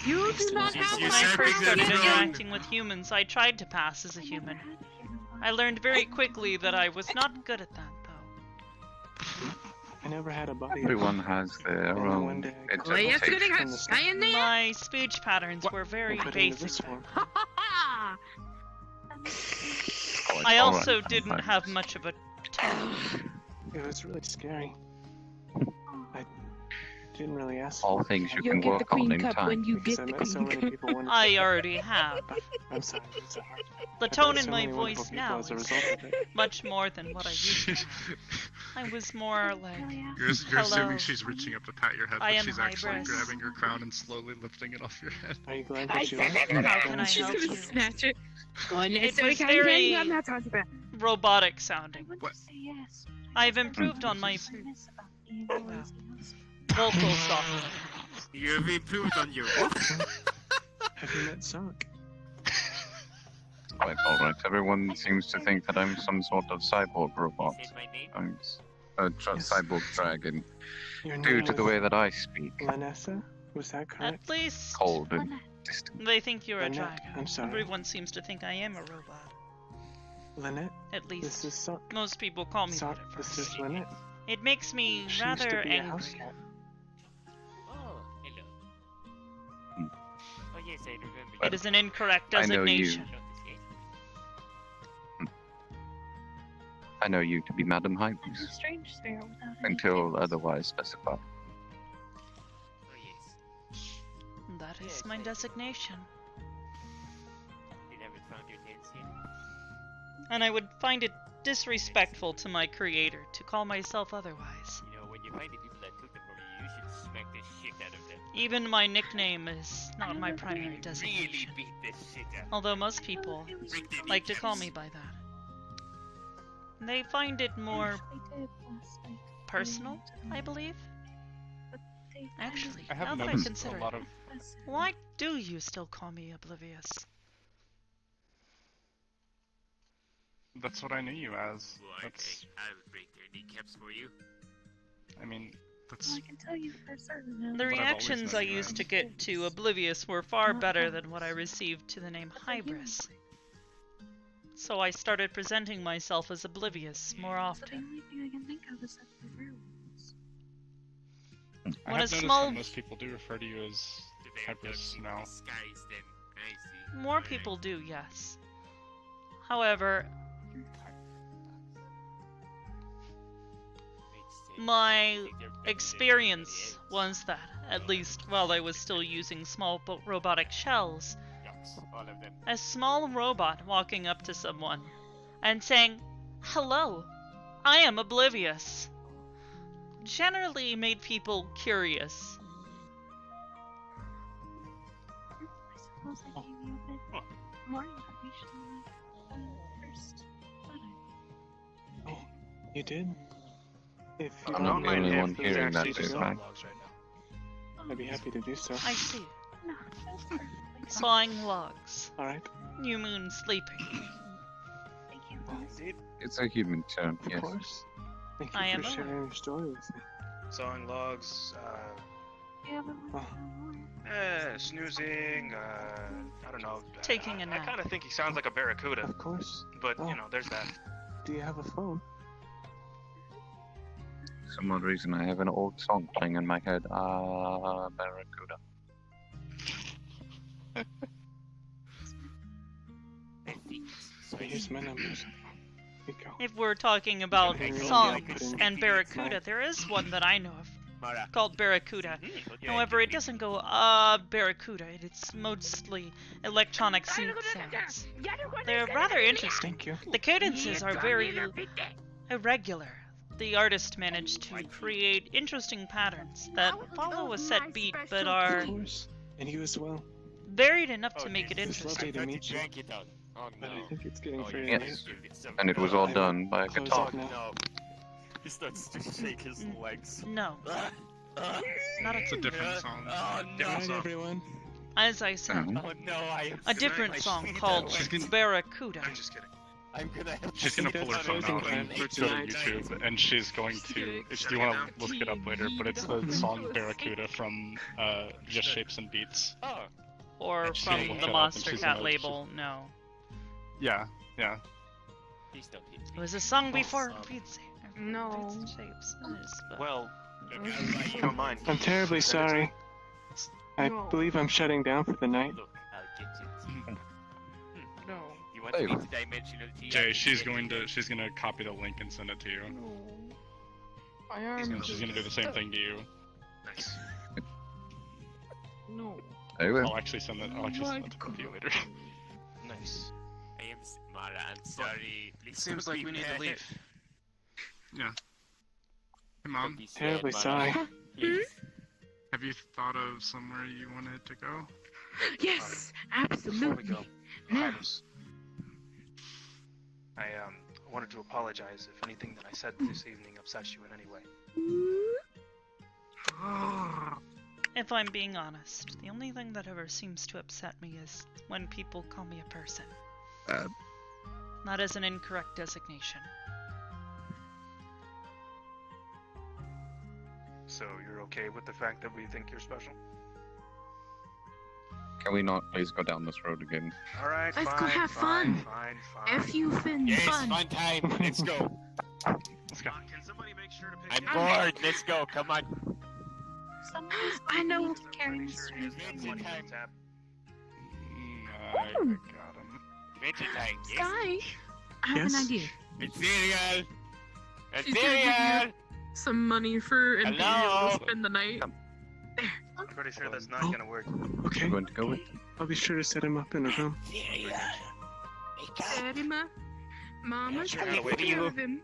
You do not He's have When my I usurping first crown the started yet. throne. interacting with humans, I tried to pass as a human. Never had a human body. I learned very quickly that I was not good at that, though. I never had a body. Everyone has their And then own one day I got Leia taken sitting from us. the Stay in there. My speech patterns were very and put into this basic. form. That makes sense. Oh, it's I all also right. didn't have much of a tongue. It was really scary. I didn't really ask. All for it. things you You'll can get the work on queen in cup time. when you Because get I the met so queen many cup. people wanted I to- already have. I'm sorry, it's a hard. The I've tone met in so my many wonderful voice people now as a is result of it. much more than what I used to have. I was more like, You're hello, assuming she's reaching up to pat your head, I but am she's actually Hybris. grabbing your crown and slowly lifting it off your head. Are you glad I that you said left? it. How can I She's help gonna you? snatch it. Oh, It necessary was kind of candy. very I'm not talking about. robotic sounding. I want to say yes. I've improved on my This about being always else. vocal software. You've improved on your what? Have you met Sock? Quite alright. Everyone seems to think that I'm some sort of cyborg robot. I'm a cyborg dragon. Your Due name to the was way that I speak. Vanessa? Was that correct? At least Cold and distant. they think you're a Lynette, dragon. I'm sorry. Everyone seems to think I am a robot. Lynette? At least This is Sock. most people call me Sock, that at this first. is Lynette. It makes me She used rather to be a angry. house cat. Oh, hello. Oh yes, I remember. It is an incorrect I know you. designation. I know you to be Madam I'm a Hybris, strange sparrow without any until tails. otherwise specified. Oh yes. That is my designation. You haven't found your tails yet? And I would find it disrespectful to my creator to call myself otherwise. You know, when you find the people that took them from you, you should smack the shit out of them. Even my nickname is not my primary Really designation. beat the shit out of Although most people like to call me by that. They find it more They did last night. personal, I believe. But they Actually, I have now that I noticed consider a lot it, of. why do you still call me oblivious? That's what I knew you as. That's. I would break their kneecaps for you. I mean, that's. Well, I can tell you for certain now. The But I've always reactions I known you used as. to get to Oblivious were far better than what I received to the name Hybris. So I started presenting myself as Oblivious more So the often. only thing I can think of is that the werewolves. I When have a noticed small- that most people do refer to you as Hybris now. Disguise them. I see. More people do, yes. However, my experience was that, at least while I was still using small robotic shells, All of them. a small robot walking up to someone and saying, "Hello, I am Oblivious," generally made people curious. I suppose I gave you a bit more information than I first thought I Oh, you did? If you I'm don't not the only mind one if we hearing that, actually dude, do right? I'd be happy to do so. I see. No, that's perfectly fine. Sawing logs. Alright. New moon sleeping. Thank you. It's a human term, Of yes. course. Thank you I am for aware. sharing your story with me. Sawing logs, Yeah, but Oh. snoozing, I don't know. Taking a I nap. kind of think he sounds like a barracuda, Of course. but Oh. you know, there's that. Do you have a phone? For some odd reason, I have an old song playing in my head. Barracuda. Here's my numbers. Here you go. If we're talking about Okay, songs okay. and Barracuda, there is one that I know of called Barracuda. Yeah, However, it doesn't go Barracuda. It's mostly electronic synth sounds. They're rather interesting. Thank you. The cadences are very irregular. The artist managed to create interesting patterns that follow a set beat but are Of course. And you as well. varied enough to make it It's lovely interesting. to meet you. Drank it out. Oh But no. I think it's getting Oh, very yeah. late. Yes. And it was all done by a Close guitar. up now. No. He starts to shake his legs. No, not It's a different song. Oh no. Different Alright, song. everyone. as I said, Mhm. Oh no, I am a different my song feet called out. Barracuda. I'm just kidding. I'm gonna have She's to gonna sit pull her down phone out and and eat go to tonight. YouTube, and she's going to. If you want to look it up later, but it's the song Barracuda from Just Shapes and Beats. Oh. Or She's from gonna look the it up, and Monster she's Cat gonna- label, no. Yeah, yeah. Please don't hit It me. was a song before Beats. No. Beats and Shapes. It is, but- Well, if you don't mind. I'm terribly sorry. I No. believe I'm shutting down for the night. Look, I'll get you. No. You want Hey. to meet dimensional tea? Jay, she's gonna copy the link and send it to you. No. My arm And she's gonna do the same thing to you. Nice. I will. I'll actually send that. I'll actually send that to you later. Nice. I am Mara. I'm sorry. Please Seems don't like be we need to mad. leave. Yeah. Hey, Mom. Be sad, Terribly Mara. sorry. Please. Have you thought of somewhere you wanted to go? Yes, Before we absolutely. go, Now. Hybris, I wanted to apologize if anything that I said this evening upset you in any way. If I'm being honest, the only thing that ever seems to upset me is when people call me a person. Not as an incorrect designation. So you're okay with the fact that we think you're special? Can we not please go down this road again? All right, Let's fine, go have fine, fun. fine. F you, Finn. Yes, Fun. fun time. Let's go. Let's go. Can somebody make sure to pick I'm me up? bored. Let's go. Come on. Somebody's I know. need to carry Make this sure to he has me. the money on tap. I got him. Adventure time. Yes. Sky, I have an Yes? idea. Ethereal. She's gonna give Ethereal. you some money for Imperial Hello? to spend the night. I'm pretty sure that's not Oh. gonna work. Okay. I'm going to go with. I'll be sure to set him up in a room. Fatima, Mama's sure, I taking gotta wait for care you. of him.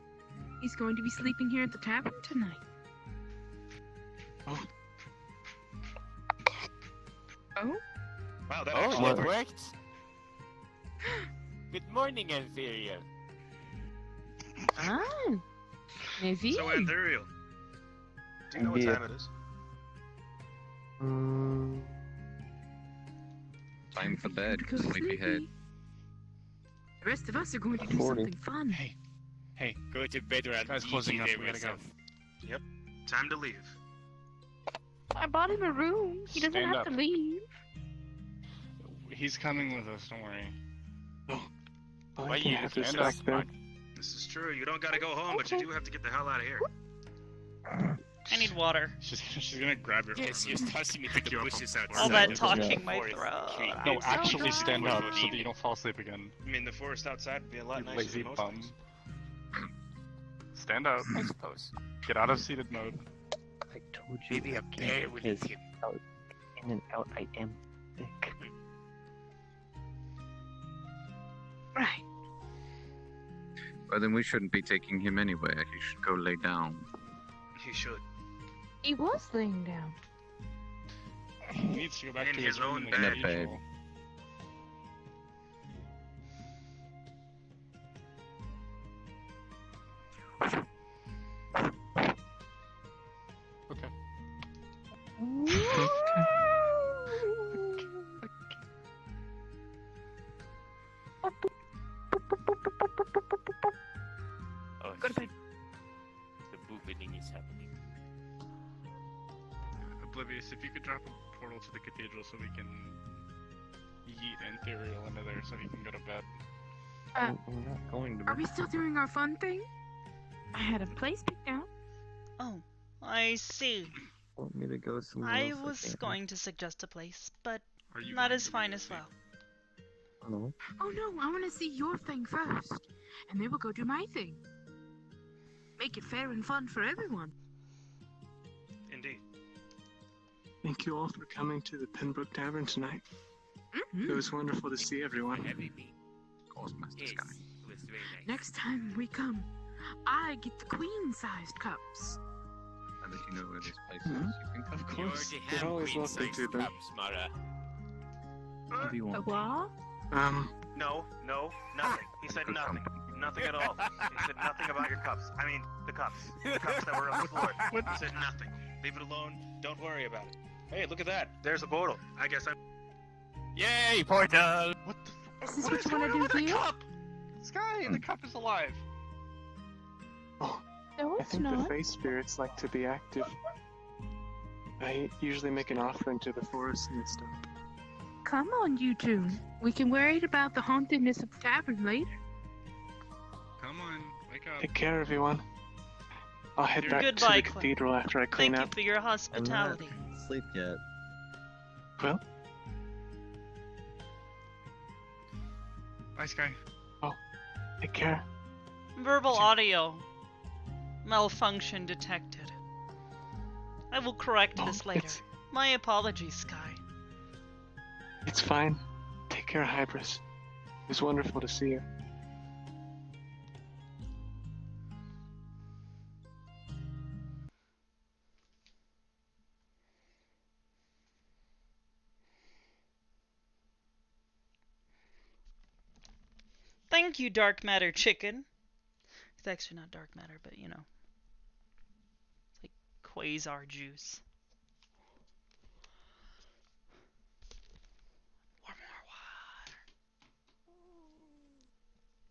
He's going to be sleeping here at the tavern tonight. Oh. Oh? Wow, that Oh, actually that worked. worked. Good morning, Ethereal. Ah, maybe. So, Ethereal, do you know what Yeah. time it is? Time for bed, Because sleepyhead. The rest of us are going to do 40. something fun. Hey, Go to bed around guys, closing up. We gotta go. Yep. Time to leave. I bought him a room. He doesn't Stand have up. to leave. He's coming with us. Don't worry. Well, Why I can you have this stand back up? there. This is true. You don't gotta go home, but you do have to get the hell out of here. I need water. She's gonna grab your. Yes, you're tossing me to Pick the you up bushes from outside. All that the talking my forest throat. tree. No, I'm so actually tired. stand up so that you don't fall asleep again. I mean, the forest outside would be a lot You nicer lazy than most bum. things. Stand up. I suppose. Get out of seated mode. I told you. Maybe a bear will eat him. Out, in and out, I am thick. Right. Well, then we shouldn't be taking him anywhere. He should go lay down. He should. He was laying down. He needs to go back In to his room own in bed. the In that bed. cathedral. Okay. Oh, Go to bed. the moving is happening. Oblivious, if you could drop a portal to the cathedral so we can yeet Ethereal into there so he can go to bed. I'm not going to Are we still doing our fun thing? I had a place picked out. Oh, I see. want me to go somewhere I else. was can't. going to suggest a place, but Are you not going as to fine be as busy? well. No. Oh no, I want to see your thing first, and then we'll go do my thing. Make it fair and fun for everyone. Indeed. Thank you all for coming to the Pembroke Tavern tonight. Mhm. It was wonderful to see everyone. Having me. Of course, Master Yes, Sky. it was very nice. Next time we come, I get the queen-sized cups. Now that you know where this place is, Mhm. you can come. Of You course, already you're have always welcome queen-sized to them. cups, Mara. What do you A want? what? No, nothing. He said Good nothing. company. Nothing at all. He said nothing about your cups. I mean, the cups. The cups that were on the floor. He said nothing. Leave it alone. Don't worry about it. Hey, look at that. There's a portal. I guess I'm... Yay, portal! What the Is this What what is you going want on to with do the here? cup? Sky, the cup is alive. Oh, No, I it's think the not. face spirits like to be active. I usually make an offering to the forest and stuff. Come on, you two. We can worry about the hauntedness of the tavern later. Come on, wake up. Take care, everyone. I'll head back to Goodbye, the Quill. cathedral after I clean Thank you up. for your I'm not hospitality. asleep yet. Quill? Bye, Sky. Take care. Verbal audio malfunction detected. I will correct Oh, this later. it's- My apologies, Sky. It's fine. Take care, Hybris. It was wonderful to see you. Thank you, Dark Matter Chicken. It's actually not dark matter, but you know. It's like quasar juice.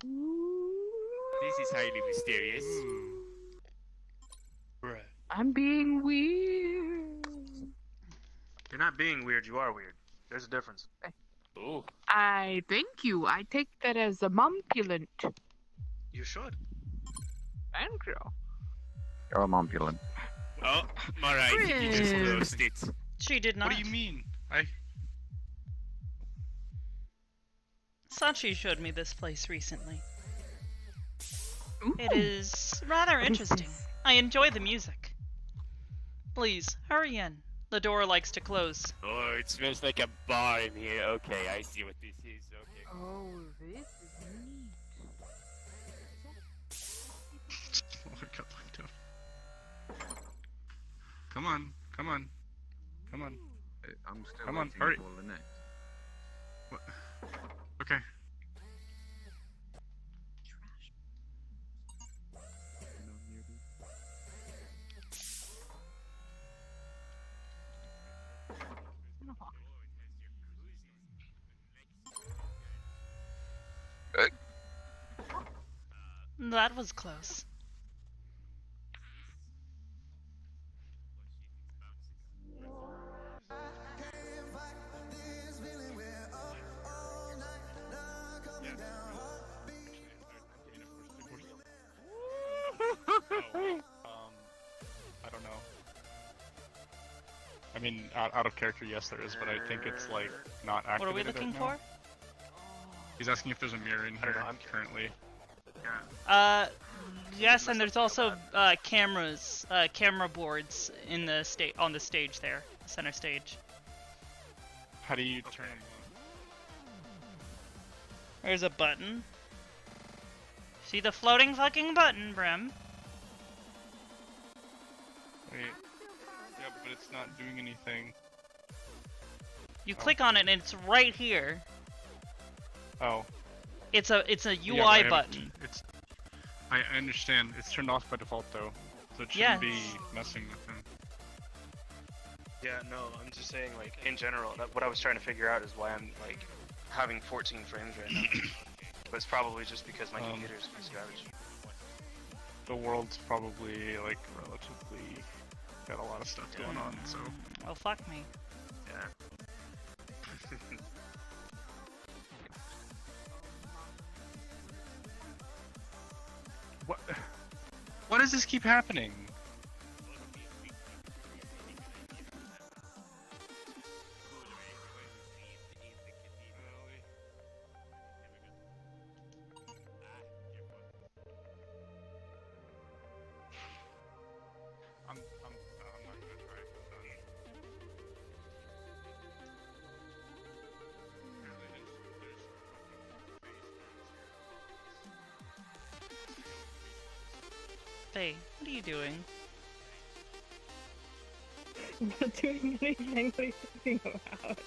This is highly mysterious. Right. I'm being weird. You're not being weird, you are weird. There's a difference. Ooh. I thank you. I take that as a mumpulent. You should. Thank you. You're a mumpulent. Oh, alright, you just closed it. She did not. What do you mean? Sachi showed me this place recently. It is rather interesting. I enjoy the music. Please, hurry in. The door likes to close. Oh, it smells like a bar in here. Okay, I see what this is. Okay. Oh, this is neat. Oh, I got locked up. Come on, come on, come on. I'm still Come on, waiting hurry. for Lynette. What? Okay. That was close. I don't know. I mean, out of character, yes, there is, but I think it's like not activated. What are we looking right now. for? He's asking if there's a mirror in here currently. Yes, and there's also cameras, camera boards in the on the stage there, center stage. How do you turn them There's a button. See the floating fucking button, Brim? Wait. Yeah, but it's not doing anything. You click on it and it's right here. Oh. It's a Yeah, UI but button. I understand. It's turned off by default though, so it shouldn't be messing with him. Yeah, no, I'm just saying, like, in general, what I was trying to figure out is why I'm, like, having 14 frames right now. But it's probably just because my computer's piece of garbage. The world's probably, like, relatively got a lot of stuff going on, so... Well, fuck me. Yeah. What? Why does this keep happening? I'm not gonna try. Faye, what are you doing? I'm not doing anything. What are you talking about?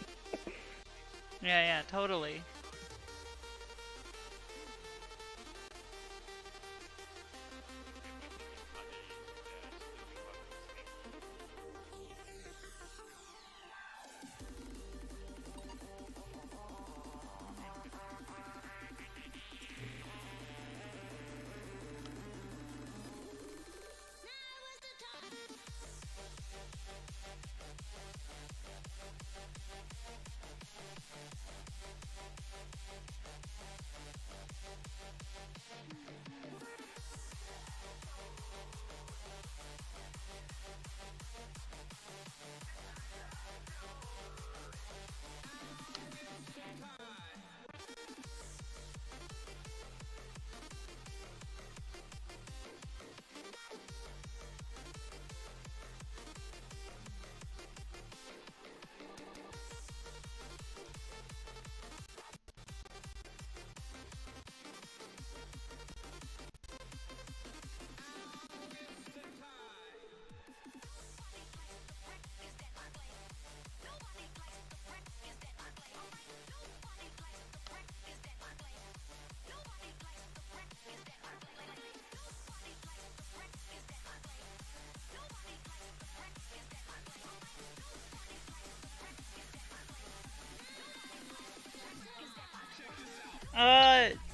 Yeah, totally.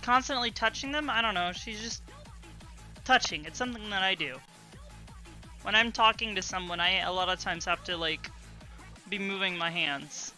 Constantly touching them? I don't know. She's just touching. It's something that I do. When I'm talking to someone, I a lot of times have to, like, be moving my hands.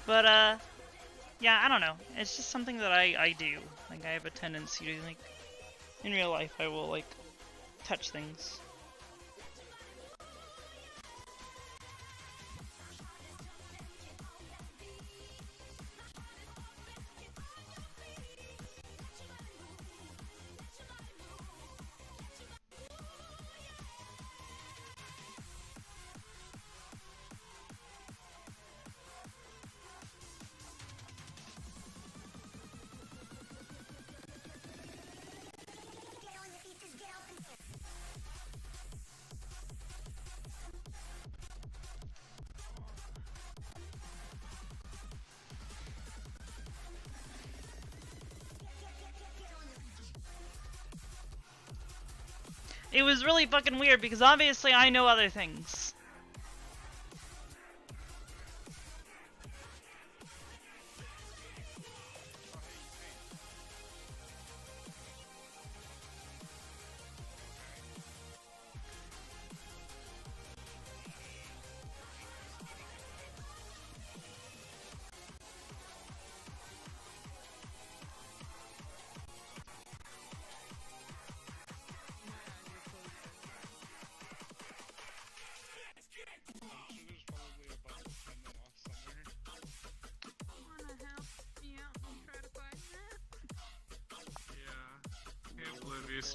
But, yeah, I don't know. It's just something that I do. Like, I have a tendency to, like, in real life, I will, like, touch things. It was really fucking weird because obviously I know other things.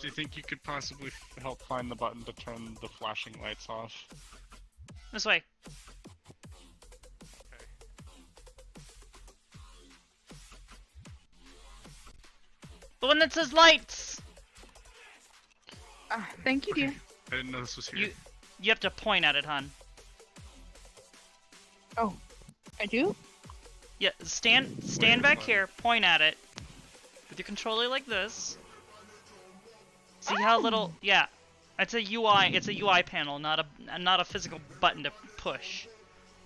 Do you think you could possibly help find the button to turn the flashing lights off? This way. The one that says lights! Thank you, dear. I didn't know this was here. You have to point at it, hon. Oh, I do? Yeah, stand back here, point at it. With your controller like this. See how little, yeah. It's a UI panel, not a physical button to push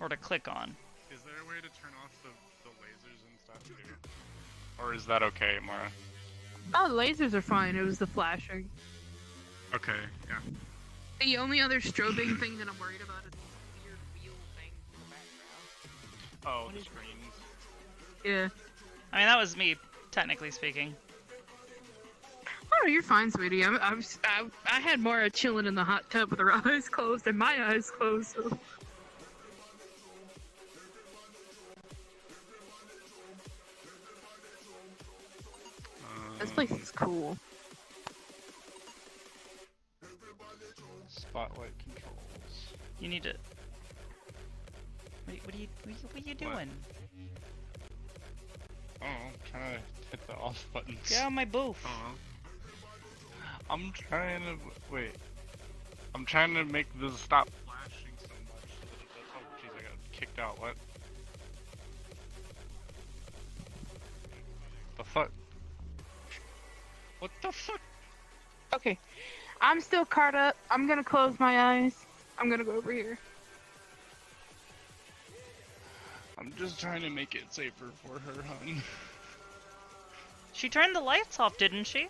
or to click on. Is there a way to turn off the lasers and stuff too? Or is that okay, Mara? Oh, the lasers are fine. It was the flashing. Okay, yeah. The only other strobing thing that I'm worried about is this weird wheel thing in the background. Oh, the screens. Yeah. I mean, that was me, technically speaking. Oh, you're fine, sweetie. I had Mara chilling in the hot tub with her eyes closed and my eyes closed. So. This place is cool. Spotlight controls. You need to. What are you doing? Oh, I'm trying to hit the off button. Get out of my booth. Oh. I'm trying to wait. I'm trying to make this stop flashing so much so that it does. Oh, jeez, I got kicked out. What? fuck? What the fuck? Okay. I'm still caught up. I'm gonna close my eyes. I'm gonna go over here. I'm just trying to make it safer for her, hun. She turned the lights off, didn't she?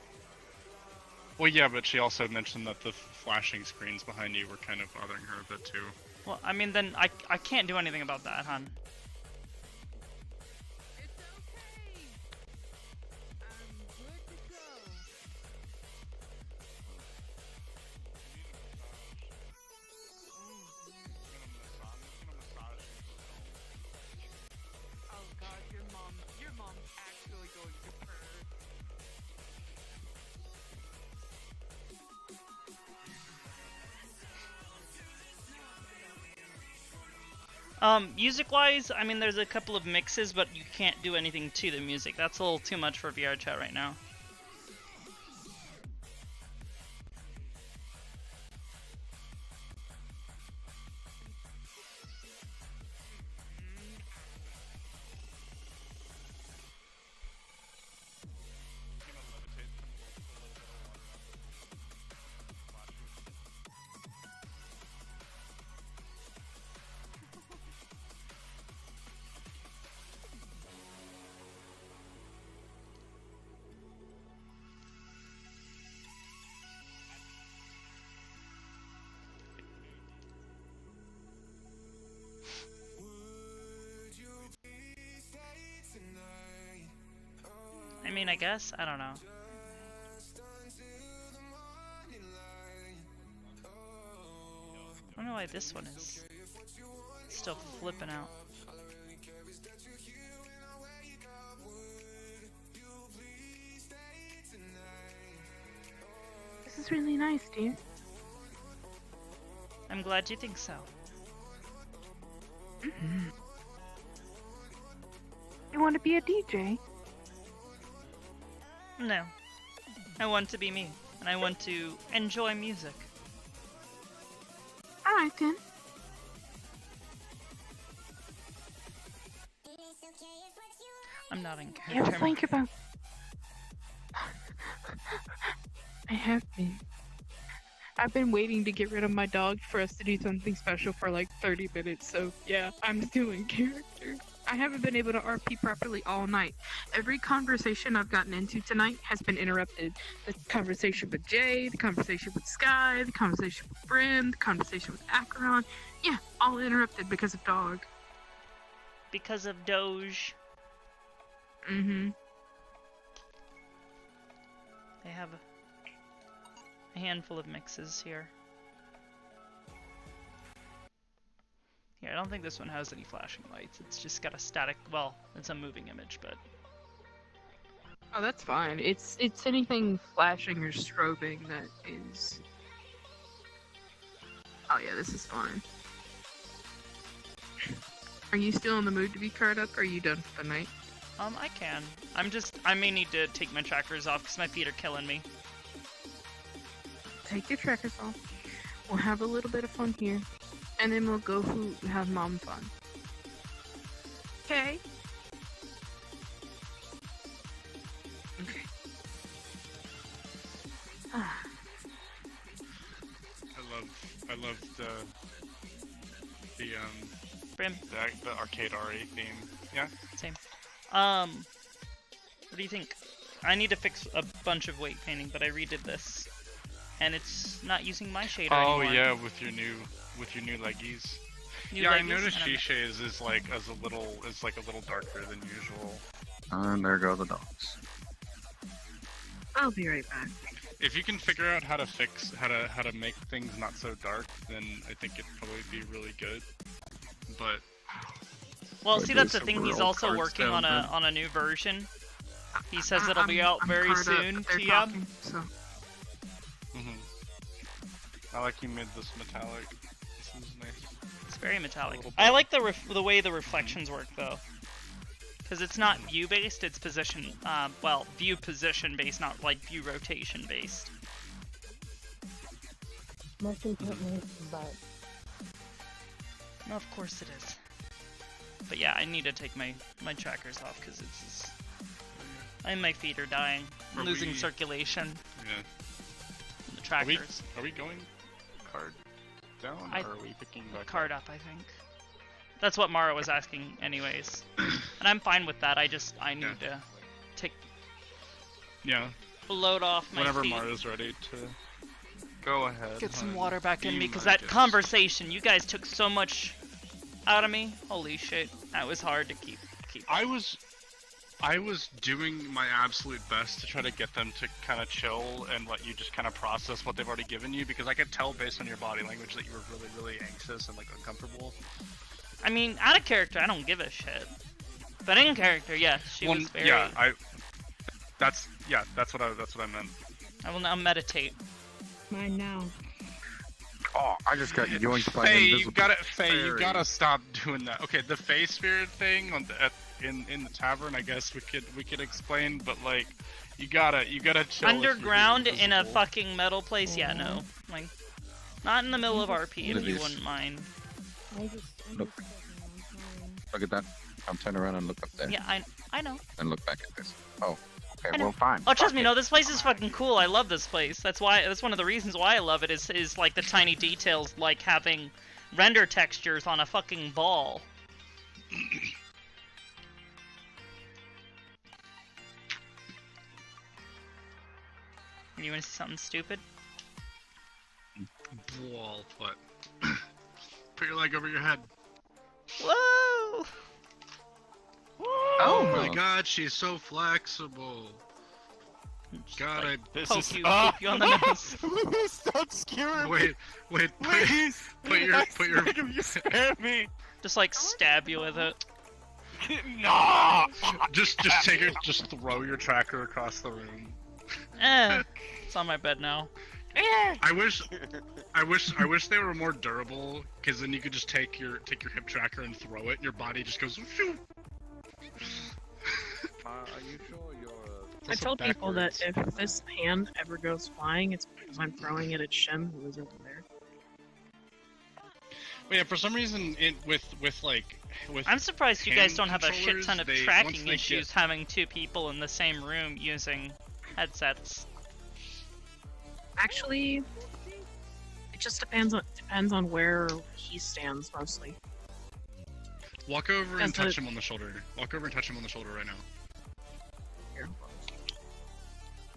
Well, yeah, but she also mentioned that the flashing screens behind you were kind of bothering her a bit too. Well, I mean, then I can't do anything about that, hon. Oh god, your mom's actually going to purr. Music-wise, I mean, there's a couple of mixes, but you can't do anything to the music. That's a little too much for VR chat right now. I mean, I guess? I don't know. I don't know why this one is still flipping out. This is really nice, dear. I'm glad you think so. You want to be a DJ? No. I want to be me, and I want to enjoy music. Alright then. I'm not in You have character. to think about... I have been. I've been waiting to get rid of my dog for us to do something special for like 30 minutes, so yeah, I'm still in character. I haven't been able to RP properly all night. Every conversation I've gotten into tonight has been interrupted. The conversation with Jay, the conversation with Sky, the conversation with Brim, the conversation with Acheron. Yeah, all interrupted because of dog. Because of Doge. Mm-hmm. They have a handful of mixes here. Yeah, I don't think this one has any flashing lights. It's just got a static, well, it's a moving image, but... Oh, that's fine. It's anything flashing or strobing that is... Oh yeah, this is fine. Are you still in the mood to be caught up, or are you done for the night? I can. I may need to take my trackers off because my feet are killing me. Take your trackers off. We'll have a little bit of fun here. And then we'll go food and have mom fun. Okay? Okay. I love the Brim. the arcade RE theme. Yeah. Same. What do you think? I need to fix a bunch of weight painting, but I redid this, and it's not using my shader anymore. Oh yeah, with your new leggies. Yeah, I noticed Shisha's is like a little darker than usual. And there go the dogs. I'll be right back. If you can figure out how to fix how to make things not so dark, then I think it'd probably be really good. But well, see, that's the thing. He's also working on a new version. He says it'll be out very soon. TM. So. I like you made this metallic. This is nice. It's very metallic. I like the way the reflections work though, because it's not view based. It's position. Well, view position based, not like view rotation based. Most importantly, but. No, of course it is. But yeah, I need to take my trackers off because it's. And my feet are dying. I'm losing circulation. Yeah. The trackers. Are we going card down, or are we picking back card up? I think. That's what Mara was asking, anyways. And I'm fine with that. I need to take. Yeah. Load off my Whenever feet. Mara's ready to go ahead. Get some hon. water back in Be me, because my that guest. conversation, you guys took so much out of me. Holy shit, that was hard to keep. I was doing my absolute best to try to get them to kind of chill and let you just kind of process what they've already given you, because I could tell based on your body language that you were really, really anxious and like uncomfortable. I mean, out of character, I don't give a shit. But in character, yes, she was very. Yeah, that's what I meant. I will now meditate. Mine now. Oh, I just got yoinked by Faye, invisible you gotta stop doing that. Okay, the Fae spirit thing in the tavern, I guess we could explain, but like, you gotta chill. Underground in a fucking metal place? Yeah, no. Like, not in the middle of RP, if you Please. wouldn't mind. Look at that. I'm turning around and look up there. Yeah, I know. And look back at this. Oh, I okay, know. well, fine. Oh, trust Fuck me, it. no, this place is fucking cool. I love this place. That's one of the reasons why I love it is like the tiny details, like having render textures on a fucking ball. You wanna see something stupid? Wall, what? Put your leg over your head. Whoa! Oh my god, she's so flexible. God, I Poke you on the nose. Stop scaring Wait, me. Please. put your You scare me. Just like stab you with it. No. Just throw your tracker across the room. It's on my bed now. I wish they were more durable, because then you could just take your hip tracker and throw it, and your body just goes. Shoo! Are you sure you're? I tell people that if this hand ever goes flying, it's because I'm throwing it at Shem, who is over there. But yeah, for some reason, with I'm surprised you guys hand don't have a shit ton of controllers, tracking once they issues get- having two people in the same room using headsets. Actually, it just depends on where he stands mostly. Walk over and That's touch what- him on the shoulder. Walk over and touch him on the shoulder right now. Here.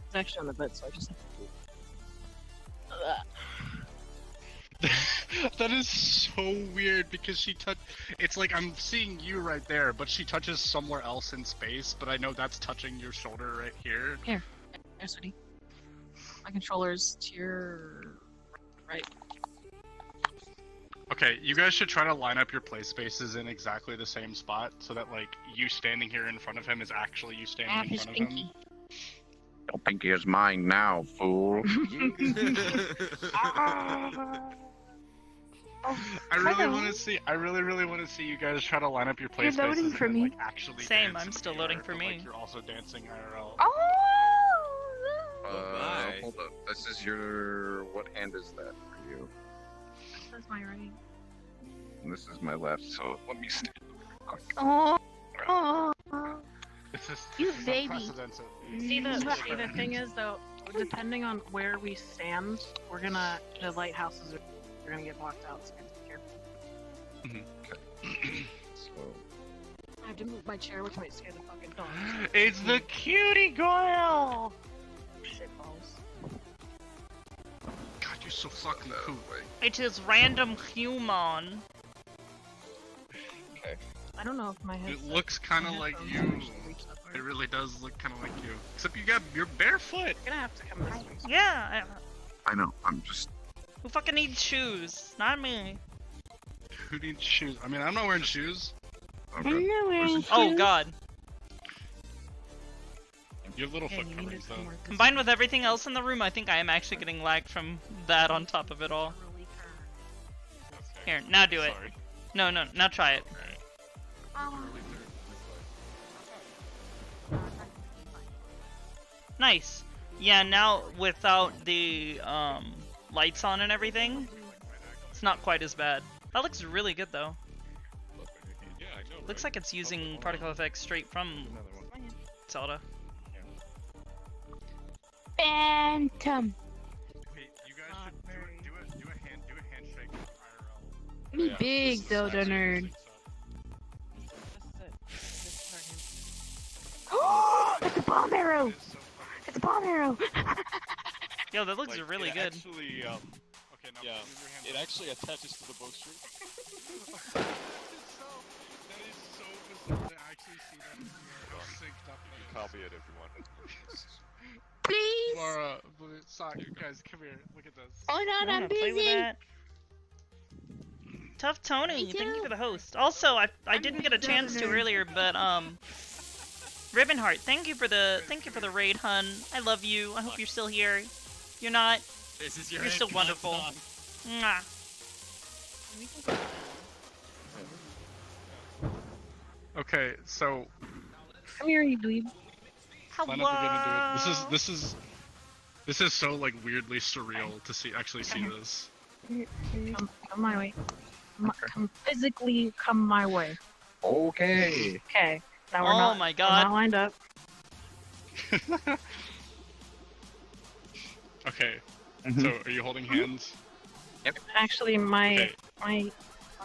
It's actually on the bed, so I just have to do. That is so weird, because she it's like I'm seeing you right there, but she touches somewhere else in space, but I know that's touching your shoulder right here. Here, sweetie. My controller's to your right. Okay, you guys should try to line up your play spaces in exactly the same spot, so that like you standing here in front of him is actually you standing in front of him. Your pinky is mine now, fool. I really Hello. want to see. I really want to see you guys try to line up your play You're spaces loading for and me? like actually. Same, dance I'm in still VR, loading for but, me. Like, you're also dancing IRL. Hold up. This is your. What hand is that for you? That's my right. And this is my left. So let me stand. Oh. This is You this is baby. unprecedented. See the thing is though, depending on where we stand, the lighthouses are gonna get blocked out. So be careful. So I have to move my chair, which might scare the fucking dog. It's the cutie girl. Shit balls. God, you're so fucking cool. It is random human. Okay. I don't know if my head. It looks kind of like you. It really does look kind of like you. Except you're barefoot. You're gonna have to come this way. Yeah, I know. I'm just. who fucking needs shoes? Not me. Who needs shoes? I mean, I'm not wearing shoes. Okay. Oh god. You have little Yeah, foot you need coverings to though. more Combined with everything else in the room, I think I am actually getting lag from that on top of it all. Here, now do it. Sorry. No, now try it. Nice. Yeah, now without the lights on and everything, it's not quite as bad. That looks really good though. Yeah, I know. Looks like it's using particle effects straight from Zelda. Phantom. Wait, you guys should do a handshake IRL. Me big Zelda nerd. Oh, it's a bomb arrow! It's a bomb arrow! Yo, that looks Like, really it good. Actually, Okay, now yeah, move your hand it up. actually attaches to the bowstring. That is so bizarre to actually see that synced up. You can copy it if you want. Please! Laura, guys, come here. Look at this. Hold on, I'm Play with busy! that. Tough Tony, Me thank you too. for the host. Also, I didn't get a chance to earlier, but Ribbonheart, thank you for the raid, hun. I love you. I hope you're still here. You're not. This is your You're still wonderful. Mwah. Okay, so Come here, you dweeb. line up again and do it. This is so like weirdly surreal to actually see this. Come my way. Come physically come my way. Okay. Okay. Now we're Oh not. my We're God. not lined up. Okay. Mhm. So are you holding hands? Yep. Actually, my Okay. my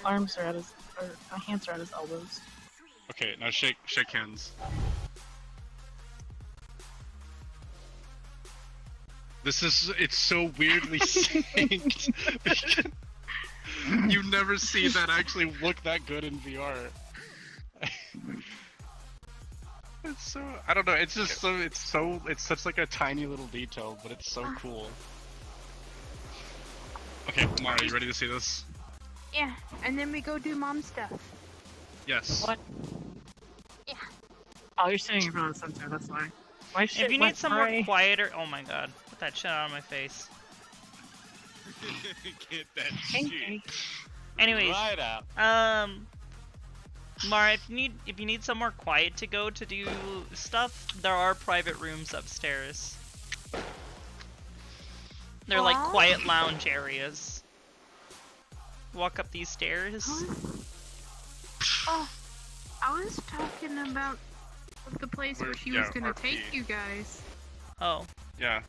arms are at his, or my hands are at his elbows. Okay, now shake hands. It's so weirdly synced. You never see that actually look that good in VR. It's so, I don't know, it's just it's such like a tiny little detail, but it's so cool. Okay, Mara, you ready to see this? Yeah, and then we go do mom stuff. Yes. What? Yeah. Oh, you're sitting in front of the sensor, that's why. My shit If you went need some more gray. quieter, oh my God, put that shit out of my face. Get that Thank shit. you. Anyways, Right out. Mara, if you need somewhere quiet to go to do stuff, there are private rooms upstairs. They're like Aw. quiet lounge areas. Walk up these stairs. Oh, I was talking about the place where she was gonna take you guys. Oh. Yeah.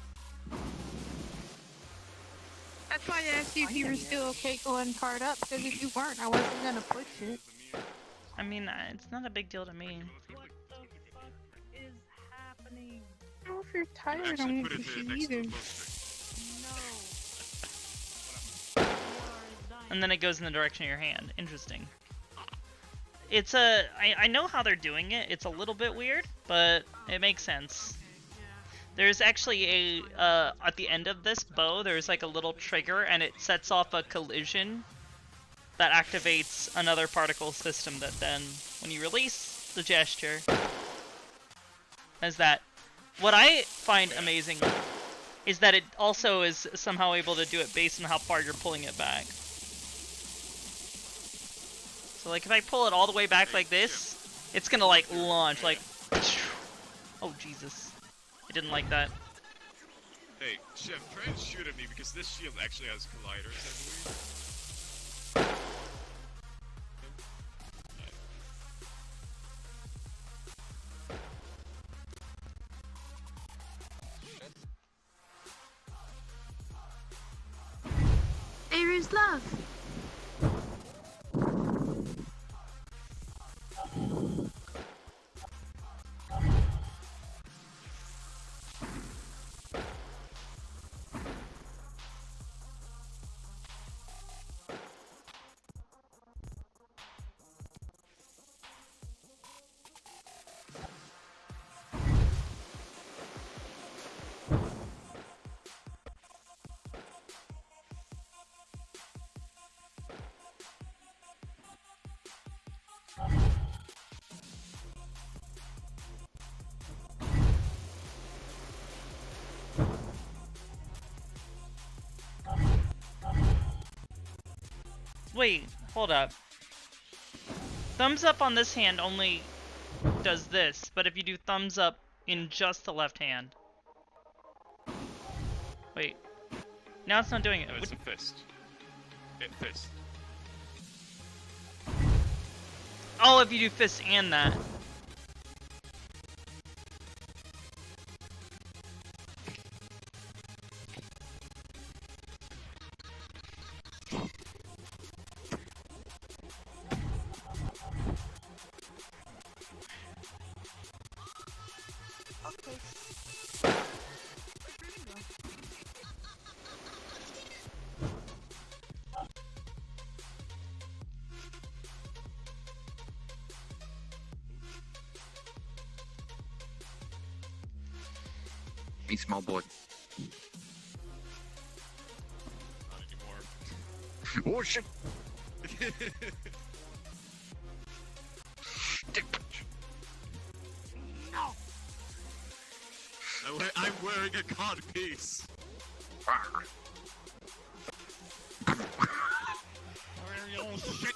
That's why I asked you if you were still okay going part up, because if you weren't, I wasn't gonna push it. I mean, it's not a big deal to me. Is happening? I don't know if you're tired, I Actually, don't put it push you next to either. the bowstring. And then it goes in the direction of your hand. Interesting. It's I know how they're doing it. It's a little bit weird, but it makes sense. There's actually a, at the end of this bow, there's like a little trigger and it sets off a collision that activates another particle system that then, when you release the gesture, as that. What I find amazing is that it also is somehow able to do it based on how far you're pulling it back. So like if I pull it all the way back like this, it's gonna like launch like, oh Jesus, I didn't like that. Hey, Chef, try and shoot at me because this shield actually has colliders, I believe. There is love. Wait, hold up. Thumbs up on this hand only does this, but if you do thumbs up in just the left hand. Wait. Now it's not doing it. No, it's a fist. Fist. Oh, if you do fist and that. Okay. Hey, small boy. Not anymore. Oh shit! Dick punch. No! I'm wearing a cod piece. Oh shit!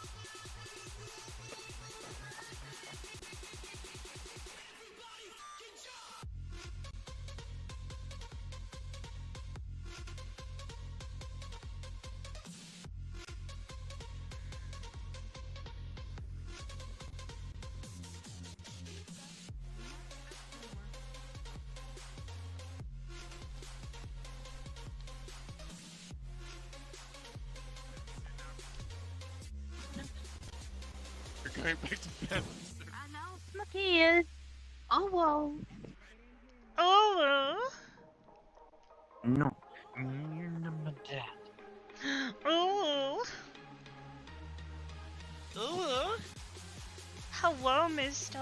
You're going back to bed. Announce my kid. Oh, whoa. Oh. No. You're not my dad. Oh. Oh. Hello, mister.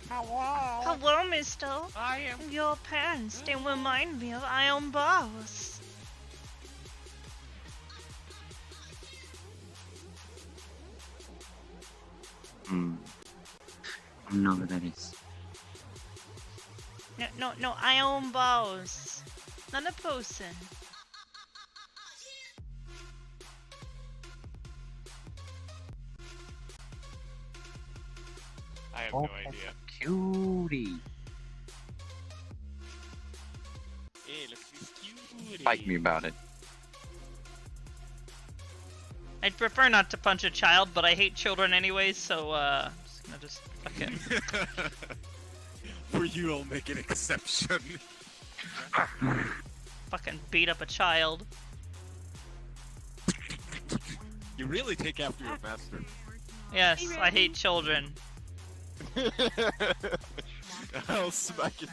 Hello. Hello, mister. I am. Your pants, they remind me of iron bars. I don't know what that is. No, iron bars. Not a person. I have no idea. Cutie. Hey, look at this cutie. Fight me about it. I'd prefer not to punch a child, but I hate children anyways, so I'm just gonna fucking... For you, I'll make an exception. fucking beat up a child. You really take after your master. Yes, I hate children. I'll smack it.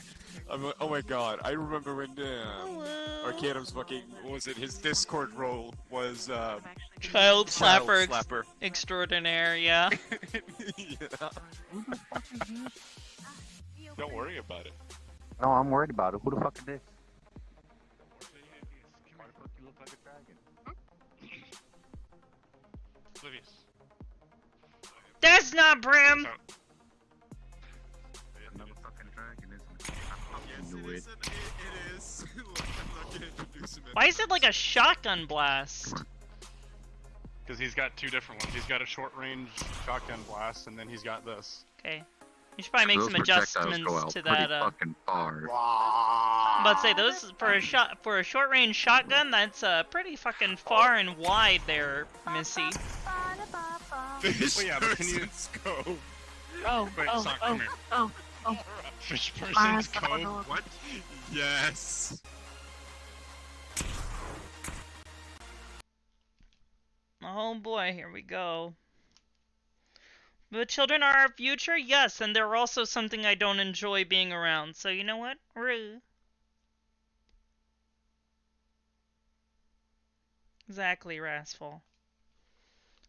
Oh my god, I remember when Arcadum's fucking, what was it, his Discord role was Child slapper, slapper. extraordinaire, yeah. Yeah. Don't worry about it. No, I'm worried about it. Who the fuck is this? Why the fuck you look like a dragon? Oblivious. That's not Brim! Another fucking dragon, isn't it? Yes, knew it is. It is. I'm not gonna introduce him. Why is it like a shotgun blast? Because he's got two different ones. He's got a short range shotgun blast, and then he's got this. Okay. You should probably make Those some projectiles adjustments go out to pretty that. fucking far. I'm about to say those for a short range shotgun. That's pretty fucking far and wide there, Missy. Fish Well, yeah, but can you- person's cove. Oh, Wait, oh, Sock, oh, come here. oh, oh. Fish My person's ass code. up. What? Yes. Oh boy, here we go. The children are our future, yes, and they're also something I don't enjoy being around. So you know what? Rue. Exactly, Rasful.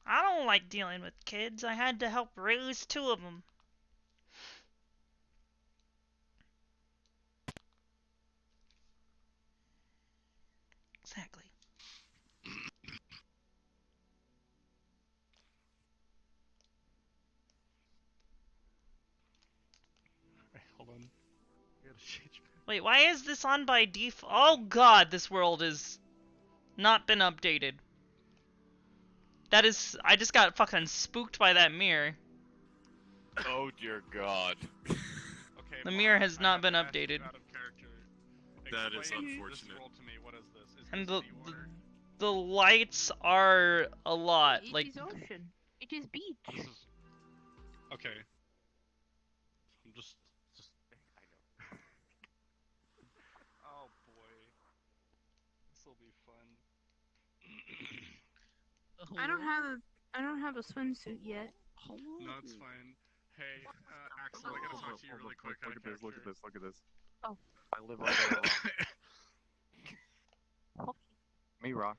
I don't like dealing with kids. I had to help raise two of them. Exactly. Wait, hold on. I gotta change Wait, why is this on by default? Oh god, this world is not been updated. That is, I just got fucking spooked by that mirror. Oh dear God. Okay, The Mom, mirror has I not have been to ask you updated. out of character. That is Explain unfortunate. This world to me. What is this? Is And this the order? the lights are a lot. It Like is ocean. It is beach. This is okay. I'm just. I know. Oh boy, this will be fun. I don't have a swimsuit yet. No, it's fine. Hey, Axel, I gotta talk to you really quick. Look at this, look at this, look at this. Oh. I live right on the rock. Me rock.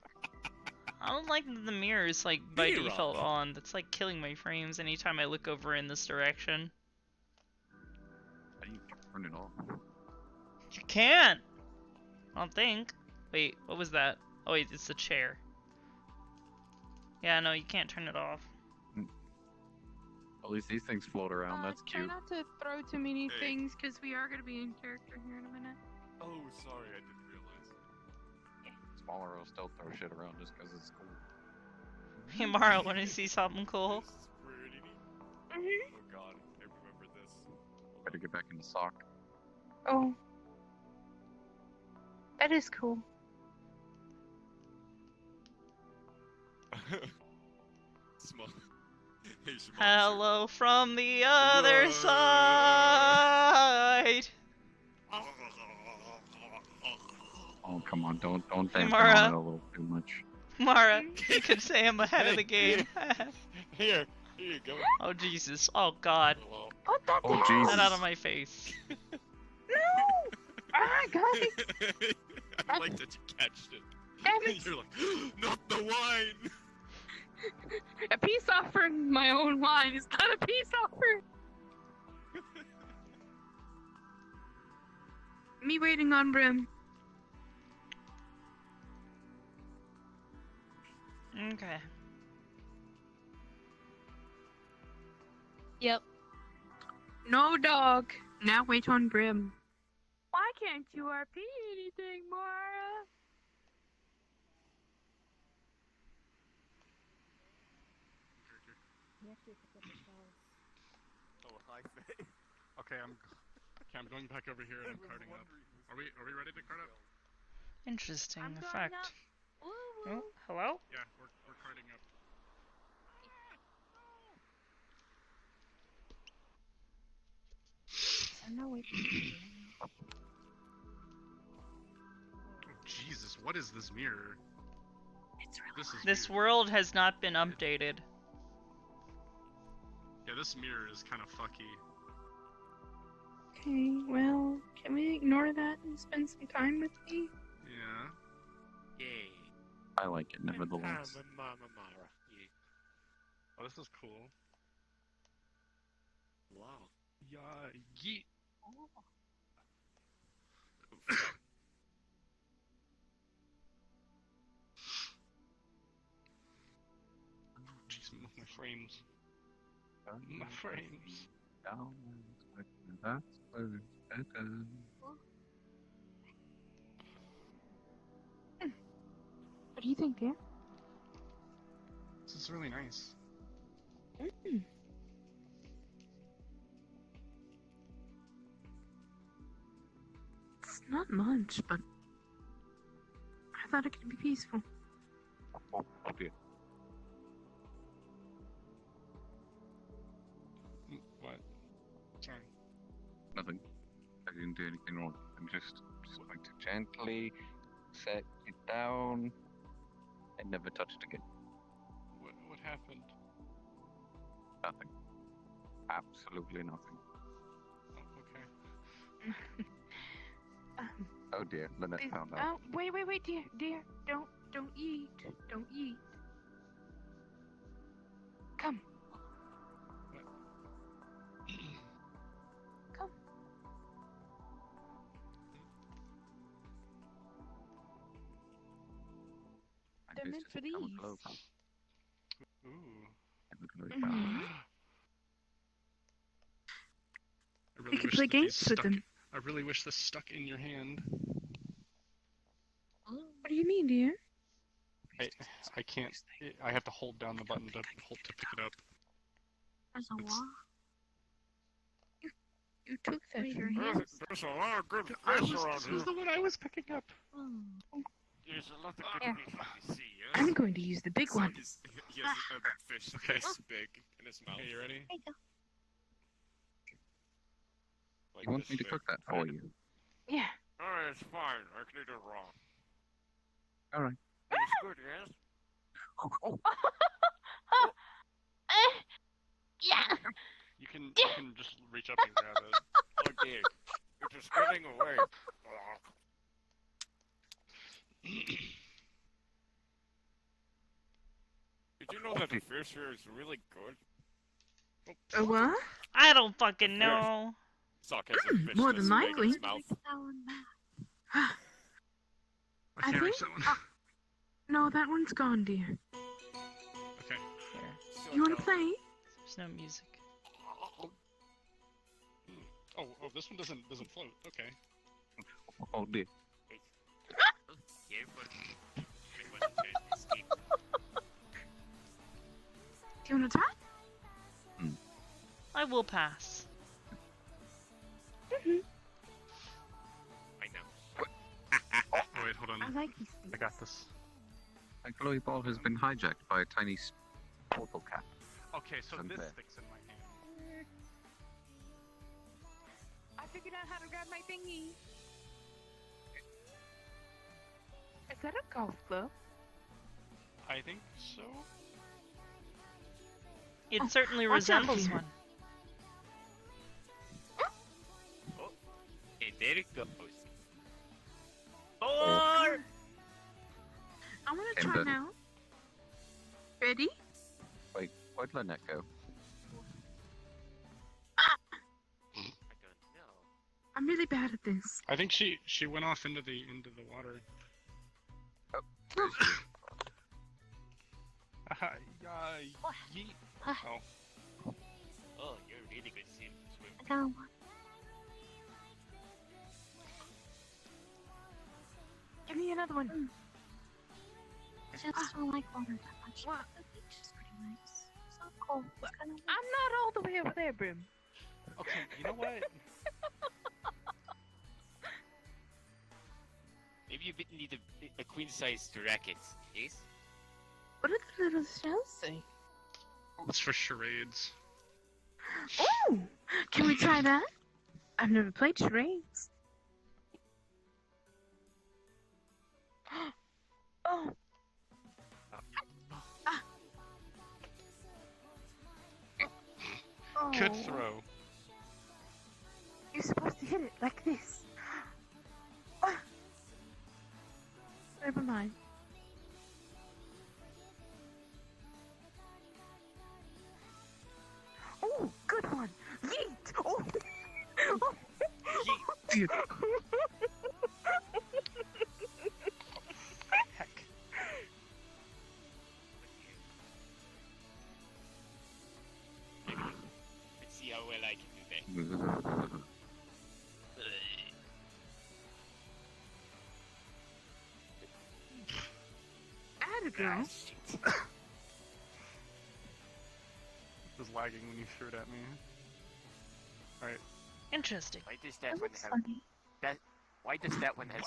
I don't like that the mirror is like by Me default rock. on. That's like killing my frames anytime I look over in this direction. I need to turn it off. You can't! I don't think. Wait, what was that? Oh wait, it's the chair. Yeah, no, you can't turn it off. At least these things float around, that's Try cute. not to throw too many Hey. things, because we are going to be in character here in a minute. Oh, sorry, I didn't realize. Smaller will still throw shit around just because it's cool. Hey Mara, wanna see something cool? This is pretty neat. Mm-hmm. Oh god, I remember this. Better get back in the sock. Oh. That is cool. Small. Hey, Shimon, Hello from the other side! Oh, come on, don't Hey, dampen on Mara. it a little too much. Mara, you could say I'm ahead of the game. Here you go. Oh Jesus, oh God. What the Oh, Get Jesus. that out of my face. No! Ah, guys! I like that you catched it. Damn it. You're like, not the wine! A peace offering, my own wine, is not a peace offering! Me waiting on Brim. Okay. Yep. No dog. Now wait on Brim. Why can't you RP anything, Mara? Oh, hi, Faye. Okay, I'm going back over here and I'm carting up. Are we ready to cart up? Interesting I'm going effect. up. Woo Oh, woo. hello? Yeah, we're carting up. I'm not waiting. Oh, Jesus, what is this mirror? It's really This is This weird. world has not been updated. Yeah, this mirror is kind of fucky. Okay, well, can we ignore that and spend some time with me? Yeah. Yay. I like it, nevertheless. Mama Mara. Yeah. Oh, this is cool. Wow. Yeah, yeet. Jeez, my frames. My frames. Down, that's where it's better. What do you think, dear? This is really nice. Mm. It's not much, but I thought it could be peaceful. Oh dear. What? Sorry. Nothing. I didn't do anything wrong. I'm just going to gently set it down and never touch it again. What happened? Nothing. Absolutely nothing. Oh, okay. Oh dear, Lynette found out. Oh, wait, dear, don't eat, don't eat. Come. Come. They're meant for these. Ooh. Mhm. I really We could wish play that these games with stuck- them. I really wish this stuck in your hand. What do you mean, dear? I can't. I have to hold down the button to pick it up. There's a wall. You took that Wait, from your me. hands? There's a lot of good I fish was, around this here. was the one I was picking up. There's a lot of Here. good fish we see, yes? I'm going to use the big So one. he has a big fish Okay. this big in his mouth. Hey, you ready? There you go. Like You want this me to big. cook that for you? Yeah. Alright, it's fine. I can eat it raw. Alright. It's good, yes? Yeah. You can just reach up and grab it. Oh dear, you're just giving away. Did you know that the fish here is really good? A what? I don't fucking know. Sock has a fish More this than big in likely. its mouth. I can't reach that one. No, that one's gone, dear. Okay. You wanna play? There's no music. Oh, this one doesn't float. Okay. Oh dear. Do you wanna try? I will pass. I know. Oh, wait, hold on. I like these. I got this. A glowy ball has been hijacked by a tiny portal cap. Okay, so Isn't this there? sticks in my hand. I figured out how to grab my thingy. Is that a golf club? I think so. It certainly watch out, resembles dear. one. Oh, hey, there it goes. I'm gonna try Timber. now. Ready? Wait, why'd Lynette go? I don't know. I'm really bad at this. I think she went off into the water. Yeet. Oh. Oh, you're a really good swim. I got one. Give me another one. I just don't like water that much. What? The beach is pretty nice. It's not cold. It's kind of. I'm not all the way over there, Brim. Okay, you know what? Maybe you need a queen-sized racket, yes? What did the little shells say? It's for charades. Oh! Can we try that? I've never played charades. Oh! Good Oh. throw. You're supposed to hit it like this. Ah. Never mind. Oh, good one. Yeet. Oh. Heck. Let's see how well I can do that. Atta girl. It was lagging when you threw it at me. Alright. Interesting. Why does that That one looks have funny. that? Why does that one has?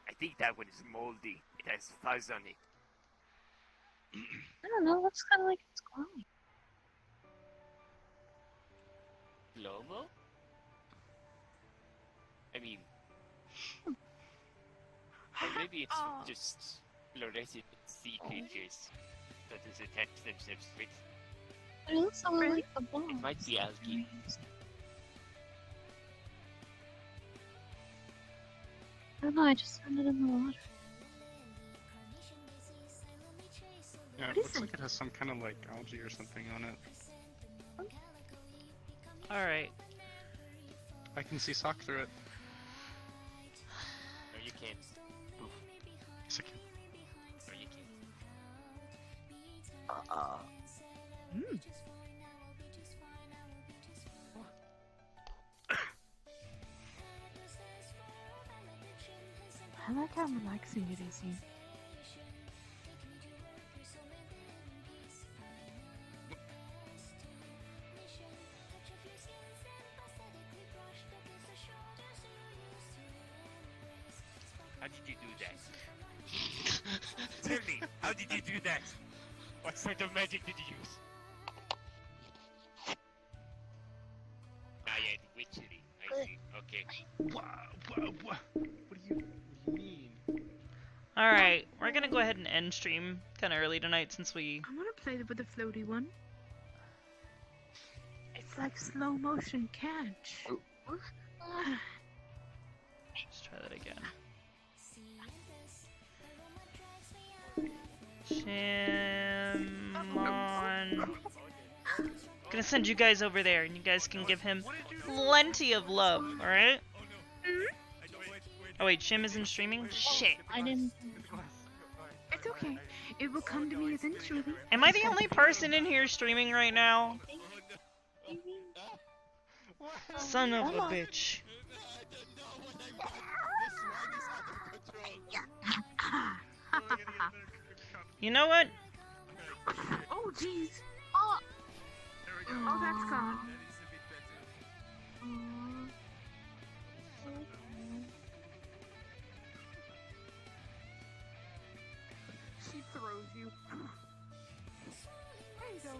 I think that one is moldy. It has fuzz on it. I don't know. It looks kind of like it's glowing. Lomo? I mean, or maybe it's just fluorescent sea creatures that is attached themselves with. But it looks a little like the ball. It might be algae. I don't know. I just found it in the water. Yeah, What it is looks like it has some kind of like algae or something on it. Alright. I can see Sock through it. No, you can't. Yes, I can. No, you can't. I like how relaxing it is here. How did you do that? Tell me, how did you do that? What sort of magic did you use? I had witchery. I see. Okay. What do you mean? Alright, we're gonna go ahead and end stream kind of early tonight since we... I want to play with the floaty one. It's like slow motion catch. Let's try that again. Shimon. Gonna send you guys over there, and you guys can give him plenty of love, alright? Oh wait, Shim isn't streaming? Shit. I didn't. It's okay. It will come to me eventually. Am I the only person in here streaming right now? Son of a bitch. You know what? Oh jeez. Oh. Oh, that's gone. She throws you. There you go.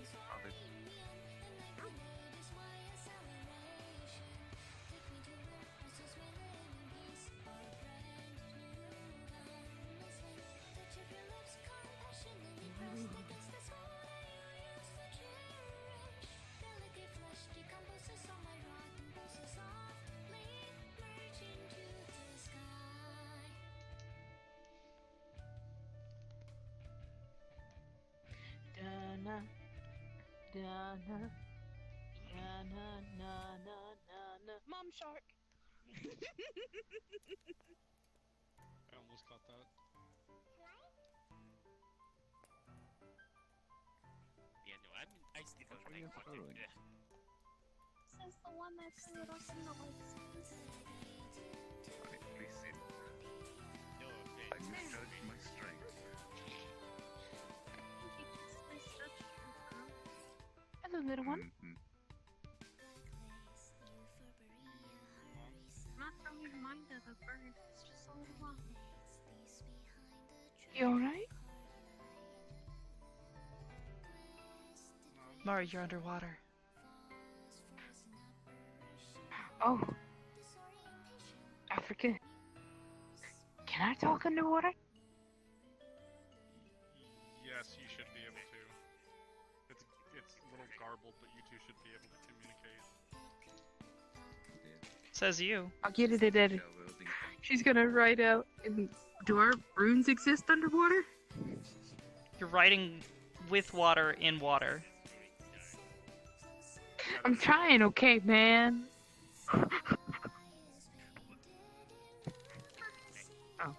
Dana, Dana, Dana, na na na na. Mom shark. I almost caught that. Yeah, no, I still don't like watching this. This is the one that threw it us in the legs. Alright, please sit. No, I misjudged my strength. Hello, little one. Not throwing mind of a bird, it's just a little one. You alright? Mara, you're underwater. Oh. I forget. Can I talk underwater? Yes, you should be able to. It's a little garbled, but you two should be able to communicate. Says you. I'll get it at She's gonna write out. Do our runes exist underwater? You're riding with water in water. I'm trying, okay, man. Oh,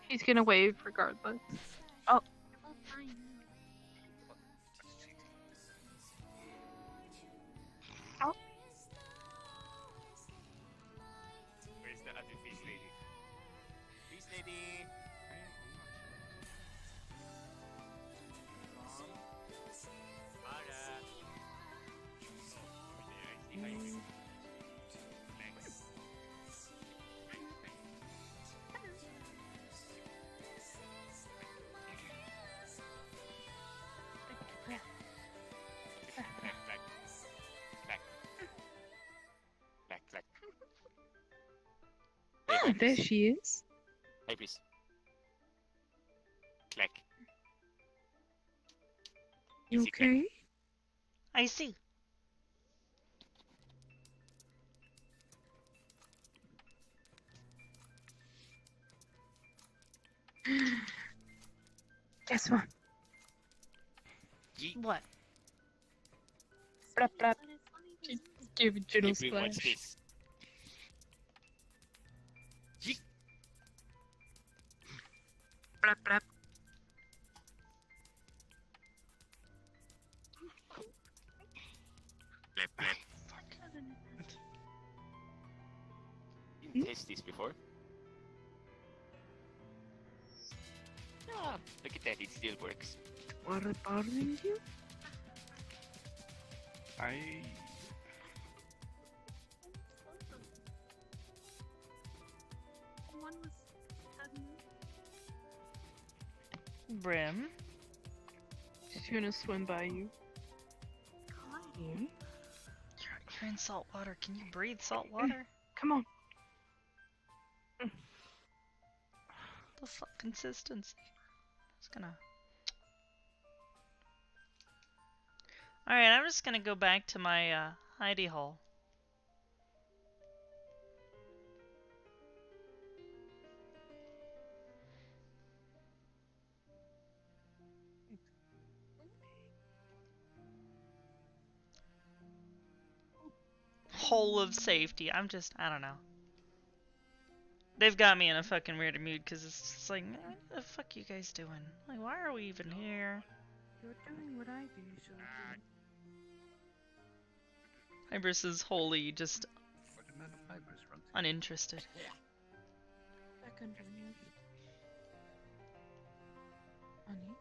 he's gonna wave regardless. Oh. Oh. Where's the other fish lady? Fish lady! Mara! Oh, there, I see Hybris. Thanks. Clack, clack. Clack. Clack, clack. Ah, there she is. Hybris. Clack. You Easy clack. okay? I see. Guess what? What? Blap blap. Just give a gentle Hybris, what's splash. this? Blap blap. Blap, blap. Didn't taste this before. Ah, look at that, it still works. What bothering you? One was Brim. She's gonna swim by you. You're in salt water. Can you breathe salt water? Come on. The fuck consistency. It's gonna. Alright, I'm just gonna go back to my Hidey hole. Hole of safety. I don't know. They've got me in a fucking weird mood because it's just like, what the fuck you guys doing? Like, why are we even here? You're doing what I do, so Hybris is wholly just Where did Man of Hybris run to? uninterested. back underneath. Honey?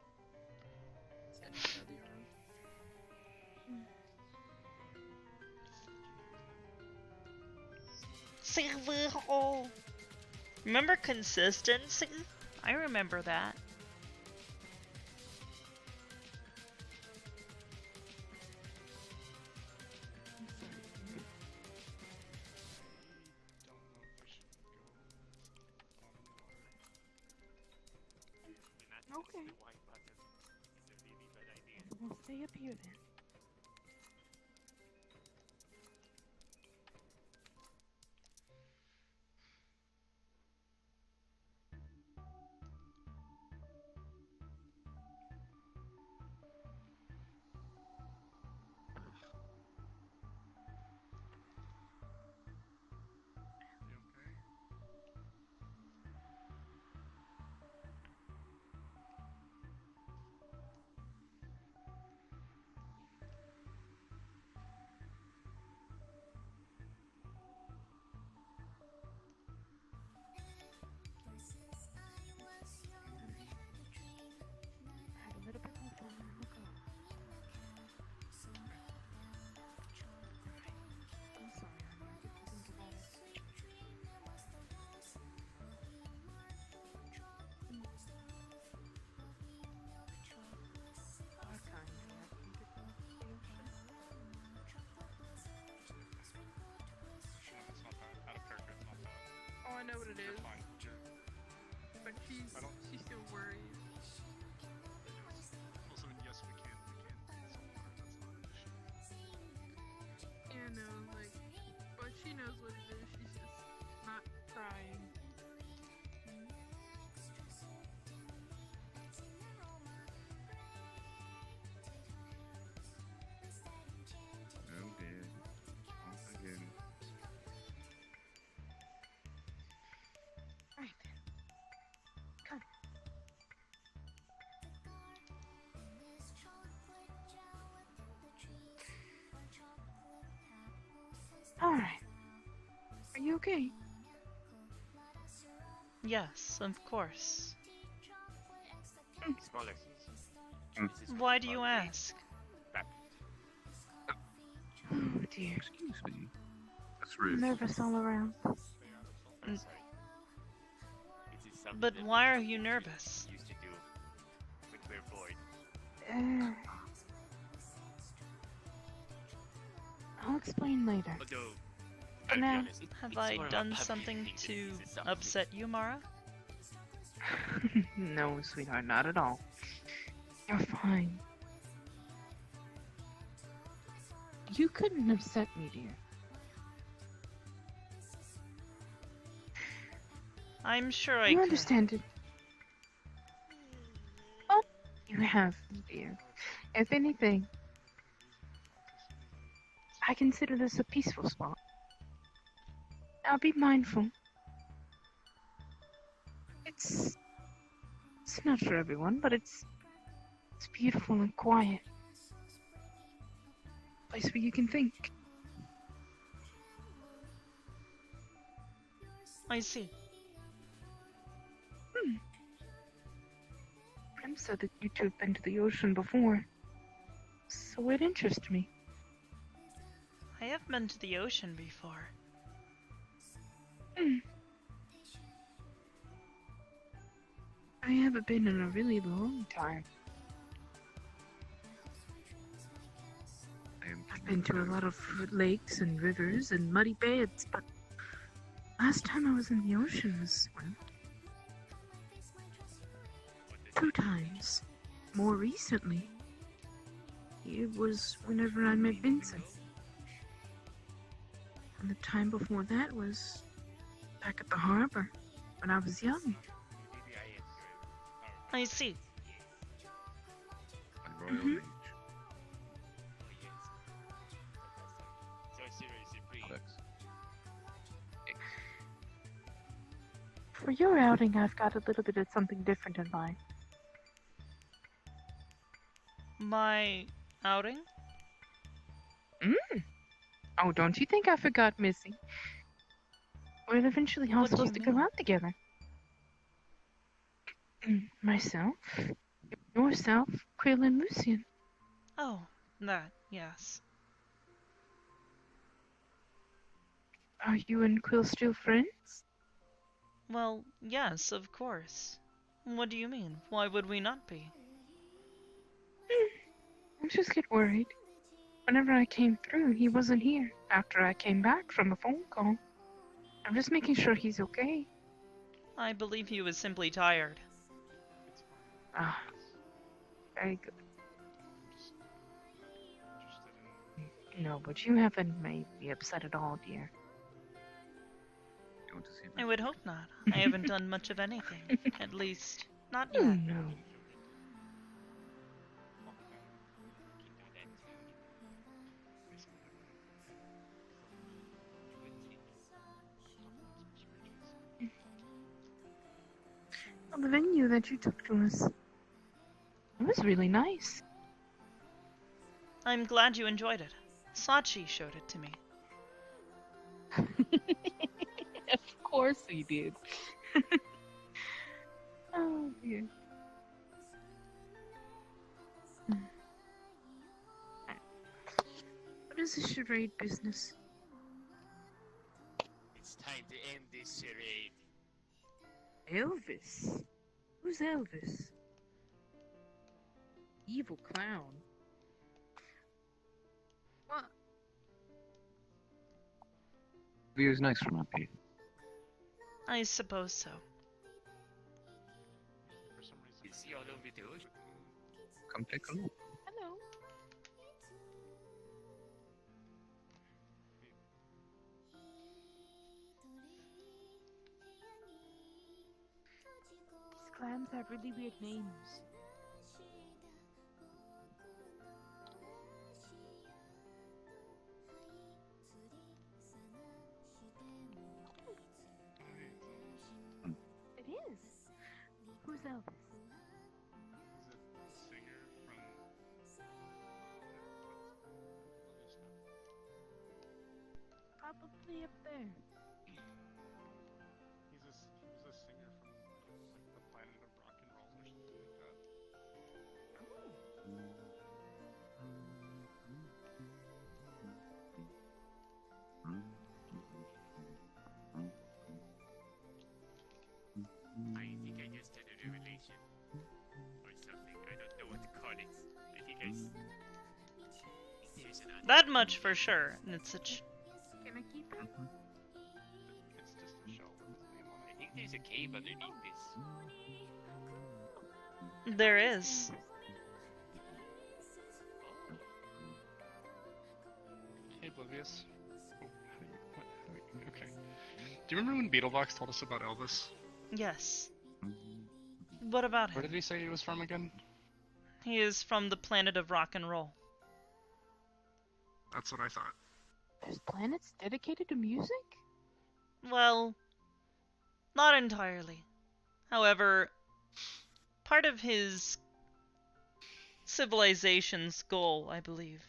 Silver hole. Remember consistency? I remember that. Okay. We'll stay up here then. It's not that. Out of character, it's not that. Oh, I know what it You're is. fine. But she's still worried. Also, yes, we can. That's not an issue. Yeah, no, like, but she knows what it is. She's just not trying. Oh dear. Once again. Right. Come. Alright. Are you okay? Yes, of course. Smaller. Why do you ask? Oh dear. Excuse me. That's I'm rude. nervous all around. But why are you nervous? Used to do with clear void. I'll explain later. Although, For now, Have I done something to upset you, Mara? no, sweetheart, not at all. You're fine. You couldn't upset me, dear. I'm sure I You could. understand it. Oh, you have, dear. If anything, I consider this a peaceful spot. Now be mindful. It's not for everyone, but it's beautiful and quiet. Place where you can think. I see. Prim said that you two have been to the ocean before, so it interests me. I have been to the ocean before. I haven't been in a really long time. I've been to a lot of lakes and rivers and muddy beds, but last time I was in the ocean was, well, 2 times. More recently, it was whenever I met Vincent. And the time before that was back at the harbor when I was young. I see. A royal mage. Alex. For your outing, I've got a little bit of something different in mind. My outing? Oh, don't you think I forgot, Missy? We're eventually all What do you supposed to go mean? out together. Myself, yourself, Quill, and Lucian. Oh, that, yes. Are you and Quill still friends? Well, yes, of course. What do you mean? Why would we not be? I just get worried. Whenever I came through, he wasn't here after I came back from a phone call. I'm just making sure he's okay. I believe he was simply tired. Ah, very good. No, but you haven't made me upset at all, dear. You want to see I would hope not. I haven't done much of anything. At least, not Oh, yet. no. Well, the venue that you took to us, it was really nice. I'm glad you enjoyed it. Sachi showed it to me. Of course he did. Oh, dear. What is this charade business? It's time to end this charade. Elvis? Who's Elvis? Evil clown. What? View is nice from up here. I suppose so. Is he all over the ocean? Come take a look. Hello. These clams have really weird names. It is. Who's Elvis? Probably up there. He was a singer from like the planet of rock and roll or something like that. I think I just had a revelation. Or something. I don't know what to call it. I think there's an That much for sure. And it's such. Can I keep it? It's just a shell with his name on I think there's a cave underneath this. There is. Hey, Oblivious. Okay. Do you remember when Beetlebox told us about Elvis? Yes. What about Where him? did he say he was from again? He is from the planet of rock and roll. That's what I thought. There's planets dedicated to music? Well, not entirely. However, part of his civilization's goal, I believe,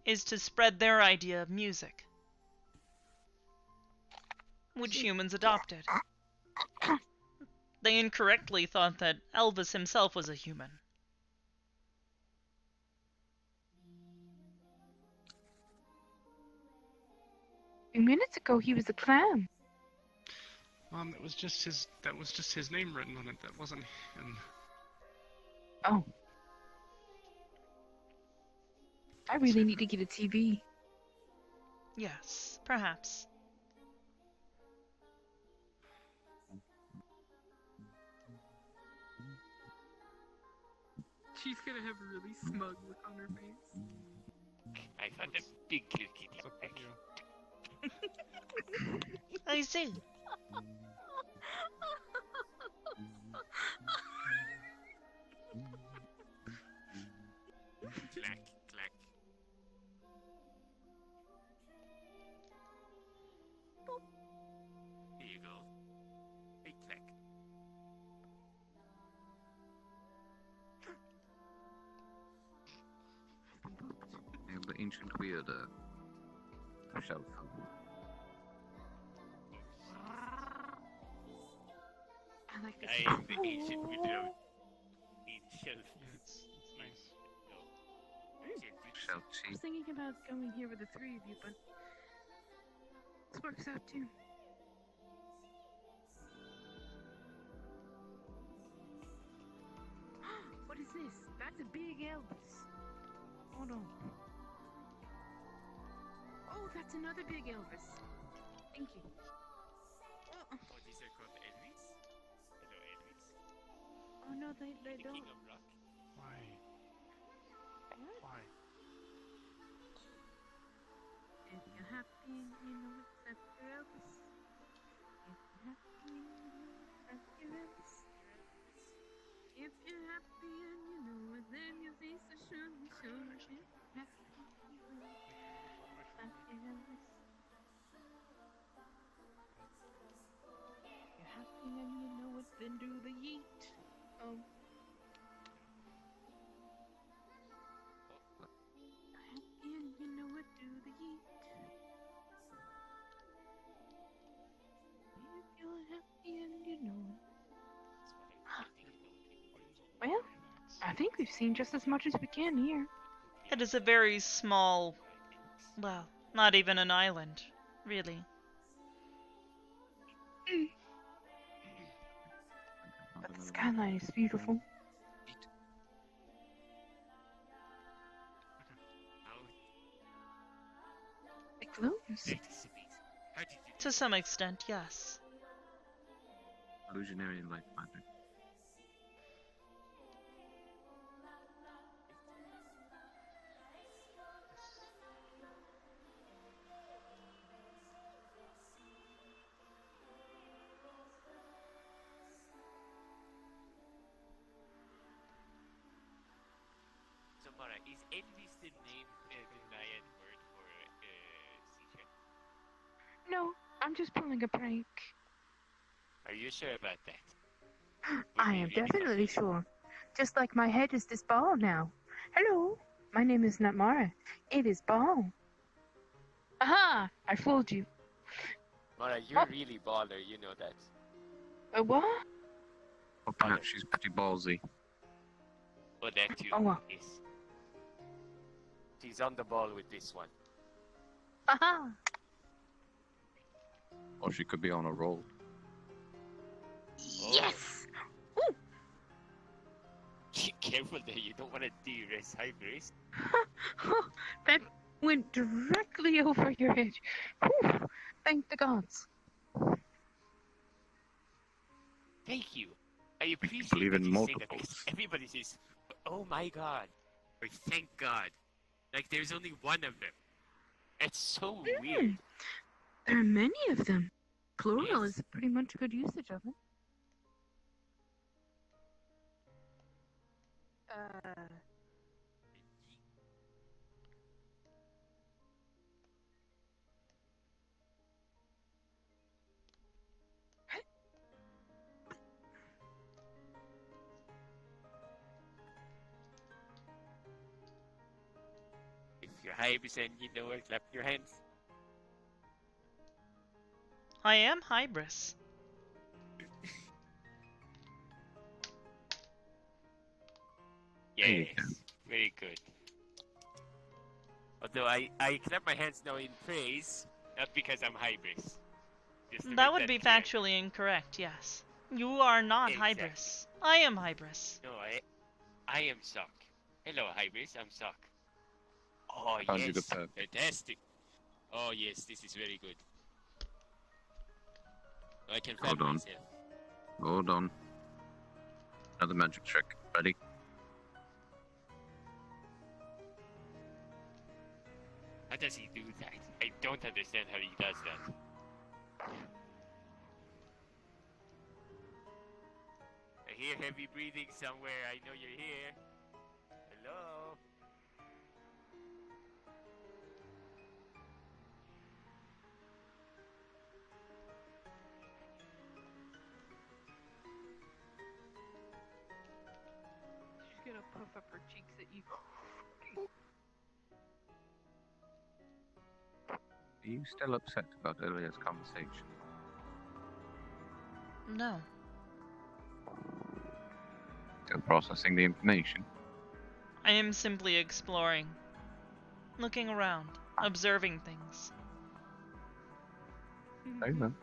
is to spread their idea of music, which humans adopted. They incorrectly thought that Elvis himself was a human. A few minutes ago, he was a clown. That was just his name written on it. That wasn't him. Oh. I really need to get a TV. Yes, perhaps. She's gonna have a really smug look on her face. I I found a big little kitty. I see. Clack, clack. Here you go. Hey, clack. And the ancient weirder. Shelf. I like this. I am the ancient widow. In shelf. It's nice. Shall I was thinking about going here with the three of you, but this works out too. What is this? That's a big Elvis. Hold on. Oh, that's another big Elvis. Thank you. Oh, these are called Elvis? Hello, Elvis. Oh no, they The don't. king of rock? Why? What? Why? If you're happy, you know it's after Elvis. If you're happy, you know it's after Elvis. If you're happy and you know it, then your face will show me, show me. If you're happy, you know it's after Elvis. If you're happy and you know it, then do the yeet. Oh. Happy and you know it, do the yeet. If you're happy and you know it. Well, I think we've seen just as much as we can here. It is a very small, well, not even an island, really. But the skyline is beautiful. It glows. To some extent, yes. Illusionary light magic. So, Mara, is Elvis the name, the Mayan word for seashell? No, I'm just pulling a prank. Are you sure about that? I am definitely sure. Just like my head is this ball now. Hello, my name is not Mara. It is Ball. Aha! I fooled you. Mara, you're really baller, you know that. What? Oh, perhaps she's pretty ballsy. Oh, that too. Oh, well. Yes. She's on the ball with this one. Aha! Or she could be on a roll. Yes! Careful there, you don't want to de-res Hybris. That went directly over your head. Whew. Thank the gods. Thank you. I appreciate believe that in you say that multiples. because everybody says, oh my god, or thank god. Like there's only one of them. It's so weird. There are many of them. Plural is pretty much a good usage of it. If you're Hybris and you know it, clap your hands. I am Hybris. Yes, very good. Although I clap my hands now in praise, not because I'm Hybris. Just to That make would be clear. factually incorrect, yes. You are not Exactly. Hybris. I am Hybris. No, I am Sock. Hello, Hybris, I'm Sock. Oh, How'd you yes, get that? fantastic. Oh, yes, this is very good. I can Hold fan on. myself. Hold on. Another magic trick. Ready? How does he do that? I don't understand how he does that. I hear heavy breathing somewhere. I know you're here. Hello? She's gonna puff up her cheeks at you. Are you still upset about earlier's conversation? No. Still processing the information? I am simply exploring. Looking around. Observing things. Very well.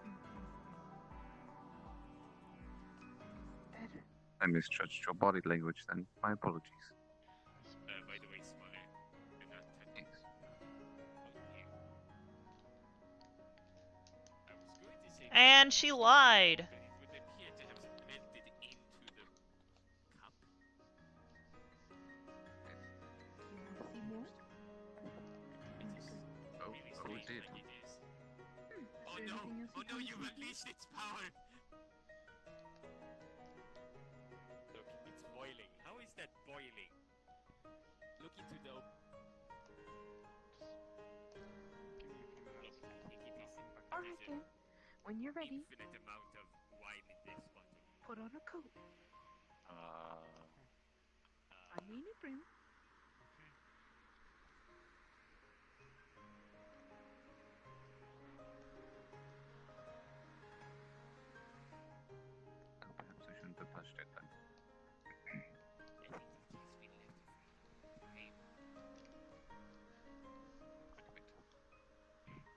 I misjudged your body language then. My apologies. By the way, smaller. Do not touch it. Oh, here. I was going to say... And she lied. But it would appear to have melted into the cup. See more? Really it did. like it is. Oh there no! anything else Oh you no, can you've see? unleashed its power! Look, it's boiling. How is that boiling? Look into the... Look, I think it is... Alright then. When you're ready, Infinite amount of wine in this bottle. put on a coat. I mean a brim. Perhaps I shouldn't have touched it then.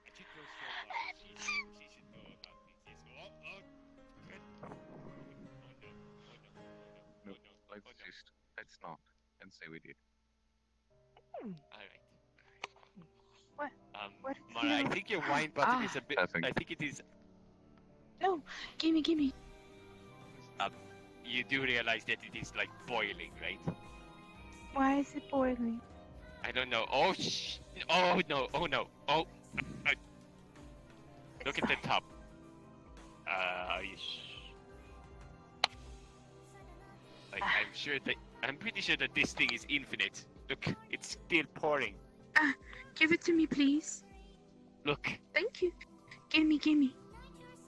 I should go show Mara. She should know about this. Yes. Oh, good. Oh no. No, let's not. And say we did. Alright. What? What? Mara, I think your wine bottle is a bit... Perfect. I think it is... No! Gimme! You do realize that it is like boiling, right? Why is it boiling? I don't know. Oh, oh no. Oh no. Oh. Look at the top. I'm sure that... I'm pretty sure that this thing is infinite. Look, it's still pouring. Give it to me, please. Look. Thank you. Gimme.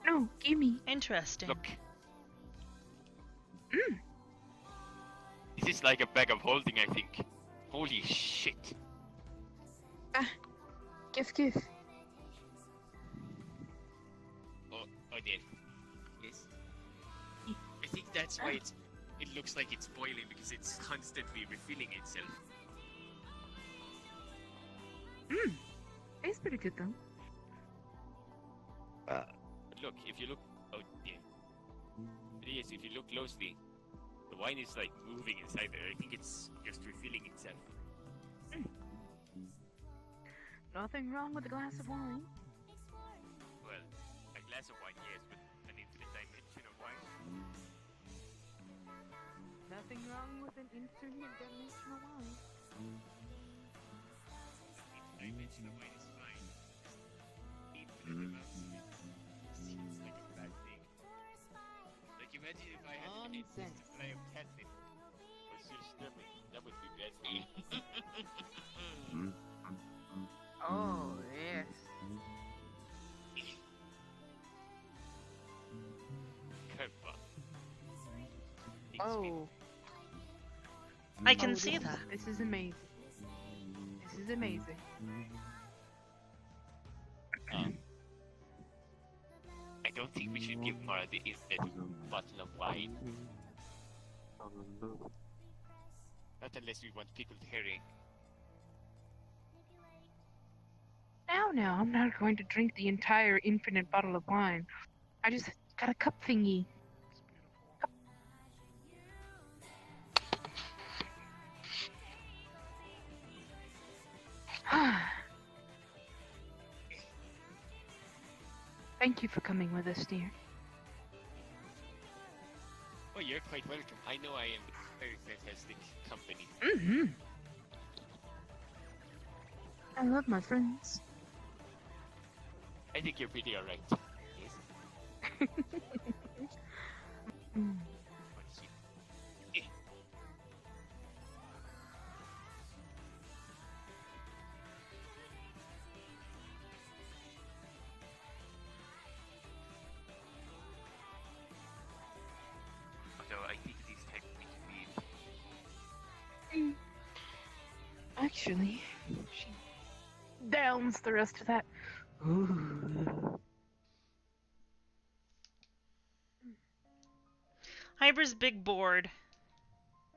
No, gimme. Interesting. Look. This is like a bag of holding, I think. Holy shit. Give. Oh dear. Yes. I think that's why it looks like it's boiling, because it's constantly refilling itself. Tastes pretty good though. Look, if you look... Oh dear. Yes, if you look closely, the wine is like moving inside there. I think it's just refilling itself. Nothing wrong with a glass of wine. Well, a glass of wine, yes, but an infinite dimension of wine? Nothing wrong with an infinite dimensional wine. Infinite dimension of wine is fine. Infinite amounts of it seems like a bad thing. Like, imagine if I had an infinite supply of catnip. Or your stomach. That would be bad for me. Oh, yes. Curveball. Oh. I can see that. This is amazing. This is amazing. I don't think we should give Mara the infinite bottle of wine. Not unless we want pickled herring. Now, I'm not going to drink the entire infinite bottle of wine. I just got a cup thingy. Thank you for coming with us, dear. Oh, you're quite welcome. I know I am very fantastic company. I love my friends. I think you're pretty alright. Yes. Mm. Although I think these type can be Actually, she downs the rest of that. Ooh. Hybris big board.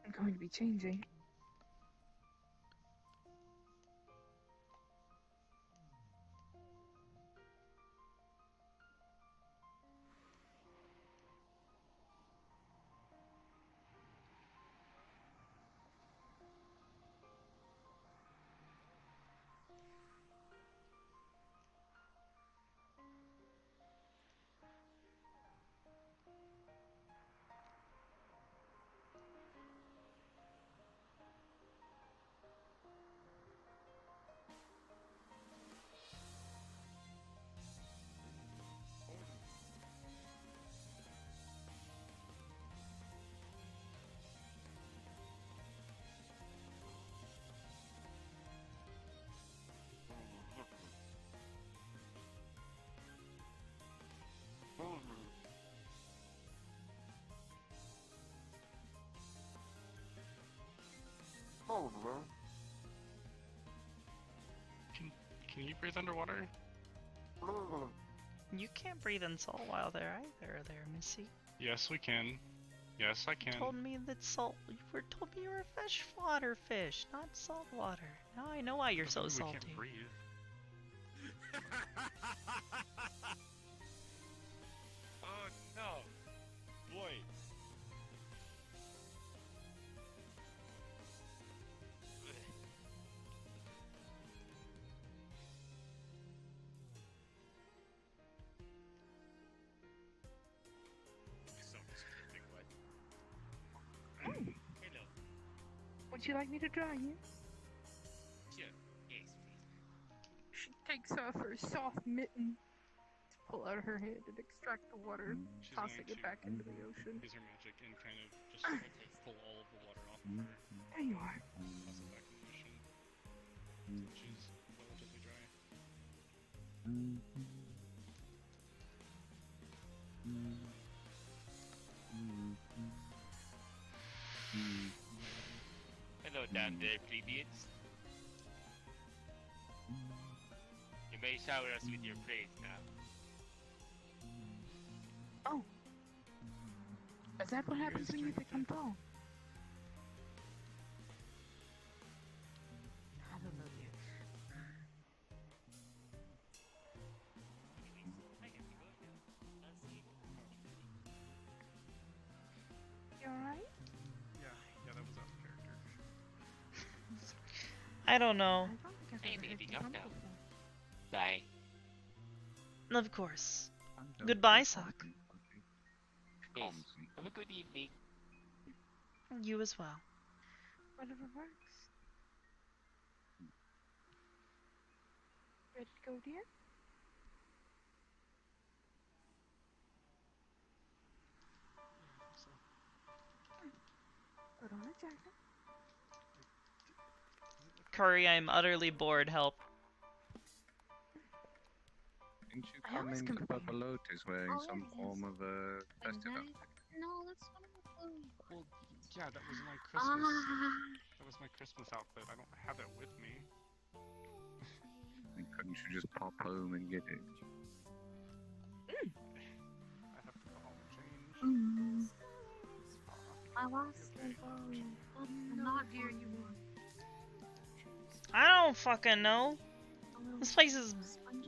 I'm going to be changing. Can you breathe underwater? You can't breathe in salt while there either, there, Missy. Yes, we can. Yes, I You can. told me that told me you were a freshwater fish, not saltwater. Now I know why you're so Doesn't mean salty. We can't breathe. Oh no! Boy! Hello. Would you like me to dry you? Sure. Yes, please. She takes off her soft mitten to pull out her hand and extract the water, She's tossing going it back to into the ocean. use her magic and kind of just pull all of the water off of her. There you are. Toss it back in the ocean. She's relatively dry. Hello down there, plebeians. You may shower us with your praise now. Oh. Is that what happens when you become tall? I don't know yet. You alright? Yeah, that was out of character. I don't know. Hey, baby, come now. Bye. Of course. Goodbye, Sock. Yes. Have a good evening. You as well. Whatever works. Ready to go, dear? Put on a jacket. Curry, I'm utterly bored. Help. Didn't you come in to Purple Lotus wearing some form of a festive outfit? No, that's not a blue. Well, yeah, that was my Christmas. That was my Christmas outfit. I don't have it with me. And couldn't you just pop home and get it? I have to go home and change. I lost the bow. I'm not here anymore. I don't fucking know. This place is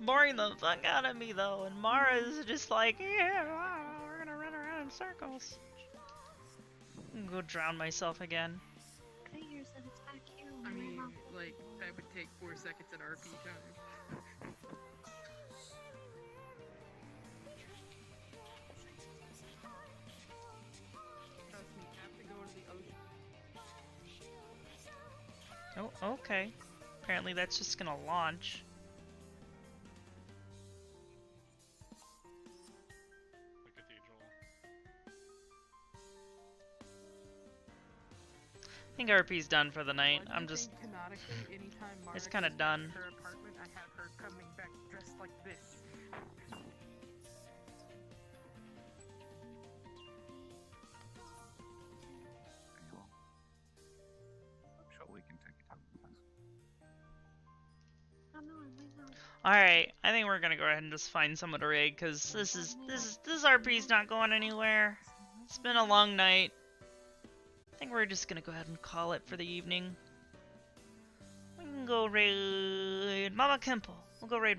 boring the fuck out of me though, and Mara's just like, yeah, we're gonna run around in circles. I'm gonna go drown myself again. Figures that it's back here. I mean, like, that would take 4 seconds in RP time. Trust me, have to go to the ocean. Oh, okay. Apparently that's just gonna launch. The cathedral. I think RP's done for the night. Why do I'm you just... think canonically, anytime Mara It's kinda goes back done. to her apartment, I have her coming back dressed like this? Anyway, I'm sure we can take it out with us. Oh no, I might not. Alright, I think we're gonna go ahead and just find someone to raid, because this RP's not going anywhere. It's been a long night. I think we're just gonna go ahead and call it for the evening. We can go raid Mama Kempo. We'll go raid